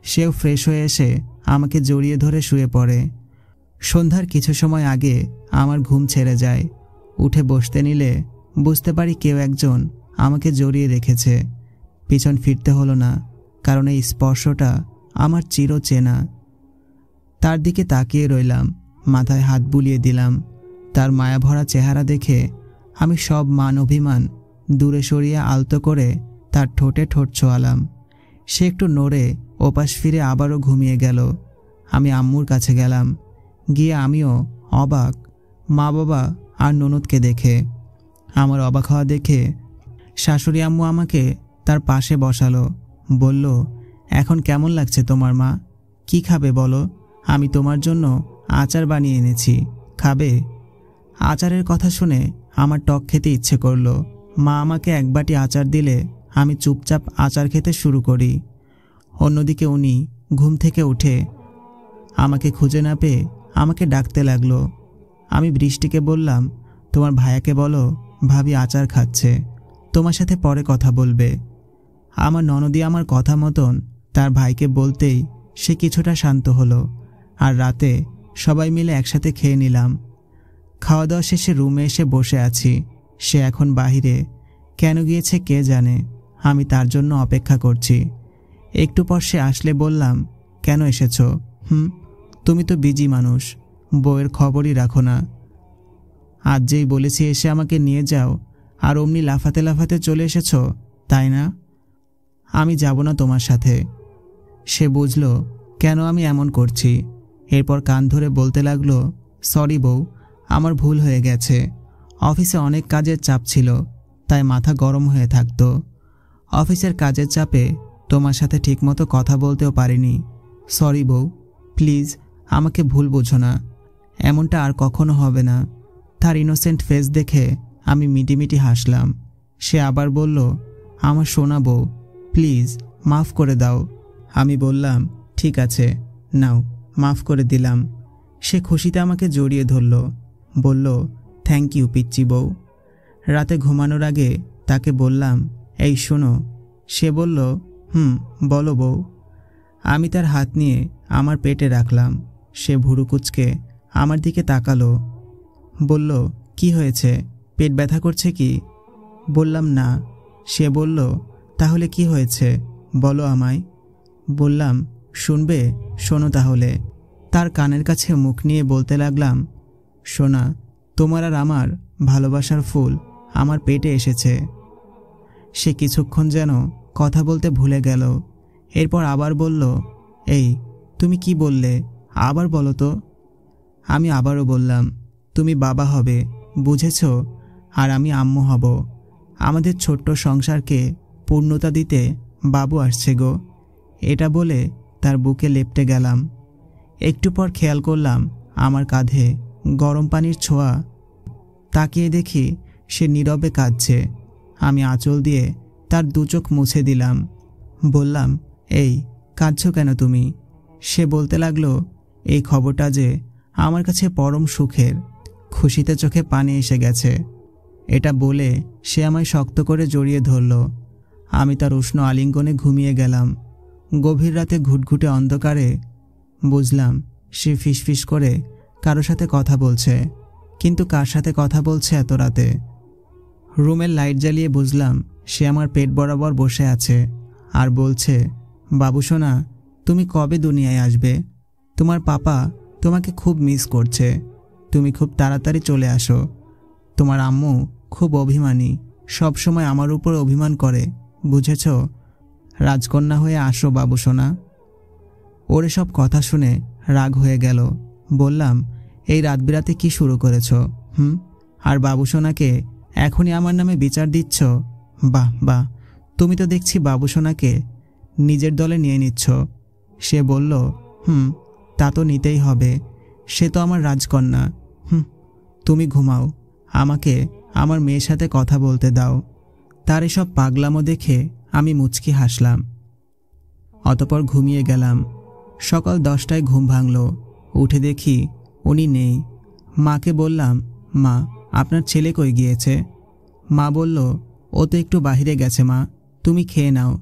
সেও ফ্রেশ হয়ে এসে আমাকে জড়িয়ে ধরে শুয়ে পড়ে। সন্ধ্যার কিছু সময় আগে আমার ঘুম ছেড়ে যায়। উঠে বসতে নিলে বুঝতে পারি কেউ একজন আমাকে জড়িয়ে রেখেছে। পিছন ফিরতে হলো না, কারণ এই স্পর্শটা আমার চিরচেনা। তার দিকে তাকিয়ে রইলাম, মাথায় হাত বুলিয়ে দিলাম। তার মায়াভরা চেহারা দেখে আমি সব মান অভিমান দূরে সরিয়ে আলতো করে তার ঠোঁটে ঠোঁট ছোঁয়ালাম। সে একটু নড়ে ওপাশ ফিরে আবারও ঘুমিয়ে গেল। আমি আম্মুর কাছে গেলাম। গিয়ে আমিও অবাক, মা বাবা আর ননদকে দেখে। আমার অবাক হওয়া দেখে শাশুড়ি আম্মু আমাকে তার পাশে বসালো। বলল, এখন কেমন লাগছে তোমার মা? কি খাবে বলো? আমি তোমার জন্য আচার বানিয়ে এনেছি, খাবে? আচারের কথা শুনে আমার টক খেতে ইচ্ছে করলো। মা আমাকে এক বাটি আচার দিলে আমি চুপচাপ আচার খেতে শুরু করি। অন্যদিকে উনি ঘুম থেকে উঠে আমাকে খুঁজে না পেয়ে আমাকে ডাকতে লাগলো। আমি বৃষ্টিকে বললাম, তোমার ভাইয়াকে বলো ভাবি আচার খাচ্ছে, তোমার সাথে পরে কথা বলবে। আমার ননদি আমার কথা মতন তার ভাইকে বলতেই সে কিছুটা শান্ত হলো। আর রাতে সবাই মিলে একসাথে খেয়ে নিলাম। খাওয়া দাওয়া শেষে রুমে এসে বসে আছি। সে এখন বাহিরে, কেন গিয়েছে কে জানে। আমি তার জন্য অপেক্ষা করছি। একটু পর সে আসলে বললাম, কেন এসেছো? তুমি তো বিজি মানুষ, বউয়ের খবরই রাখো না। আজ যেই বলেছি এসে আমাকে নিয়ে যাও, আর অমনি লাফাতে লাফাতে চলে এসেছো, তাই না? আমি যাব না তোমার সাথে। সে বুঝল কেন আমি এমন করছি। এরপর কান ধরে বলতে লাগলো, সরি বউ, আমার ভুল হয়ে গেছে। অফিসে অনেক কাজের চাপ ছিল, তাই মাথা গরম হয়ে থাকতো। অফিসের কাজের চাপে তোমার সাথে ঠিকমতো কথা বলতেও পারিনি। সরি বউ, প্লিজ আমাকে ভুল বোঝো না। এমনটা আর কখনো হবে না। তার ইনোসেন্ট ফেস দেখে আমি মিটিমিটি হাসলাম। সে আবার বলল, আমার সোনা বউ, প্লিজ মাফ করে দাও। আমি বললাম, ঠিক আছে, নাও, মাফ করে দিলাম। সে খুশিতে আমাকে জড়িয়ে ধরল, বলল, থ্যাংক ইউ পিচ্চি বউ। রাতে ঘুমানোর আগে তাকে বললাম, এই শোনো। সে বলল, বলো বউ। আমি তার হাত নিয়ে আমার পেটে রাখলাম। সে ভুরু কুঁচকে আমার দিকে তাকালো, বলল, কি হয়েছে, পেট ব্যথা করছে কি? বললাম, না। সে বলল, তাহলে কি হয়েছে বলো আমায়। বললাম, শুনবে? শোনো তাহলে। তার কানের কাছে মুখ নিয়ে বলতে লাগলাম, সোনা, তোমার আর আমার ভালোবাসার ফুল আমার পেটে এসেছে। সে কিছুক্ষণ যেন কথা বলতে ভুলে গেল। এরপর আবার বলল, এই তুমি কি বললে, আবার বলো তো। আমি আবারও বললাম, তুমি বাবা হবে, বুঝেছ, আর আমি আম্মু হব। আমাদের ছোট্ট সংসারকে পূর্ণতা দিতে বাবু আসছে গো। এটা বলে তার বুকে লেপ্টে গেলাম। একটু পর খেয়াল করলাম আমার কাঁধে গরম পানির ছোঁয়া। তাকিয়ে দেখি সে নীরবে কাঁদছে। আমি আঁচল দিয়ে তার দু চোখ মুছে দিলাম। বললাম, এই কাঁদছো কেন তুমি? সে বলতে লাগলো, এই খবরটা যে আমার কাছে পরম সুখের। খুশিতে চোখে পানি এসে গেছে। এটা বলে সে আমায় শক্ত করে জড়িয়ে ধরল। আমি তার উষ্ণ আলিঙ্গনে ঘুমিয়ে গেলাম। গভীর রাতে ঘুটঘুটে অন্ধকারে বুঝলাম সে ফিসফিস করে কারো সাথে কথা বলছে, কিন্তু কার সাথে কথা বলছে এত রাতে? রুমের লাইট জ্বালিয়ে বুঝলাম সে আমার পেট বরাবর বসে আছে আর বলছে, বাবু সোনা, তুমি কবে দুনিয়ায় আসবে? তোমার পাপা তোমাকে খুব মিস করছে, তুমি খুব তাড়াতাড়ি চলে আসো। তোমার আম্মু খুব অভিমানী, সব সময় আমার উপর অভিমান করে, বুঝেছ? রাজকন্যা হয়ে আসো বাবু সোনা। ওর সব কথা শুনে রাগ হয়ে গেল। বললাম, এই রাত বিরাতে কি শুরু করেছ? আর বাবু সোনাকে এখনই আমার নামে বিচার দিচ্ছ? বাহ বাহ, তুমি তো দেখছি বাবু সোনাকে নিজের দলে নিয়ে নিচ্ছ। সে বলল, তা তো নিতেই হবে, সে তো আমার রাজকন্যা। তুমি ঘুমাও, আমাকে আমার মেয়ের সাথে কথা বলতে দাও। তার এসব পাগলামো দেখে আমি মুচকি হাসলাম। অতপর ঘুমিয়ে গেলাম। সকাল 10টায় ঘুম ভাঙল। উঠে দেখি উনি নেই। মাকে বললাম, মা, আপনার ছেলে কই গিয়েছে? মা বলল, ও তো একটু বাহিরে গেছে মা, তুমি খেয়ে নাও।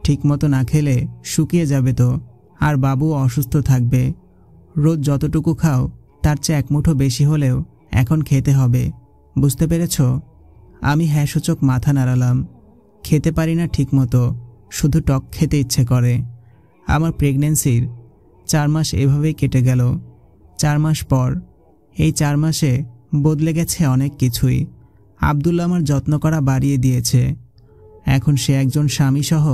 ঠিকমতো না খেলে শুকিয়ে যাবে তো, আর বাবু অসুস্থ থাকবে। রোজ যতটুকু খাও তার চেয়ে এক মুঠো বেশি হলেও এখন খেতে হবে, বুঝতে পেরেছ? আমি হ্যাঁ সূচক মাথা নাড়ালাম। খেতে পারি না ঠিকমতো, শুধু টক খেতে ইচ্ছে করে। আমার প্রেগন্যান্সির 4 মাস এভাবেই কেটে গেল। 4 মাস পর, এই 4 মাসে বদলে গেছে অনেক কিছুই। আব্দুল্লাহ আমার যত্ন করা বাড়িয়ে দিয়েছে। এখন সে একজন স্বামীসহ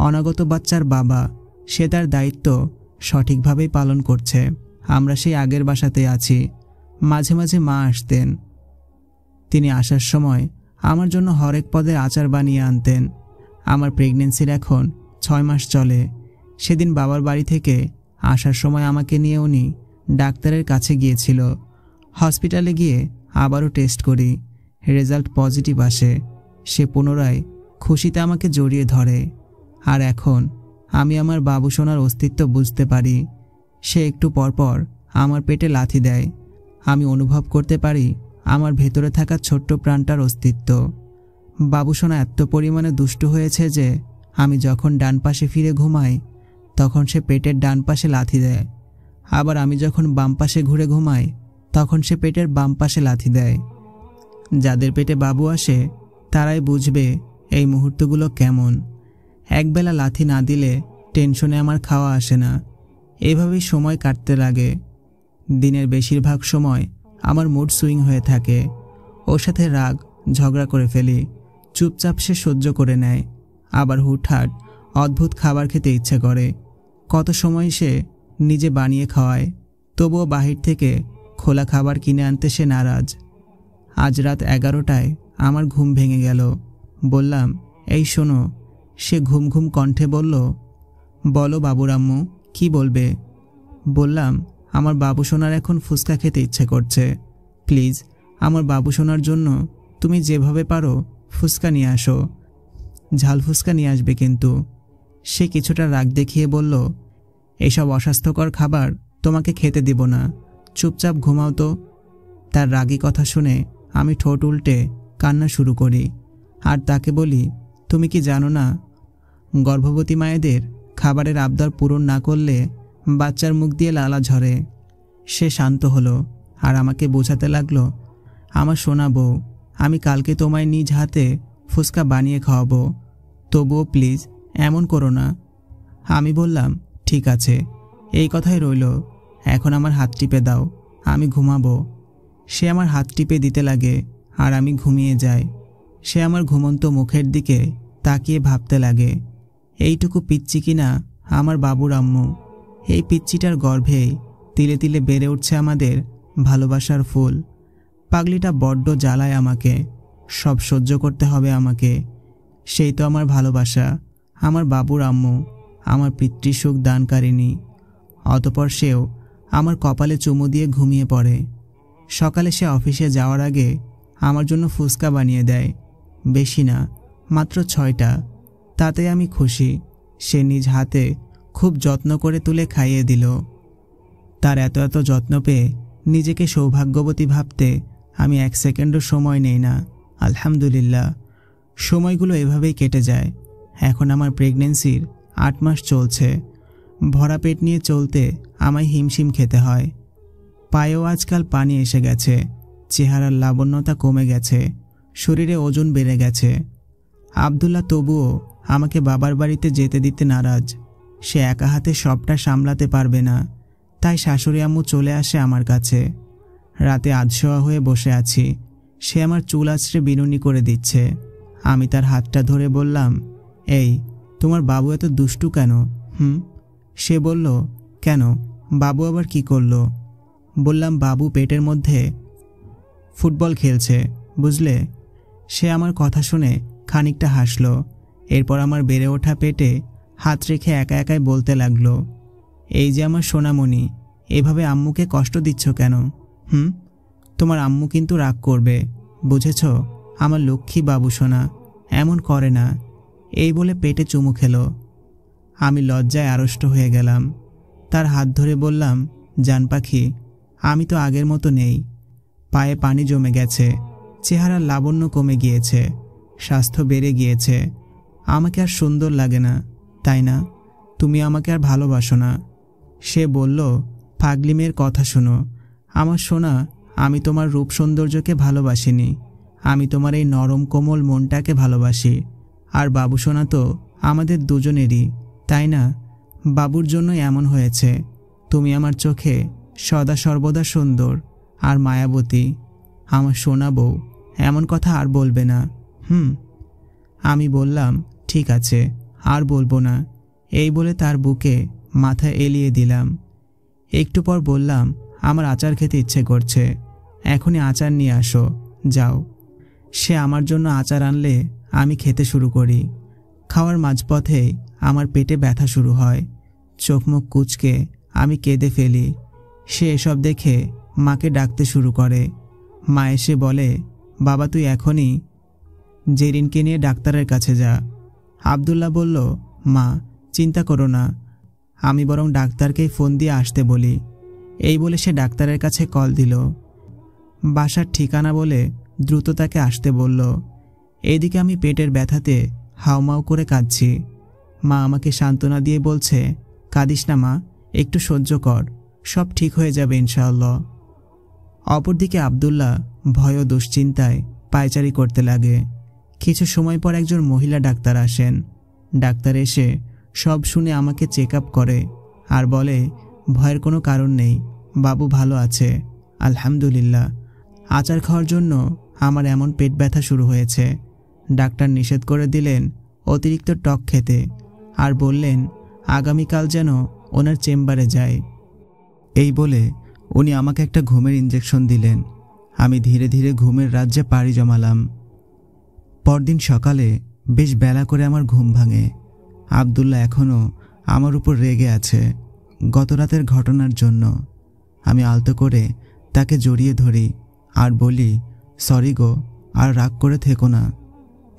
অনাগত বাচ্চার বাবা। সে তার দায়িত্ব সঠিকভাবেই পালন করছে। আমরা সেই আগের বাসাতে আছি। মাঝে মাঝে মা আসতেন। তিনি আসার সময় আমার জন্য হরেক পদের আচার বানিয়ে আনতেন। আমার প্রেগন্যান্সির এখন 6 মাস চলে। সেদিন বাবার বাড়ি থেকে আসার সময় আমাকে নিয়ে উনি ডাক্তারের কাছে গিয়েছিল। হসপিটালে গিয়ে আবারও টেস্ট করি, রেজাল্ট পজিটিভ আসে। সে পুনরায় খুশিতে আমাকে জড়িয়ে ধরে। আর এখন আমি আমার বাবু সোনার অস্তিত্ব বুঝতে পারি। সে একটু পরপর আমার পেটে লাথি দেয়। আমি অনুভব করতে পারি আমার ভেতরে থাকা ছোট্ট প্রাণটার অস্তিত্ব। বাবু সোনা এত পরিমাণে দুষ্ট হয়েছে যে আমি যখন ডান পাশে ফিরে ঘুমাই তখন সে পেটের ডান পাশে লাথি দেয়। আবার আমি যখন বাম পাশে ঘুরে ঘুমাই তখন সে পেটের বাম পাশে লাথি দেয়। যাদের পেটে বাবু আসে তারাই বুঝবে এই মুহূর্তগুলো কেমন। একবেলা লাথি না দিলে টেনশনে আমার খাওয়া আসে না। এভাবেই সময় কাটতে লাগে। দিনের বেশিরভাগ সময় আমার মুড সুইং হয়ে থাকে। ওর সাথে রাগ ঝগড়া করে ফেলি। চুপচাপ সে সহ্য করে নেয়। আবার হুটহাট অদ্ভুত খাবার খেতে ইচ্ছে করে। কত সময় সে নিজে বানিয়ে খাওয়ায়, তবুও বাহির থেকে খোলা খাবার কিনে আনতে সে নারাজ। আজ রাত 11টায় আমার ঘুম ভেঙে গেল। বললাম, এই শোনো। সে ঘুম ঘুম কণ্ঠে বলল, বলো বাবুর আম্মু, কি বলবে? বললাম, আমার বাবু সোনার এখন ফুচকা খেতে ইচ্ছে করছে। প্লিজ আমার বাবু সোনার জন্য তুমি যেভাবে পারো ফুচকা নিয়ে আসো। ঝাল ফুচকা নিয়ে আসবে কিন্তু। সে কিছুটা রাগ দেখিয়ে বলল, এইসব অস্বাস্থ্যকর খাবার তোমাকে খেতে দিব না, চুপচাপ ঘুমাও তো। তার রাগী কথা শুনে আমি ঠোঁট উল্টে কান্না শুরু করি। আর তাকে বলি, তুমি কি জানো না, গর্ভবতী মায়েদের খাবারের আবদার পূরণ না করলে বাচ্চার মুখ দিয়ে লালা ঝরে। সে শান্ত হলো আর আমাকে বোঝাতে লাগলো, আমার সোনা বউ, আমি কালকে তোমায় নিজ হাতে ফুচকা বানিয়ে খাওয়াবো, তবুও প্লিজ এমন করো না। আমি বললাম, ঠিক আছে, এই কথাই রইল। এখন আমার হাত টিপে দাও, আমি ঘুমাবো। সে আমার হাত টিপে দিতে লাগে আর আমি ঘুমিয়ে যাই। সে আমার ঘুমন্ত মুখের দিকে তাকিয়ে ভাবতে লাগে, এইটুকু পিচ্চি কিনা আমার বাবুর আম্মু। এই পিচ্চিটার গর্ভেই তিলে তিলে বেড়ে উঠছে আমাদের ভালোবাসার ফুল। পাগলিটা বড্ড জ্বালায় আমাকে, সব সহ্য করতে হবে আমাকে। সেই তো আমার ভালোবাসা, আমার বাবুর আম্মু, আমার পিতৃসুখ দানকারিণী। অতপর সেও আমার কপালে চুমু দিয়ে ঘুমিয়ে পড়ে। সকালে সে অফিসে যাওয়ার আগে আমার জন্য ফুচকা বানিয়ে দেয়। বেশি না, মাত্র 6টা। তাতে আমি খুশি। সে নিজ হাতে খুব যত্ন করে তুলে খাইয়ে দিল। তার এত এত যত্ন পেয়ে নিজেকে সৌভাগ্যবতী ভাবতে আমি 1 সেকেন্ডও সময় নেই না। আলহামদুলিল্লাহ, সময়গুলো এভাবেই কেটে যায়। এখন আমার প্রেগন্যান্সির 8 মাস চলছে। ভরা পেট নিয়ে চলতে আমায় হিমশিম খেতে হয়। পায়েও আজকাল পানি এসে গেছে, চেহারার লাবণ্যতা কমে গেছে, শরীরে ওজন বেড়ে গেছে। আব্দুল্লাহ তবুও আমাকে বাবার বাড়িতে যেতে দিতে নারাজ। সে একা হাতে সবটা সামলাতে পারবে না, তাই শাশুড়ি আম্মু চলে আসে আমার কাছে। রাতে আধশোয়া হয়ে বসে আছি। সে আমার চুল আঁচড়ে বিনুনি করে দিচ্ছে। আমি তার হাতটা ধরে বললাম, এই তোমার বাবু এত দুষ্টু কেন? সে বলল, কেন, বাবু আবার কি করলো? বললাম, বাবু পেটের মধ্যে ফুটবল খেলছে, বুঝলে? সে আমার কথা শুনে খানিকটা হাসল। এরপর আমার বেড়ে ওঠা পেটে হাত রেখে একা একাই বলতে লাগলো, এই যে আমার সোনামণি, এভাবে আম্মুকে কষ্ট দিচ্ছ কেন? তোমার আম্মু কিন্তু রাগ করবে, বুঝেছ? আমার লক্ষ্মী বাবু সোনা, এমন করে না। এই বলে পেটে চুমু খেলো। আমি লজ্জায় আড়ষ্ট হয়ে গেলাম। তার হাত ধরে বললাম, জান পাখি, আমি তো আগের মতো নেই। পায়ে পানি জমে গেছে, চেহারার লাবণ্য কমে গিয়েছে, স্বাস্থ্য বেড়ে গিয়েছে। আমাকে আর সুন্দর লাগে না, তাই না? তুমি আমাকে আর ভালোবাসো না। সে বলল, পাগলি মেয়ের কথা শোনো আমার সোনা, আমি তোমার রূপ সৌন্দর্যকে ভালোবাসিনি, আমি তোমার এই নরম কোমল মনটাকে ভালোবাসি। আর বাবু সোনা তো আমাদের দুজনেরই, তাই না? বাবুর জন্য এমন হয়েছে। তুমি আমার চোখে সদা সর্বদা সুন্দর আর মায়াবতী। আমার সোনা বউ, এমন কথা আর বলবে না। আমি বললাম, ঠিক আছে, আর বলবো না। এই বলে তার বুকে মাথা এলিয়ে দিলাম। একটু পর বললাম, আমার আচার খেতে ইচ্ছে করছে, এখনই আচার নিয়ে আসো, যাও। সে আমার জন্য আচার আনলে আমি খেতে শুরু করি। খাওয়ার মাঝপথে আমার পেটে ব্যথা শুরু হয়। চোখ মুখ কুঁচকে আমি কেঁদে ফেলি। সে এসব দেখে মাকে ডাকতে শুরু করে। মা এসে বলে, বাবা তুই এখনই জেরিনকে নিয়ে ডাক্তারের কাছে যা। আব্দুল্লাহ বলল, মা চিন্তা করো না, আমি বরং ডাক্তারকেই ফোন দিয়ে আসতে বলি। এই বলে সে ডাক্তারের কাছে কল দিল। বাসার ঠিকানা বলে দ্রুত তাকে আসতে বলল। এইদিকে আমি পেটের ব্যথাতে হাউমাউ করে কাঁদছি। মা আমাকে সান্ত্বনা দিয়ে বলছে, কাঁদিস না মা, একটু সহ্য কর, সব ঠিক হয়ে যাবে ইনশাআল্লাহ। অপরদিকে আব্দুল্লাহ ভয় ও দুশ্চিন্তায় পায়চারি করতে লাগে। কিছু সময় পর একজন মহিলা ডাক্তার আসেন। ডাক্তার এসে সব শুনে আমাকে চেক আপ করে আর বলে, ভয়ের কোনো কারণ নেই, বাবু ভালো আছে, আলহামদুলিল্লাহ। আচার খাওয়ার জন্য আমার এমন পেট ব্যথা শুরু হয়েছে। ডাক্তার নিষেধ করে দিলেন অতিরিক্ত টক খেতে আর বললেন আগামীকাল যেন ওনার চেম্বারে যায়। এই বলে উনি আমাকে একটা ঘুমের ইঞ্জেকশন দিলেন। আমি ধীরে ধীরে ঘুমের রাজ্যে পাড়ি জমালাম। পরদিন সকালে বেশ বেলা করে আমার ঘুম ভাঙে। আব্দুল্লাহ এখনও আমার উপর রেগে আছে গত রাতের ঘটনার জন্য। আমি আলতো করে তাকে জড়িয়ে ধরি আর বলি, সরি গো, আর রাগ করে থেকো না।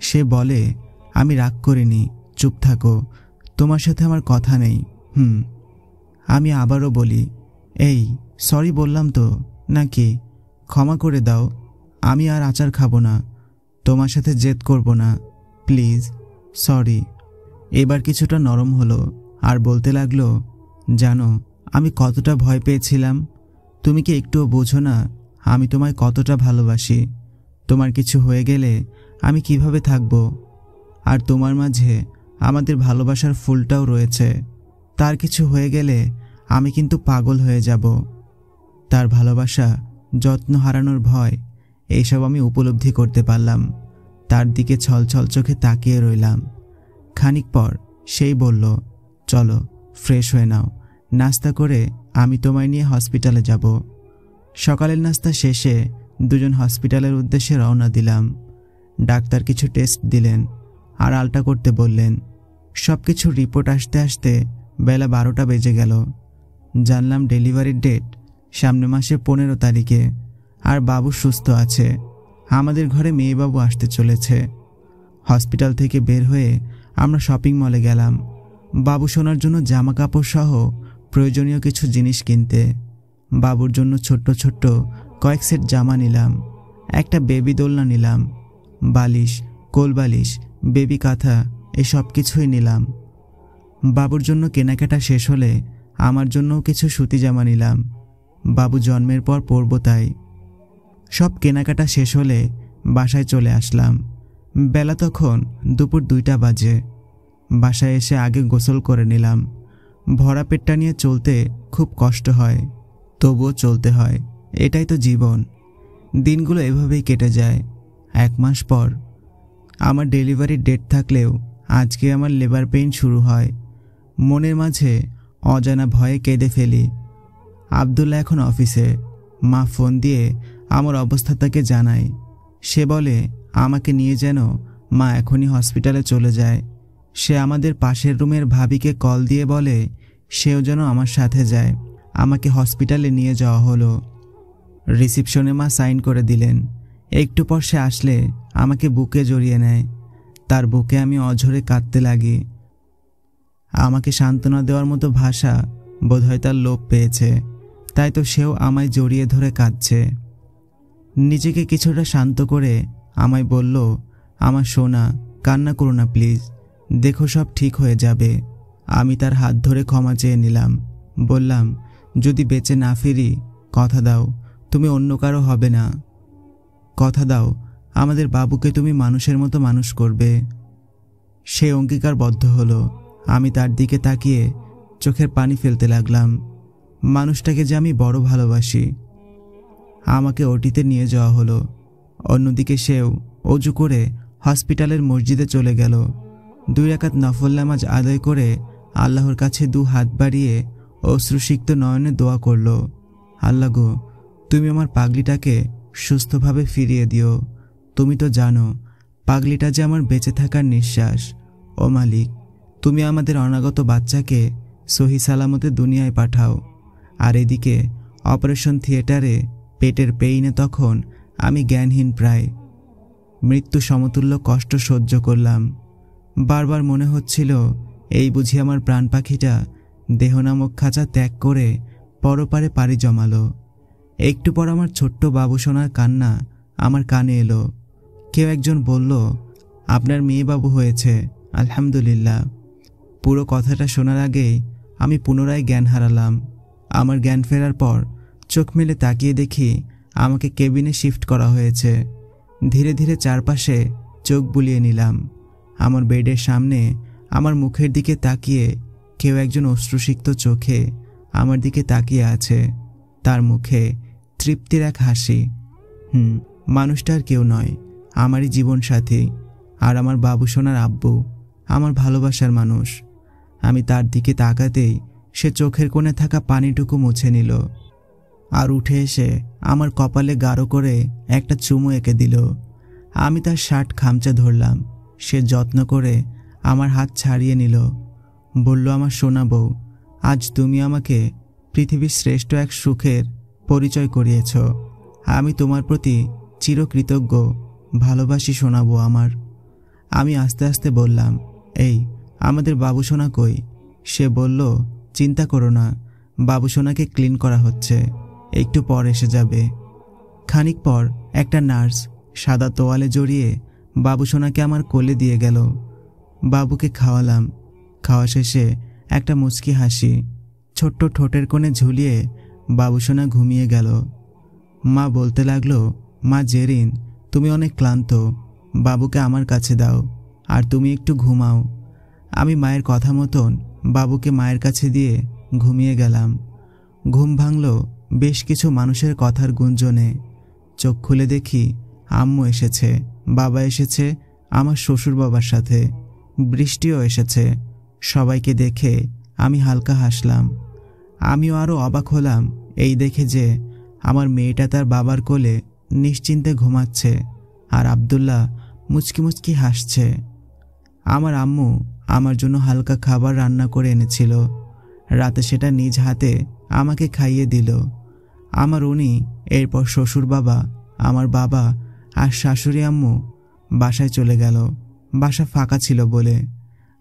সে বলে, আমি রাগ করিনি, চুপ থাকো, তোমার সাথে আমার কথা নেই। আমি আবারও বলি, এই সরি বললাম তো নাকি, ক্ষমা করে দাও, আমি আর আচার খাবো না, তোমার সাথে জেদ করব না, প্লিজ, সরি। এবার কিছুটা নরম হলো আর বলতে লাগলো, জানো আমি কতটা ভয় পেয়েছিলাম, তুমি কি একটুও বোঝো না আমি তোমায় কতটা ভালোবাসি। তোমার কিছু হয়ে গেলে আমি কিভাবে থাকব? আর তোমার মাঝে আমাদের ভালোবাসার ফুলটাও রয়েছে, তার কিছু হয়ে গেলে আমি কিন্তু পাগল হয়ে যাব। তার ভালোবাসা, যত্ন হারানোর ভয়, এইসব আমি উপলব্ধি করতে পারলাম। তার দিকে ছলছল চোখে তাকিয়ে রইলাম। খানিক পর সেই বলল, চলো ফ্রেশ হয়ে নাও, নাস্তা করে আমি তোমায় নিয়ে হসপিটালে যাব। সকালের নাস্তা শেষে দুজন হসপিটালের উদ্দেশ্যে রওনা দিলাম। ডাক্তার কিছু টেস্ট দিলেন আর আলটা করতে বললেন। সব কিছু রিপোর্ট আসতে আসতে বেলা 12টা বেজে গেল। জানলাম ডেলিভারির ডেট সামনে মাসে 15 তারিখে, আর বাবু সুস্থ আছে। আমাদের ঘরে মেয়েবাবু আসতে চলেছে। হসপিটাল থেকে বের হয়ে আমরা শপিং মলে গেলাম বাবু সোনার জন্য জামা কাপড় সহ প্রয়োজনীয় কিছু জিনিস কিনতে। বাবুর জন্য ছোট্ট ছোট্ট কয়েক সেট জামা নিলাম, একটা বেবি দোলনা নিলাম, বালিশ, কোলবালিশ, বেবি কাঁথা, এসব কিছুই নিলাম। বাবুর জন্য কেনাকাটা শেষ হলে আমার জন্যও কিছু সুতি জামা নিলাম, বাবু জন্মের পর পরব তাই। সব কেনাকাটা শেষ হলে বাসায় চলে আসলাম। বেলা তখন দুপুর 2টা বাজে। বাসায় এসে আগে গোসল করে নিলাম। ভরা পেটটা নিয়ে চলতে খুব কষ্ট হয়, তবুও চলতে হয়, এটাই তো জীবন। দিনগুলো এভাবেই কেটে যায়। 1 মাস পর আমার ডেলিভারির ডেট থাকলেও আজকে আমার লেবার পেইন শুরু হয়। মনের মাঝে অজানা ভয়ে কেঁদে ফেলি। আব্দুল্লাহ এখন অফিসে। মা ফোন দিয়ে আমার অবস্থা তাকে জানায়। সে বলে আমাকে নিয়ে যেন মা এখনই হসপিটালে চলে যায়। সে আমাদের পাশের রুমের ভাবিকে কল দিয়ে বলে সেও যেন আমার সাথে যায়। আমাকে হসপিটালে নিয়ে যাওয়া হলো। রিসিপশনে মা সাইন করে দিলেন। একটু পর সে আসলে আমাকে বুকে জড়িয়ে নেয়। তার বুকে আমি অঝরে কাঁদতে লাগি। আমাকে সান্ত্বনা দেওয়ার মতো ভাষা বোধহয় তার লোভ পেয়েছে, তাই তো সেও আমায় জড়িয়ে ধরে কাঁদছে। নিজেকে কিছুটা শান্ত করে আমায় বলল, আমার সোনা, কান্না করো না প্লিজ, দেখো সব ঠিক হয়ে যাবে। আমি তার হাত ধরে ক্ষমা চেয়ে নিলাম। বললাম, যদি বেঁচে না ফিরি কথা দাও তুমি অন্য কারো হবে না। কথা দাও আমাদের বাবুকে তুমি মানুষের মতো মানুষ করবে। সে অঙ্গীকারবদ্ধ হলো। আমি তার দিকে তাকিয়ে চোখের পানি ফেলতে লাগলাম। মানুষটাকে যে আমি বড় ভালোবাসি। আমাকে ওটিতে নিয়ে যাওয়া হলো। অন্যদিকে সেও অজু করে হসপিটালের মসজিদে চলে গেল। 2 রাকাত নফল নামাজ আদায় করে আল্লাহর কাছে 2 হাত বাড়িয়ে অশ্রুসিক্ত নয়নে দোয়া করল, আল্লাহ গো, তুমি আমার পাগলিটাকে সুস্থভাবে ফিরিয়ে দিও। তুমি তো জানো পাগলিটা যে আমার বেঁচে থাকার নিঃশ্বাস। ও মালিক, তুমি আমাদের অনাগত বাচ্চাকে সহি সালামতে দুনিয়ায় পাঠাও। আর এদিকে অপারেশন থিয়েটারে পেটের পেইনে তখন আমি জ্ঞানহীন, প্রায় মৃত্যু সমতুল্য কষ্ট সহ্য করলাম। বারবার মনে হচ্ছিল এই বুঝি আমার প্রাণ পাখিটা দেহ নামক খাঁচা ত্যাগ করে পরপারে পাড়ি জমালো। একটু পর আমার ছোট্ট বাবু সোনার কান্না আমার কানে এলো। কেউ একজন বলল, আপনার মেয়ে বাবু হয়েছে, আলহামদুলিল্লাহ। পুরো কথাটা শোনার আগেই আমি পুনরায় জ্ঞান হারালাম। আমার জ্ঞান ফেরার পর চোখ মেলে তাকিয়ে দেখি আমাকে কেবিনে শিফট করা হয়েছে। ধীরে ধীরে চারপাশে চোখ বুলিয়ে নিলাম। আমার বেডের সামনে আমার মুখের দিকে তাকিয়ে কেউ একজন অশ্রুসিক্ত চোখে আমার দিকে তাকিয়ে আছে। তার মুখে তৃপ্তির এক হাসি। মানুষটা আর কেউ নয়, আমারই জীবনসাথী আর আমার বাবু সোনার আব্বু, আমার ভালোবাসার মানুষ। আমি তার দিকে তাকাতেই সে চোখের কোণে থাকা পানিটুকু মুছে নিল আর উঠে এসে আমার কপালে গাঢ় করে একটা চুমু এঁকে দিল। আমি তার শার্ট খামচে ধরলাম। সে যত্ন করে আমার হাত ছাড়িয়ে নিল। বলল, আমার সোনা বউ, আজ তুমি আমাকে পৃথিবীর শ্রেষ্ঠ এক সুখের পরিচয় করিয়েছ। আমি তোমার প্রতি চিরকৃতজ্ঞ, ভালোবাসি সোনা বউ আমার। আমি আস্তে আস্তে বললাম, এই আমাদের বাবু সোনা কই? সে বলল, চিন্তা করো না, বাবু সোনাকে ক্লিন করা হচ্ছে, একটু পর এসে যাবে। খানিক পর একটা নার্স সাদা তোয়ালে জড়িয়ে বাবু সোনাকে আমার কোলে দিয়ে গেল। বাবুকে খাওয়ালাম। খাওয়া শেষে একটা মুচকি হাসি ছোট্ট ঠোঁটের কোণে ঝুলিয়ে বাবু সোনা ঘুমিয়ে গেল। মা বলতে লাগলো, মা জেরিন, তুমি অনেক ক্লান্ত, বাবুকে আমার কাছে দাও আর তুমি একটু ঘুমাও। আমি মায়ের কথা মতন বাবুকে মায়ের কাছে দিয়ে ঘুমিয়ে গেলাম। ঘুম ভাঙল বেশ কিছু মানুষের কথার গুঞ্জনে। চোখ খুলে দেখি আম্মু এসেছে, বাবা এসেছে, আমার শ্বশুর বাবার সাথে, বৃষ্টিও এসেছে। সবাইকে দেখে আমি হালকা হাসলাম। আমিও আরও অবাক হলাম এই দেখে যে আমার মেয়েটা তার বাবার কোলে নিশ্চিন্তে ঘুমাচ্ছে আর আব্দুল্লাহ মুচকি মুচকি হাসছে। আমার আম্মু আমার জন্য হালকা খাবার রান্না করে এনেছিল। রাতে সেটা নিজ হাতে আমাকে খাইয়ে দিল। আমার উনি, এরপর শ্বশুর বাবা, আমার বাবা আর শাশুড়ি আম্মু বাসায় চলে গেল, বাসা ফাঁকা ছিল বলে।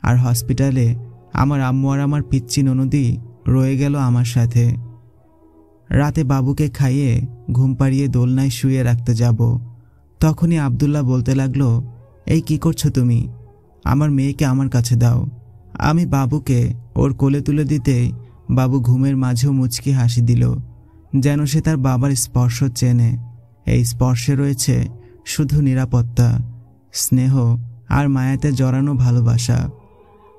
আর হসপিটালে আমার আম্মু আর আমার পিচ্চি ননদি রয়ে গেল আমার সাথে। রাতে বাবুকে খাইয়ে ঘুম পাড়িয়ে দোলনায় শুয়ে রাখতে যাব। তখনই আব্দুল্লাহ বলতে লাগলো, এই কি করছো তুমি? আমার মেয়েকে আমার কাছে দাও। আমি বাবুকে ওর কোলে তুলে দিতেই বাবু ঘুমের মাঝেও মুচকি হাসি দিল, যেন সে তার বাবার স্পর্শ চেনে। এই স্পর্শে রয়েছে শুধু নিরাপত্তা, স্নেহ আর মায়াতে জড়ানো ভালোবাসা।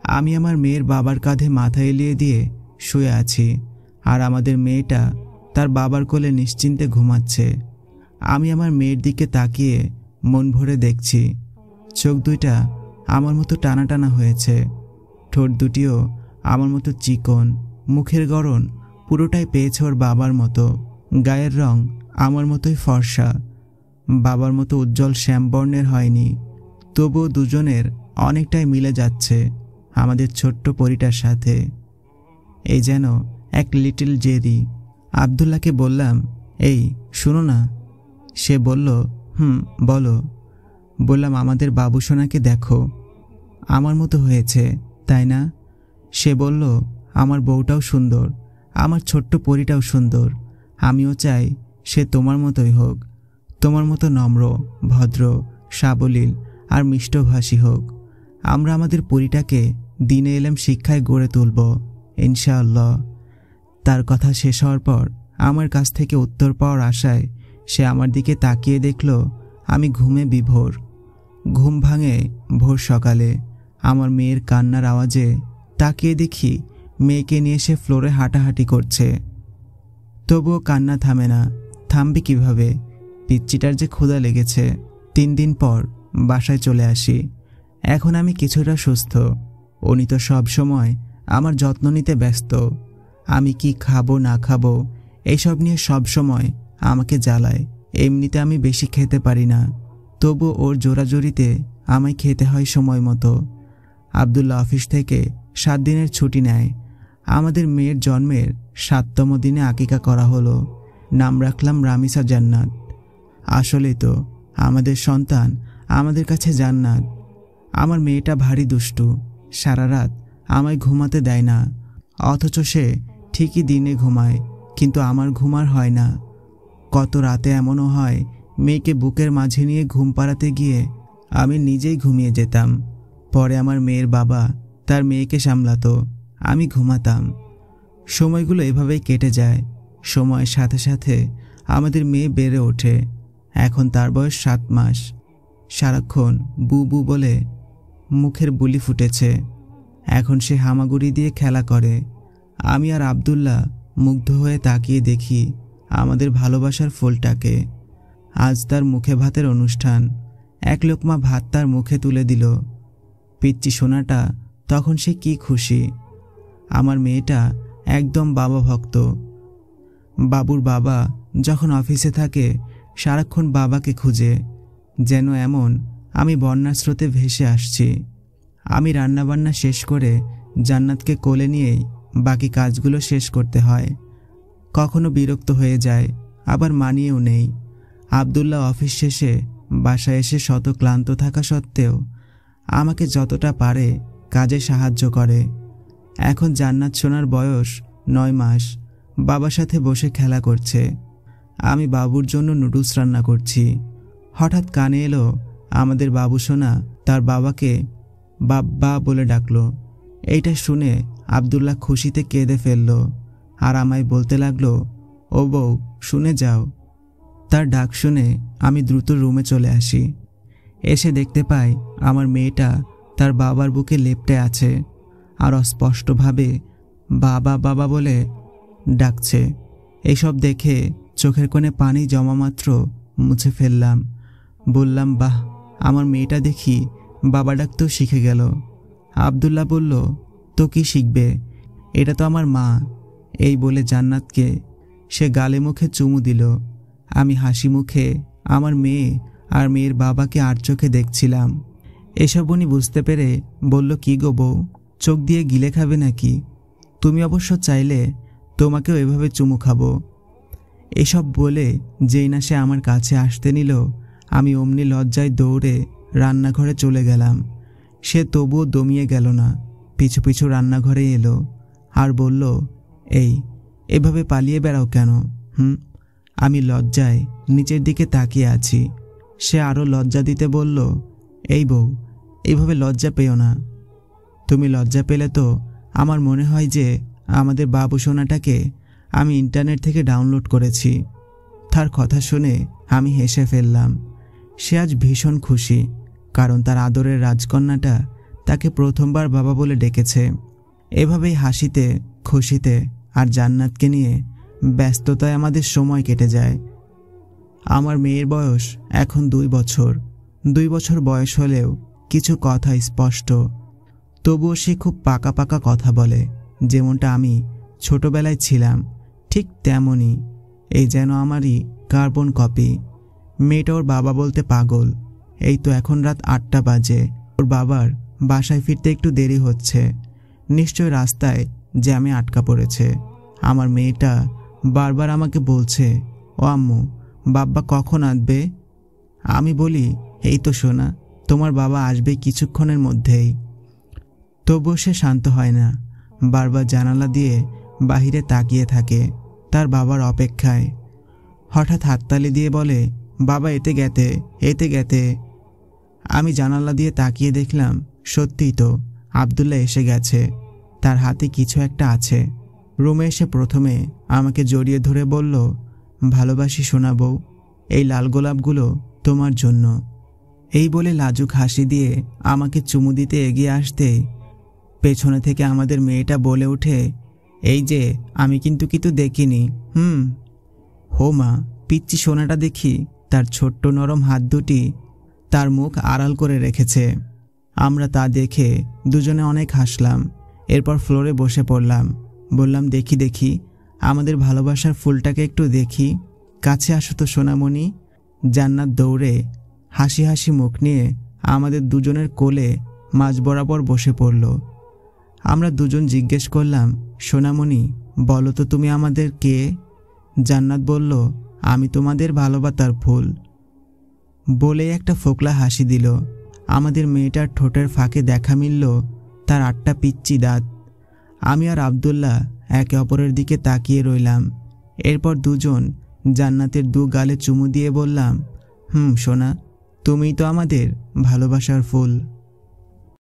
আমি আমার মেয়ের বাবার কাঁধে মাথা এলিয়ে দিয়ে শুয়ে আছি আর আমাদের মেয়েটা তার বাবার কোলে নিশ্চিন্তে ঘুমাচ্ছে। আমি আমার মেয়ের দিকে তাকিয়ে মন ভরে দেখছি। চোখ দুইটা আমার মতো টানা টানা হয়েছে, ঠোঁট দুটিও আমার মতো চিকন, মুখের গড়ন পুরোটাই পেয়েছে ওর বাবার মতো, গায়ের রং আমার মতোই ফর্সা, বাবার মতো উজ্জ্বল শ্যামবর্ণের হয়নি। তবুও দুজনের অনেকটাই মিলে যাচ্ছে আমাদের ছোট্ট পরিটার সাথে। এই যেন এক লিটল জেরি। আব্দুল্লাহকে বললাম, এই শুনো না। সে বলল, বলো। বললাম, আমাদের বাবুসোনাকে দেখো, আমার মতো হয়েছে তাই না? সে বলল, আমার বউটাও সুন্দর, আমার ছোট্ট পরিটাও সুন্দর, আমিও চাই সে তোমার মতোই হোক, তোমার মতো নম্র, ভদ্র, সাবলীল আর মিষ্টভাষী হোক। আমরা আমাদের পরিটাকে দিনে এলেম শিক্ষায় গড়ে তুলব ইনশাআল্লাহ। তার কথা শেষ হওয়ার পর আমার কাছ থেকে উত্তর পাওয়ার আশায় সে আমার দিকে তাকিয়ে দেখল আমি ঘুমে বিভোর। ঘুম ভাঙে ভোর সকালে আমার মেয়ের কান্নার আওয়াজে। তাকিয়ে দেখি মেয়েকে নিয়ে সে ফ্লোরে হাঁটাহাঁটি করছে। তবুও কান্না থামে না। থামবে কিভাবে? পিচ্চিটার যে ক্ষুধা লেগেছে। 3 দিন পর বাসায় চলে আসি। এখন আমি কিছুটা সুস্থ। উনি তো সব সময় আমার যত্ন নিতে ব্যস্ত। আমি কি খাবো না খাবো এইসব নিয়ে সব সময় আমাকে জ্বালায়। এমনিতে আমি বেশি খেতে পারি না, তবু ওর জোরাজোরিতে আমায় খেতে হয় সময় মতো। আব্দুল্লাহ অফিস থেকে 7 দিনের ছুটি নেয়। আমাদের মেয়ের জন্মের 7তম দিনে আকিকা করা হলো। নাম রাখলাম রামিসা জান্নাত। আসলেই তো আমাদের সন্তান আমাদের কাছে জান্নাত। আমার মেয়েটা ভারী দুষ্টু, সারা রাত আমায় ঘুমাতে দেয় না, অথচ সে ঠিকই দিনে ঘুমায়, কিন্তু আমার ঘুমার হয় না। কত রাতে এমনও হয় মেয়েকে বুকের মাঝে নিয়ে ঘুম পাড়াতে গিয়ে আমি নিজেই ঘুমিয়ে যেতাম। পরে আমার মেয়ের বাবা তার মেয়েকে সামলাতো, আমি ঘুমাতাম। সময়গুলো এভাবেই কেটে যায়। সময়ের সাথে সাথে আমাদের মেয়ে বেড়ে ওঠে। এখন তার বয়স 7 মাস। সারাক্ষণ বু বু বলে মুখের বুলি ফুটেছে। এখন সে হামাগুড়ি দিয়ে খেলা করে। আমি আর আব্দুল্লাহ মুগ্ধ হয়ে তাকিয়ে দেখি আমাদের ভালোবাসার ফুলটাকে। আজ তার মুখে ভাতের অনুষ্ঠান। 1 লোকমা ভাত তার মুখে তুলে দিল। পিচ্চি সোনাটা তখন সে কি খুশি। আমার মেয়েটা একদম বাবা ভক্ত। বাবুর বাবা যখন অফিসে থাকে সারাক্ষণ বাবাকে খুঁজে, যেন এমন আমি বন্যার স্রোতে ভেসে আসছি। আমি রান্নাবান্না শেষ করে জান্নাতকে কোলে নিয়েই বাকি কাজগুলো শেষ করতে হয়। কখনো বিরক্ত হয়ে যায়, আবার মানিয়েও নেই। আব্দুল্লাহ অফিস শেষে বাসায় এসে শত ক্লান্ত থাকা সত্ত্বেও আমাকে যতটা পারে কাজে সাহায্য করে। এখন জান্নাত সোনার বয়স 9 মাস। বাবার সাথে বসে খেলা করছে। আমি বাবুর জন্য নুডলস রান্না করছি। হঠাৎ কানে এলো আমাদের বাবু সোনা তার বাবাকে বাব্বা বলে ডাকলো। এইটা শুনে আব্দুল্লাহ খুশিতে কেঁদে ফেলল আর আমায় বলতে লাগলো, ও বউ শুনে যাও। তার ডাক শুনে আমি দ্রুত রুমে চলে আসি। এসে দেখতে পাই আমার মেয়েটা তার বাবার বুকে লেপ্টে আছে আর অস্পষ্টভাবে বাবা বাবা বলে ডাকছে। এইসব দেখে চোখের কোণে পানি জমা মাত্র মুছে ফেললাম। বললাম, বাহ, আমার মেয়েটা দেখি বাবা ডাকতেও শিখে গেল। আব্দুল্লাহ বলল, তো কি শিখবে, এটা তো আমার মা। এই বলে জান্নাতকে সে গালে মুখে চুমু দিল। আমি হাসি মুখে আমার মেয়ে আর মেয়ের বাবাকে আর চোখে দেখছিলাম। এসব উনি বুঝতে পেরে বলল, কি গো বউ, চোখ দিয়ে গিলে খাবে নাকি? তুমি অবশ্য চাইলে তোমাকেও এভাবে চুমু খাবো। এসব বলে যেই না সে আমার কাছে আসতে নিল, আমি অমনি লজ্জায় দৌড়ে রান্নাঘরে চলে গেলাম। সে তবুও দমিয়ে গেল না, পিছু পিছু রান্নাঘরে এলো আর বলল, এই এভাবে পালিয়ে বেড়াও কেন? আমি লজ্জায় নিচের দিকে তাকিয়ে আছি। সে আরও লজ্জা দিতে বলল, এই বউ, এইভাবে লজ্জা পেও না। তুমি লজ্জা পেলে তো আমার মনে হয় যে আমাদের বাবু সোনাটাকে আমি ইন্টারনেট থেকে ডাউনলোড করেছি। তার কথা শুনে আমি হেসে ফেললাম। সে আজ ভীষণ খুশি, কারণ তার আদরের রাজকন্যাটা তাকে প্রথমবার বাবা বলে ডেকেছে। এভাবেই হাসিতে খুশিতে আর জান্নাতকে নিয়ে ব্যস্ততায় আমাদের সময় কেটে যায়। আমার মেয়ের বয়স এখন 2 বছর। 2 বছর বয়স হলেও কিছু কথা স্পষ্ট, তবুও সে খুব পাকা পাকা কথা বলে। যেমনটা আমি ছোটবেলায় ছিলাম ঠিক তেমনই। এই যেন আমারই কার্বন কপি। মেয়েটা ওর বাবা বলতে পাগল। এই তো এখন রাত 8টা বাজে। ওর বাবার বাসায় ফিরতে একটু দেরি হচ্ছে। নিশ্চয় রাস্তায় জ্যামে আটকা পড়েছে। আমার মেয়েটা বারবার আমাকে বলছে, ও আম্মু, বাব্বা কখন আসবে? আমি বলি, এই তো সোনা, তোমার বাবা আসবে কিছুক্ষণের মধ্যেই। তবুও সে শান্ত হয় না। বারবার জানালা দিয়ে বাহিরে তাকিয়ে থাকে তার বাবার অপেক্ষায়। হঠাৎ হাততালি দিয়ে বলে, বাবা এতে গেতে, এতে গেতে। আমি জানালা দিয়ে তাকিয়ে দেখলাম সত্যিই তো আব্দুল্লাহ এসে গেছে। তার হাতে কিছু একটা আছে। রুমে এসে প্রথমে আমাকে জড়িয়ে ধরে বলল, ভালোবাসি সোনা বউ, এই লাল গোলাপগুলো তোমার জন্য। এই বলে লাজুক হাসি দিয়ে আমাকে চুমু দিতে এগিয়ে আসতে পেছনে থেকে আমাদের মেয়েটা বলে ওঠে, এই যে আমি কিন্তু কিছু দেখিনি। হো মা, পিচ্চি সোনাটা দেখি তার ছোট্ট নরম হাত দুটি তার মুখ আড়াল করে রেখেছে। আমরা তা দেখে দুজনে অনেক হাসলাম। এরপর ফ্লোরে বসে পড়লাম। বললাম, দেখি দেখি আমাদের ভালোবাসার ফুলটাকে একটু দেখি। কাছে আসো তো সোনামণি। জান্নাত দৌড়ে হাসি হাসি মুখ নিয়ে আমাদের দুজনের কোলে মাঝ বরাবর বসে পড়ল। আমরা দুজন জিজ্ঞেস করলাম, সোনামণি বলো তো তুমি আমাদের কে? জান্নাত বলল, আমি তোমাদের ভালোবাসার ফুল। বলে একটা ফোকলা হাসি দিল। আমাদের মেয়েটার ঠোঁটের ফাঁকে দেখা মিলল তার 8টা পিচ্চি দাঁত। আমি আর আব্দুল্লাহ একে অপরের দিকে তাকিয়ে রইলাম। এরপর দুজন জান্নাতের 2 গালে চুমু দিয়ে বললাম, সোনা, তুমিই তো আমাদের ভালোবাসার ফুল।